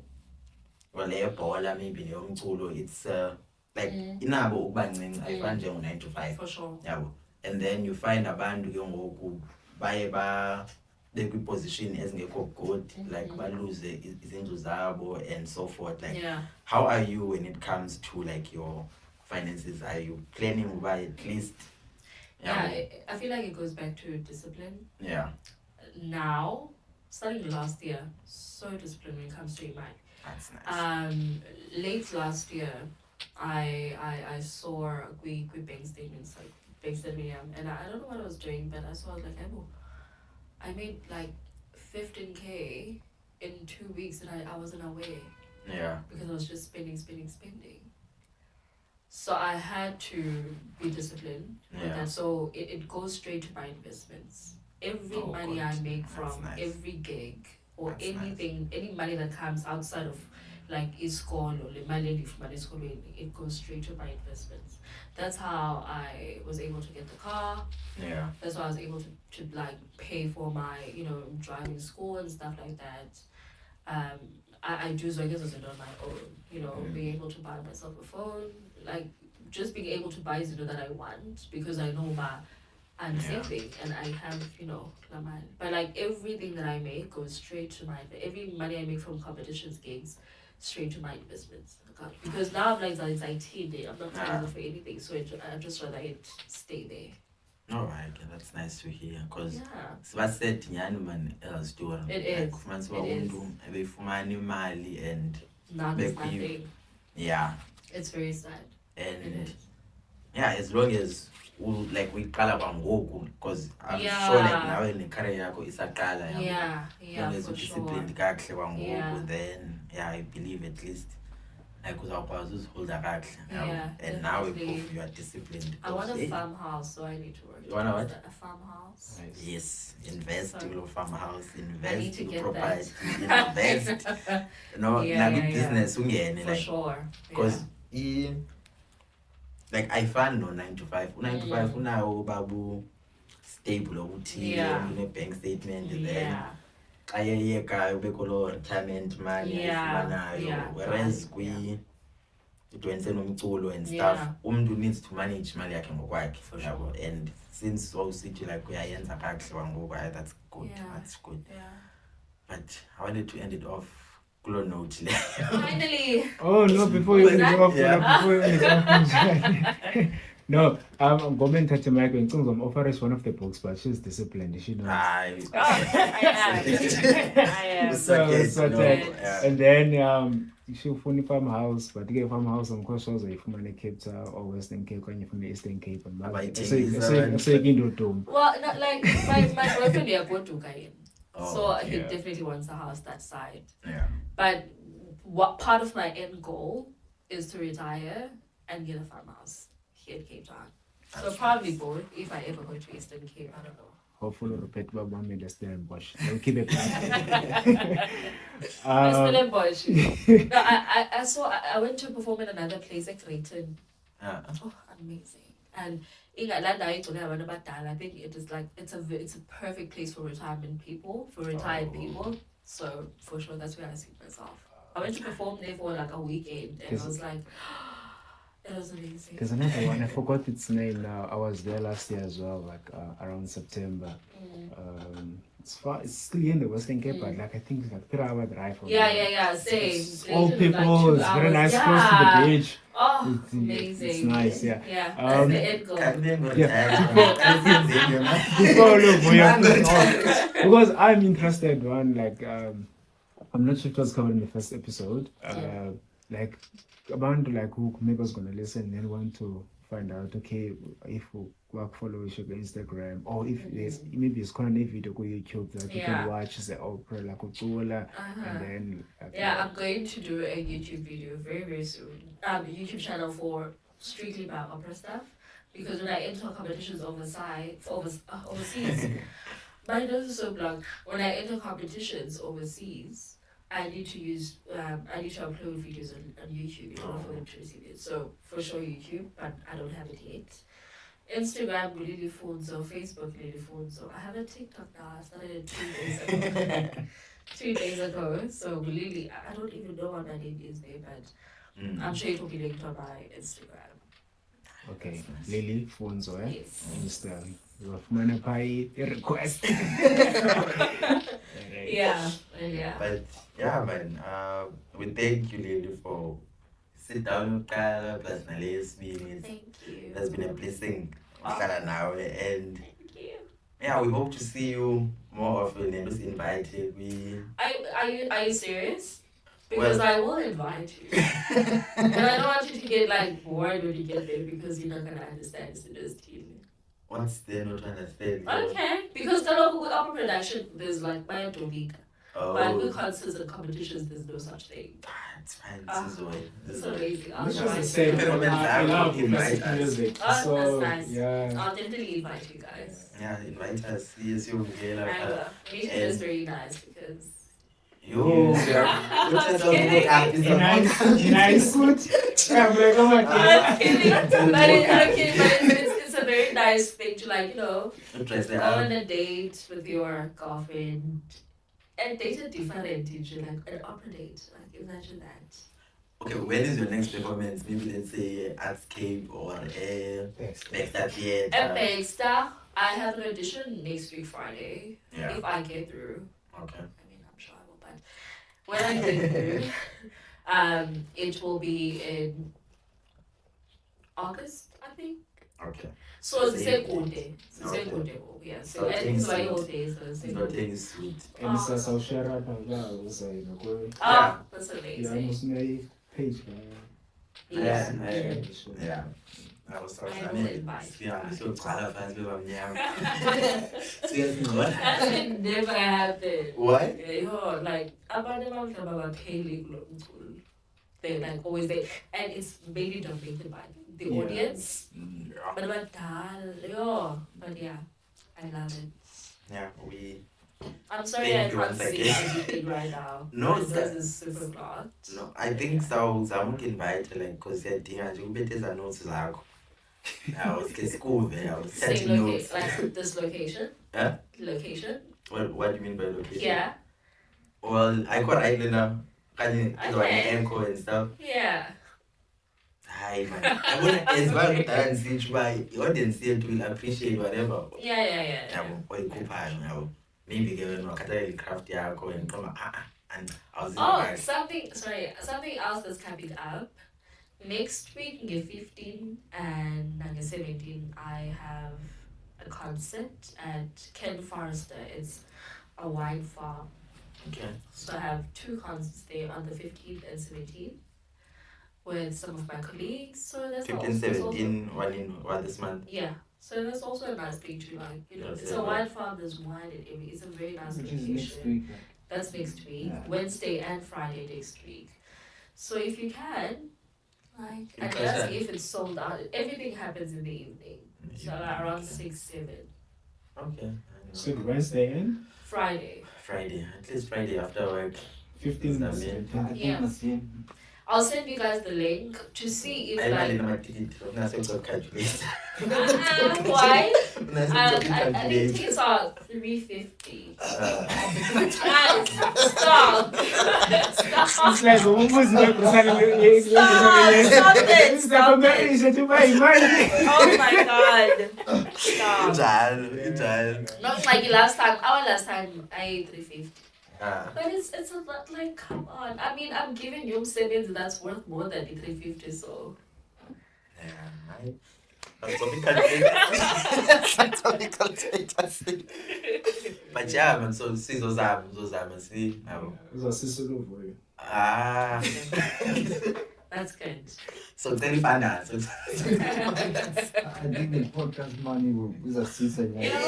Speaker 1: leyo bhola maybe neyomculo it's like inabo ukuba ncinci ayifani njengo 9 to 5
Speaker 2: for sure.
Speaker 1: Yabo. And then you find abantu ke ngoku baye bekwi-position ezingekho good, like balose izindlu zabo and so forth, like how are you when it comes to like your finances? Are you planning uba at least
Speaker 2: I feel like it goes back to discipline. Now starting last year, so disciplined when it comes to your mind.
Speaker 1: That's nice.
Speaker 2: Late last year, I saw quick bank statements, like bank statement, and I don't know what I was doing, but I saw like, I made like 15K in 2 weeks, and I wasn't aware. Because I was just spending. So I had to be disciplined with that. So it goes straight to my investments. Every money I make from every gig or anything, any money that comes outside of like iskolo or it goes straight to my investments. That's how I was able to get the car. That's how I was able to like pay for my driving school and stuff like that. I do so I guess on my own, being able to buy myself a phone, like just being able to buy that I want because I know I'm saving and I have, the money. But like everything that I make goes straight to every money I make from competitions, gigs, straight to my investments. Because now I'm like, it's IT, I'm not tired for anything, so I'd just rather it stay there.
Speaker 1: Alright, that's nice to hear, because what's that man else doing?
Speaker 2: It is.
Speaker 1: And
Speaker 2: now there's nothing. It's very sad.
Speaker 1: And as long as like we qala kwangoku, because I'm sure like nawe necareer yakho isaqala
Speaker 2: as long
Speaker 1: as you disciplined kakuhle kwangoku, then I believe at least like uzawukwazi uziholda kakuhle.
Speaker 2: Yeah,
Speaker 1: And now
Speaker 2: definitely.
Speaker 1: you are disciplined.
Speaker 2: I want a
Speaker 1: because,
Speaker 2: farmhouse, so I need to work.
Speaker 1: You want a
Speaker 2: towards
Speaker 1: what?
Speaker 2: that. A farmhouse.
Speaker 4: Nice.
Speaker 1: Yes, invest
Speaker 2: So-
Speaker 1: in your farmhouse,
Speaker 2: I need
Speaker 1: invest
Speaker 2: to
Speaker 1: in
Speaker 2: get
Speaker 1: property,
Speaker 2: that.
Speaker 1: invest.
Speaker 2: Yeah,
Speaker 1: Like
Speaker 2: yeah,
Speaker 1: business, ungene,
Speaker 2: For
Speaker 1: like,
Speaker 2: sure.
Speaker 1: because like I found no 9 to 5. 9 to 5 unawo babu stable ukuthi
Speaker 2: Yeah.
Speaker 1: bank statement then
Speaker 2: Yeah.
Speaker 1: xa yeyekayo ubekho loo retirement money
Speaker 2: Yeah,
Speaker 1: ayifumanayo,
Speaker 2: yeah,
Speaker 1: whereas
Speaker 2: yeah.
Speaker 1: idwenise nomculo and stuff,
Speaker 2: Yeah.
Speaker 1: umntu needs to manage imali yakhe ngokwakhe.
Speaker 2: For
Speaker 1: Yabo.
Speaker 2: sure.
Speaker 1: And since wawusithi like uyayenza kakuhle wangoku, that's good.
Speaker 2: Yeah.
Speaker 1: That's good.
Speaker 2: Yeah.
Speaker 1: But I wanted to end it off kulo note le.
Speaker 2: Finally.
Speaker 4: Oh no! Before you
Speaker 2: Was
Speaker 4: end it
Speaker 2: that-
Speaker 4: off,
Speaker 1: Yeah.
Speaker 4: before you end it off, no. Gomen touch mic when Tsungzom offers one of the books, but she's disciplined. She knows.
Speaker 1: I
Speaker 2: Oh, I am.
Speaker 4: So
Speaker 2: good.
Speaker 1: yeah.
Speaker 4: And then she'll find farmhouse, but the farmhouse on course also if you Cape Town or Western Cape when you from the Eastern Cape and so you can do dome.
Speaker 2: Well, not like my boyfriend, yeah, go to Kayin.
Speaker 1: Oh,
Speaker 2: So he
Speaker 4: yeah.
Speaker 2: definitely wants the house that side.
Speaker 1: Yeah.
Speaker 2: But what part of my end goal is to retire and get a farmhouse here in Cape Town. So
Speaker 1: That's
Speaker 2: probably
Speaker 1: nice.
Speaker 2: both if I ever go to Eastern Cape. I don't know.
Speaker 4: Hopefully repeat what one made the Stellenbosch. They'll keep it.
Speaker 2: Stellenbosch. No, I went to perform in another place like Creighton.
Speaker 1: Yeah.
Speaker 2: Oh, amazing. And in Atlanta, I think it is like it's a perfect place for retirement people, for retired people. So for sure, that's where I see myself. I went to perform there for like a weekend, and I was like, it was amazing.
Speaker 4: There's another one, I forgot its name now. I was there last year as well, like around September. It's far, it's still in the Western Cape, but like I think it's like 3-hour drive from
Speaker 2: Yeah,
Speaker 4: there.
Speaker 2: same.
Speaker 4: It's all
Speaker 2: Clayton is like
Speaker 4: people,
Speaker 2: 2
Speaker 4: it's very
Speaker 2: hours.
Speaker 4: nice,
Speaker 2: Yeah.
Speaker 4: close to the beach.
Speaker 2: Oh,
Speaker 4: It's
Speaker 2: amazing.
Speaker 4: nice, yeah.
Speaker 2: Yeah,
Speaker 4: Um,
Speaker 2: that's the end goal.
Speaker 4: Before look, we are because I'm interested one like I'm not sure if it was covered in the first episode. Like about like who maybe was gonna listen and want to find out okay if we work follow your Instagram or if there's maybe it's kind of video go YouTube that you can watch the opera like Utola and then
Speaker 2: Yeah, I'm going to do a YouTube video very, very soon. YouTube channel for strictly about opera stuff. Because when I enter competitions overseas, my nose is so blank. When I enter competitions overseas, I need to upload videos on YouTube in order for them to receive it. So for sure YouTube, but I don't have it yet. Instagram, Lily Funzo, Facebook, Lily Funzo. I have a TikTok now. I started it 2 days ago. 2 days ago. So Lily, I don't even know what my name is there, but I'm sure it will be linked on my Instagram.
Speaker 4: okay, Lily Funzo, eh?
Speaker 2: Yes.
Speaker 4: Insta. You have money pay request.
Speaker 2: Yeah.
Speaker 1: But yeah, man, we thank you, Lily, for sit down with Kala, plus Nales meetings.
Speaker 2: Thank you.
Speaker 1: That's been a blessing, Kala now, and
Speaker 2: Thank you.
Speaker 1: yeah, we hope to see you more often and just invited.
Speaker 2: Are you serious? Because I will invite you. And I don't want you to get like bored when you get there because you're not gonna understand Cinder's team.
Speaker 1: What's there not to understand?
Speaker 2: Okay. Because the local opera production there's like my Domika. But with concerts and competitions there's no such thing.
Speaker 1: It's fine. This is what
Speaker 2: It's amazing. I'll
Speaker 4: This
Speaker 2: invite
Speaker 4: was the
Speaker 2: you.
Speaker 4: same. I love
Speaker 1: Invite
Speaker 4: classic
Speaker 1: us.
Speaker 4: music.
Speaker 2: Oh,
Speaker 4: So
Speaker 2: that's nice.
Speaker 4: yeah.
Speaker 2: I'll definitely invite you guys.
Speaker 1: Yeah, invite us. Yes, you will.
Speaker 2: I will. Meeting is very nice because
Speaker 1: You,
Speaker 2: Nice.
Speaker 4: Nice. I'm like, oh my God.
Speaker 2: I'm kidding. But it's a very nice thing to like, go on a date with your girlfriend and date a different teacher, like an opera date. Like imagine that.
Speaker 1: Okay, when is your next performance? Maybe let's say Artscape or Baxter Theatre.
Speaker 2: At Baxter, I have an audition next week Friday.
Speaker 1: Yeah.
Speaker 2: If I get through.
Speaker 1: Okay.
Speaker 2: I mean, I'm sure I will, but when I get through, it will be in August, I think.
Speaker 1: Okay.
Speaker 2: So it's the
Speaker 1: Same.
Speaker 2: same day. It's the same
Speaker 1: Okay.
Speaker 2: day. Yeah. So
Speaker 1: Okay.
Speaker 2: it's my whole day. So it's the
Speaker 1: It's
Speaker 2: same
Speaker 1: not
Speaker 2: day.
Speaker 1: taking sweet.
Speaker 4: And so I'll share out of that. Also, you know, go.
Speaker 2: Oh, that's
Speaker 4: Yeah,
Speaker 2: amazing.
Speaker 4: almost my page.
Speaker 2: Yeah.
Speaker 1: Yeah. I was so
Speaker 2: I will invite.
Speaker 1: Yeah, so glad I was with you.
Speaker 2: That should never happen.
Speaker 1: What?
Speaker 2: Yo, like, abantu abadlala bapheli kulo mculo. They're like always there, and it's mainly dominated by the audience. But yeah, I love it.
Speaker 1: Yeah,
Speaker 2: I'm sorry I
Speaker 1: thank you
Speaker 2: can't
Speaker 1: once
Speaker 2: sing
Speaker 1: again.
Speaker 2: anything right now.
Speaker 1: No,
Speaker 2: My
Speaker 1: it's
Speaker 2: voice is super flat.
Speaker 1: No, I think so. I'm invite like because siyadinga nje ubetheza notes zakho. I was school there. I was
Speaker 2: Same
Speaker 1: setting notes.
Speaker 2: like this location.
Speaker 1: Huh?
Speaker 2: Location.
Speaker 1: What do you mean by location?
Speaker 2: Yeah.
Speaker 1: Well, I got right now. Can you anchor and stuff?
Speaker 2: Yeah.
Speaker 1: Hi man. I mean, as well as each by the audience here will appreciate whatever.
Speaker 2: Yeah.
Speaker 1: Or you could maybe given a category craft yakho and come and I was
Speaker 2: something else that's coming up. Next week, on the 15 and on the 17, I have a concert at Ken Forrester. It's a wine farm.
Speaker 1: Okay.
Speaker 2: So I have 2 concerts there on the 15th and 17th with some of my colleagues. So that's
Speaker 1: 15, 17, one this month.
Speaker 2: Yeah. So that's also a nice thing to like, it's a wine farm, there's wine and everything. It's a very nice location.
Speaker 3: Next week.
Speaker 2: That's next week.
Speaker 3: Yeah.
Speaker 2: Wednesday and Friday next week. So if you can, like, and that's if it's sold out. Everything happens in the evening. So like around 6, 7.
Speaker 1: Okay.
Speaker 4: So Wednesday and
Speaker 2: Friday.
Speaker 1: At least Friday after work.
Speaker 4: 15
Speaker 1: That's
Speaker 4: minutes.
Speaker 2: Yeah. I'll send you guys the link to see if
Speaker 1: I
Speaker 2: like.
Speaker 1: my ticket. Calculate.
Speaker 2: Why? I think tickets are 350. Guys, stop.
Speaker 4: It's like
Speaker 2: Oh my god. Stop. Not like last time. Our last time I ate 350. But it's a lot, like, come on. I mean, I'm giving you savings that's worth more than the 350, so.
Speaker 1: Yeah, but yeah, man, so see those see.
Speaker 2: That's good.
Speaker 1: So tell me I
Speaker 3: think the podcast money is a season.
Speaker 1: Because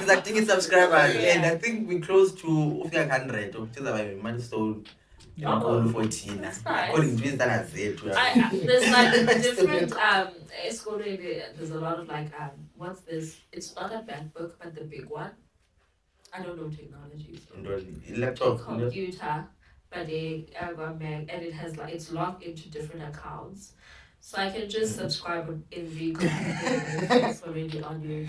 Speaker 1: I think it's subscribers, and I think we close to 100, which is a milestone. 14.
Speaker 2: That's nice.
Speaker 1: According to his standards,
Speaker 2: there's like different there's a lot of like what's this? It's not a MacBook, but the big one. I don't know technology. So.
Speaker 1: Laptop,
Speaker 2: computer, but a Mac, and it has like it's logged into different accounts. So I can just subscribe in the computer. It's already on you.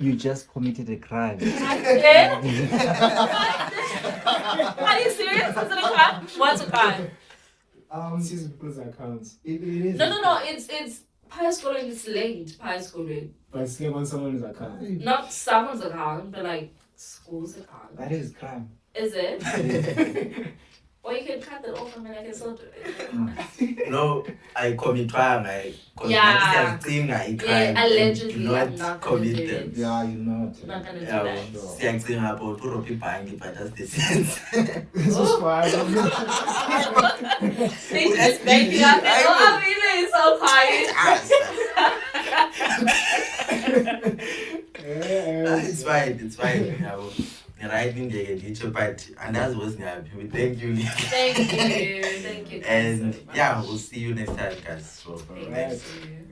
Speaker 3: You just committed a crime.
Speaker 2: I did? Are you serious? Is it a crime? What's a crime?
Speaker 4: People's accounts.
Speaker 3: It is.
Speaker 2: No. It's Pi schooling is linked Pi schooling.
Speaker 4: But it's still on someone's account.
Speaker 2: Not someone's account, but like school's account.
Speaker 3: That is crime.
Speaker 2: Is it? Or you can cut that off and then I can still do it.
Speaker 1: No, I commit crime.
Speaker 2: Allegedly, I'm not gonna do it.
Speaker 3: Yeah, you're not.
Speaker 2: I'm not gonna do that.
Speaker 1: But just the sense.
Speaker 4: This is fine.
Speaker 2: They just make me up. I'm really so quiet.
Speaker 1: It's fine. Right in the but and that's what's happy. Thank you.
Speaker 2: Thank you.
Speaker 1: And yeah, we'll see you next time, guys. So,
Speaker 2: Thank you.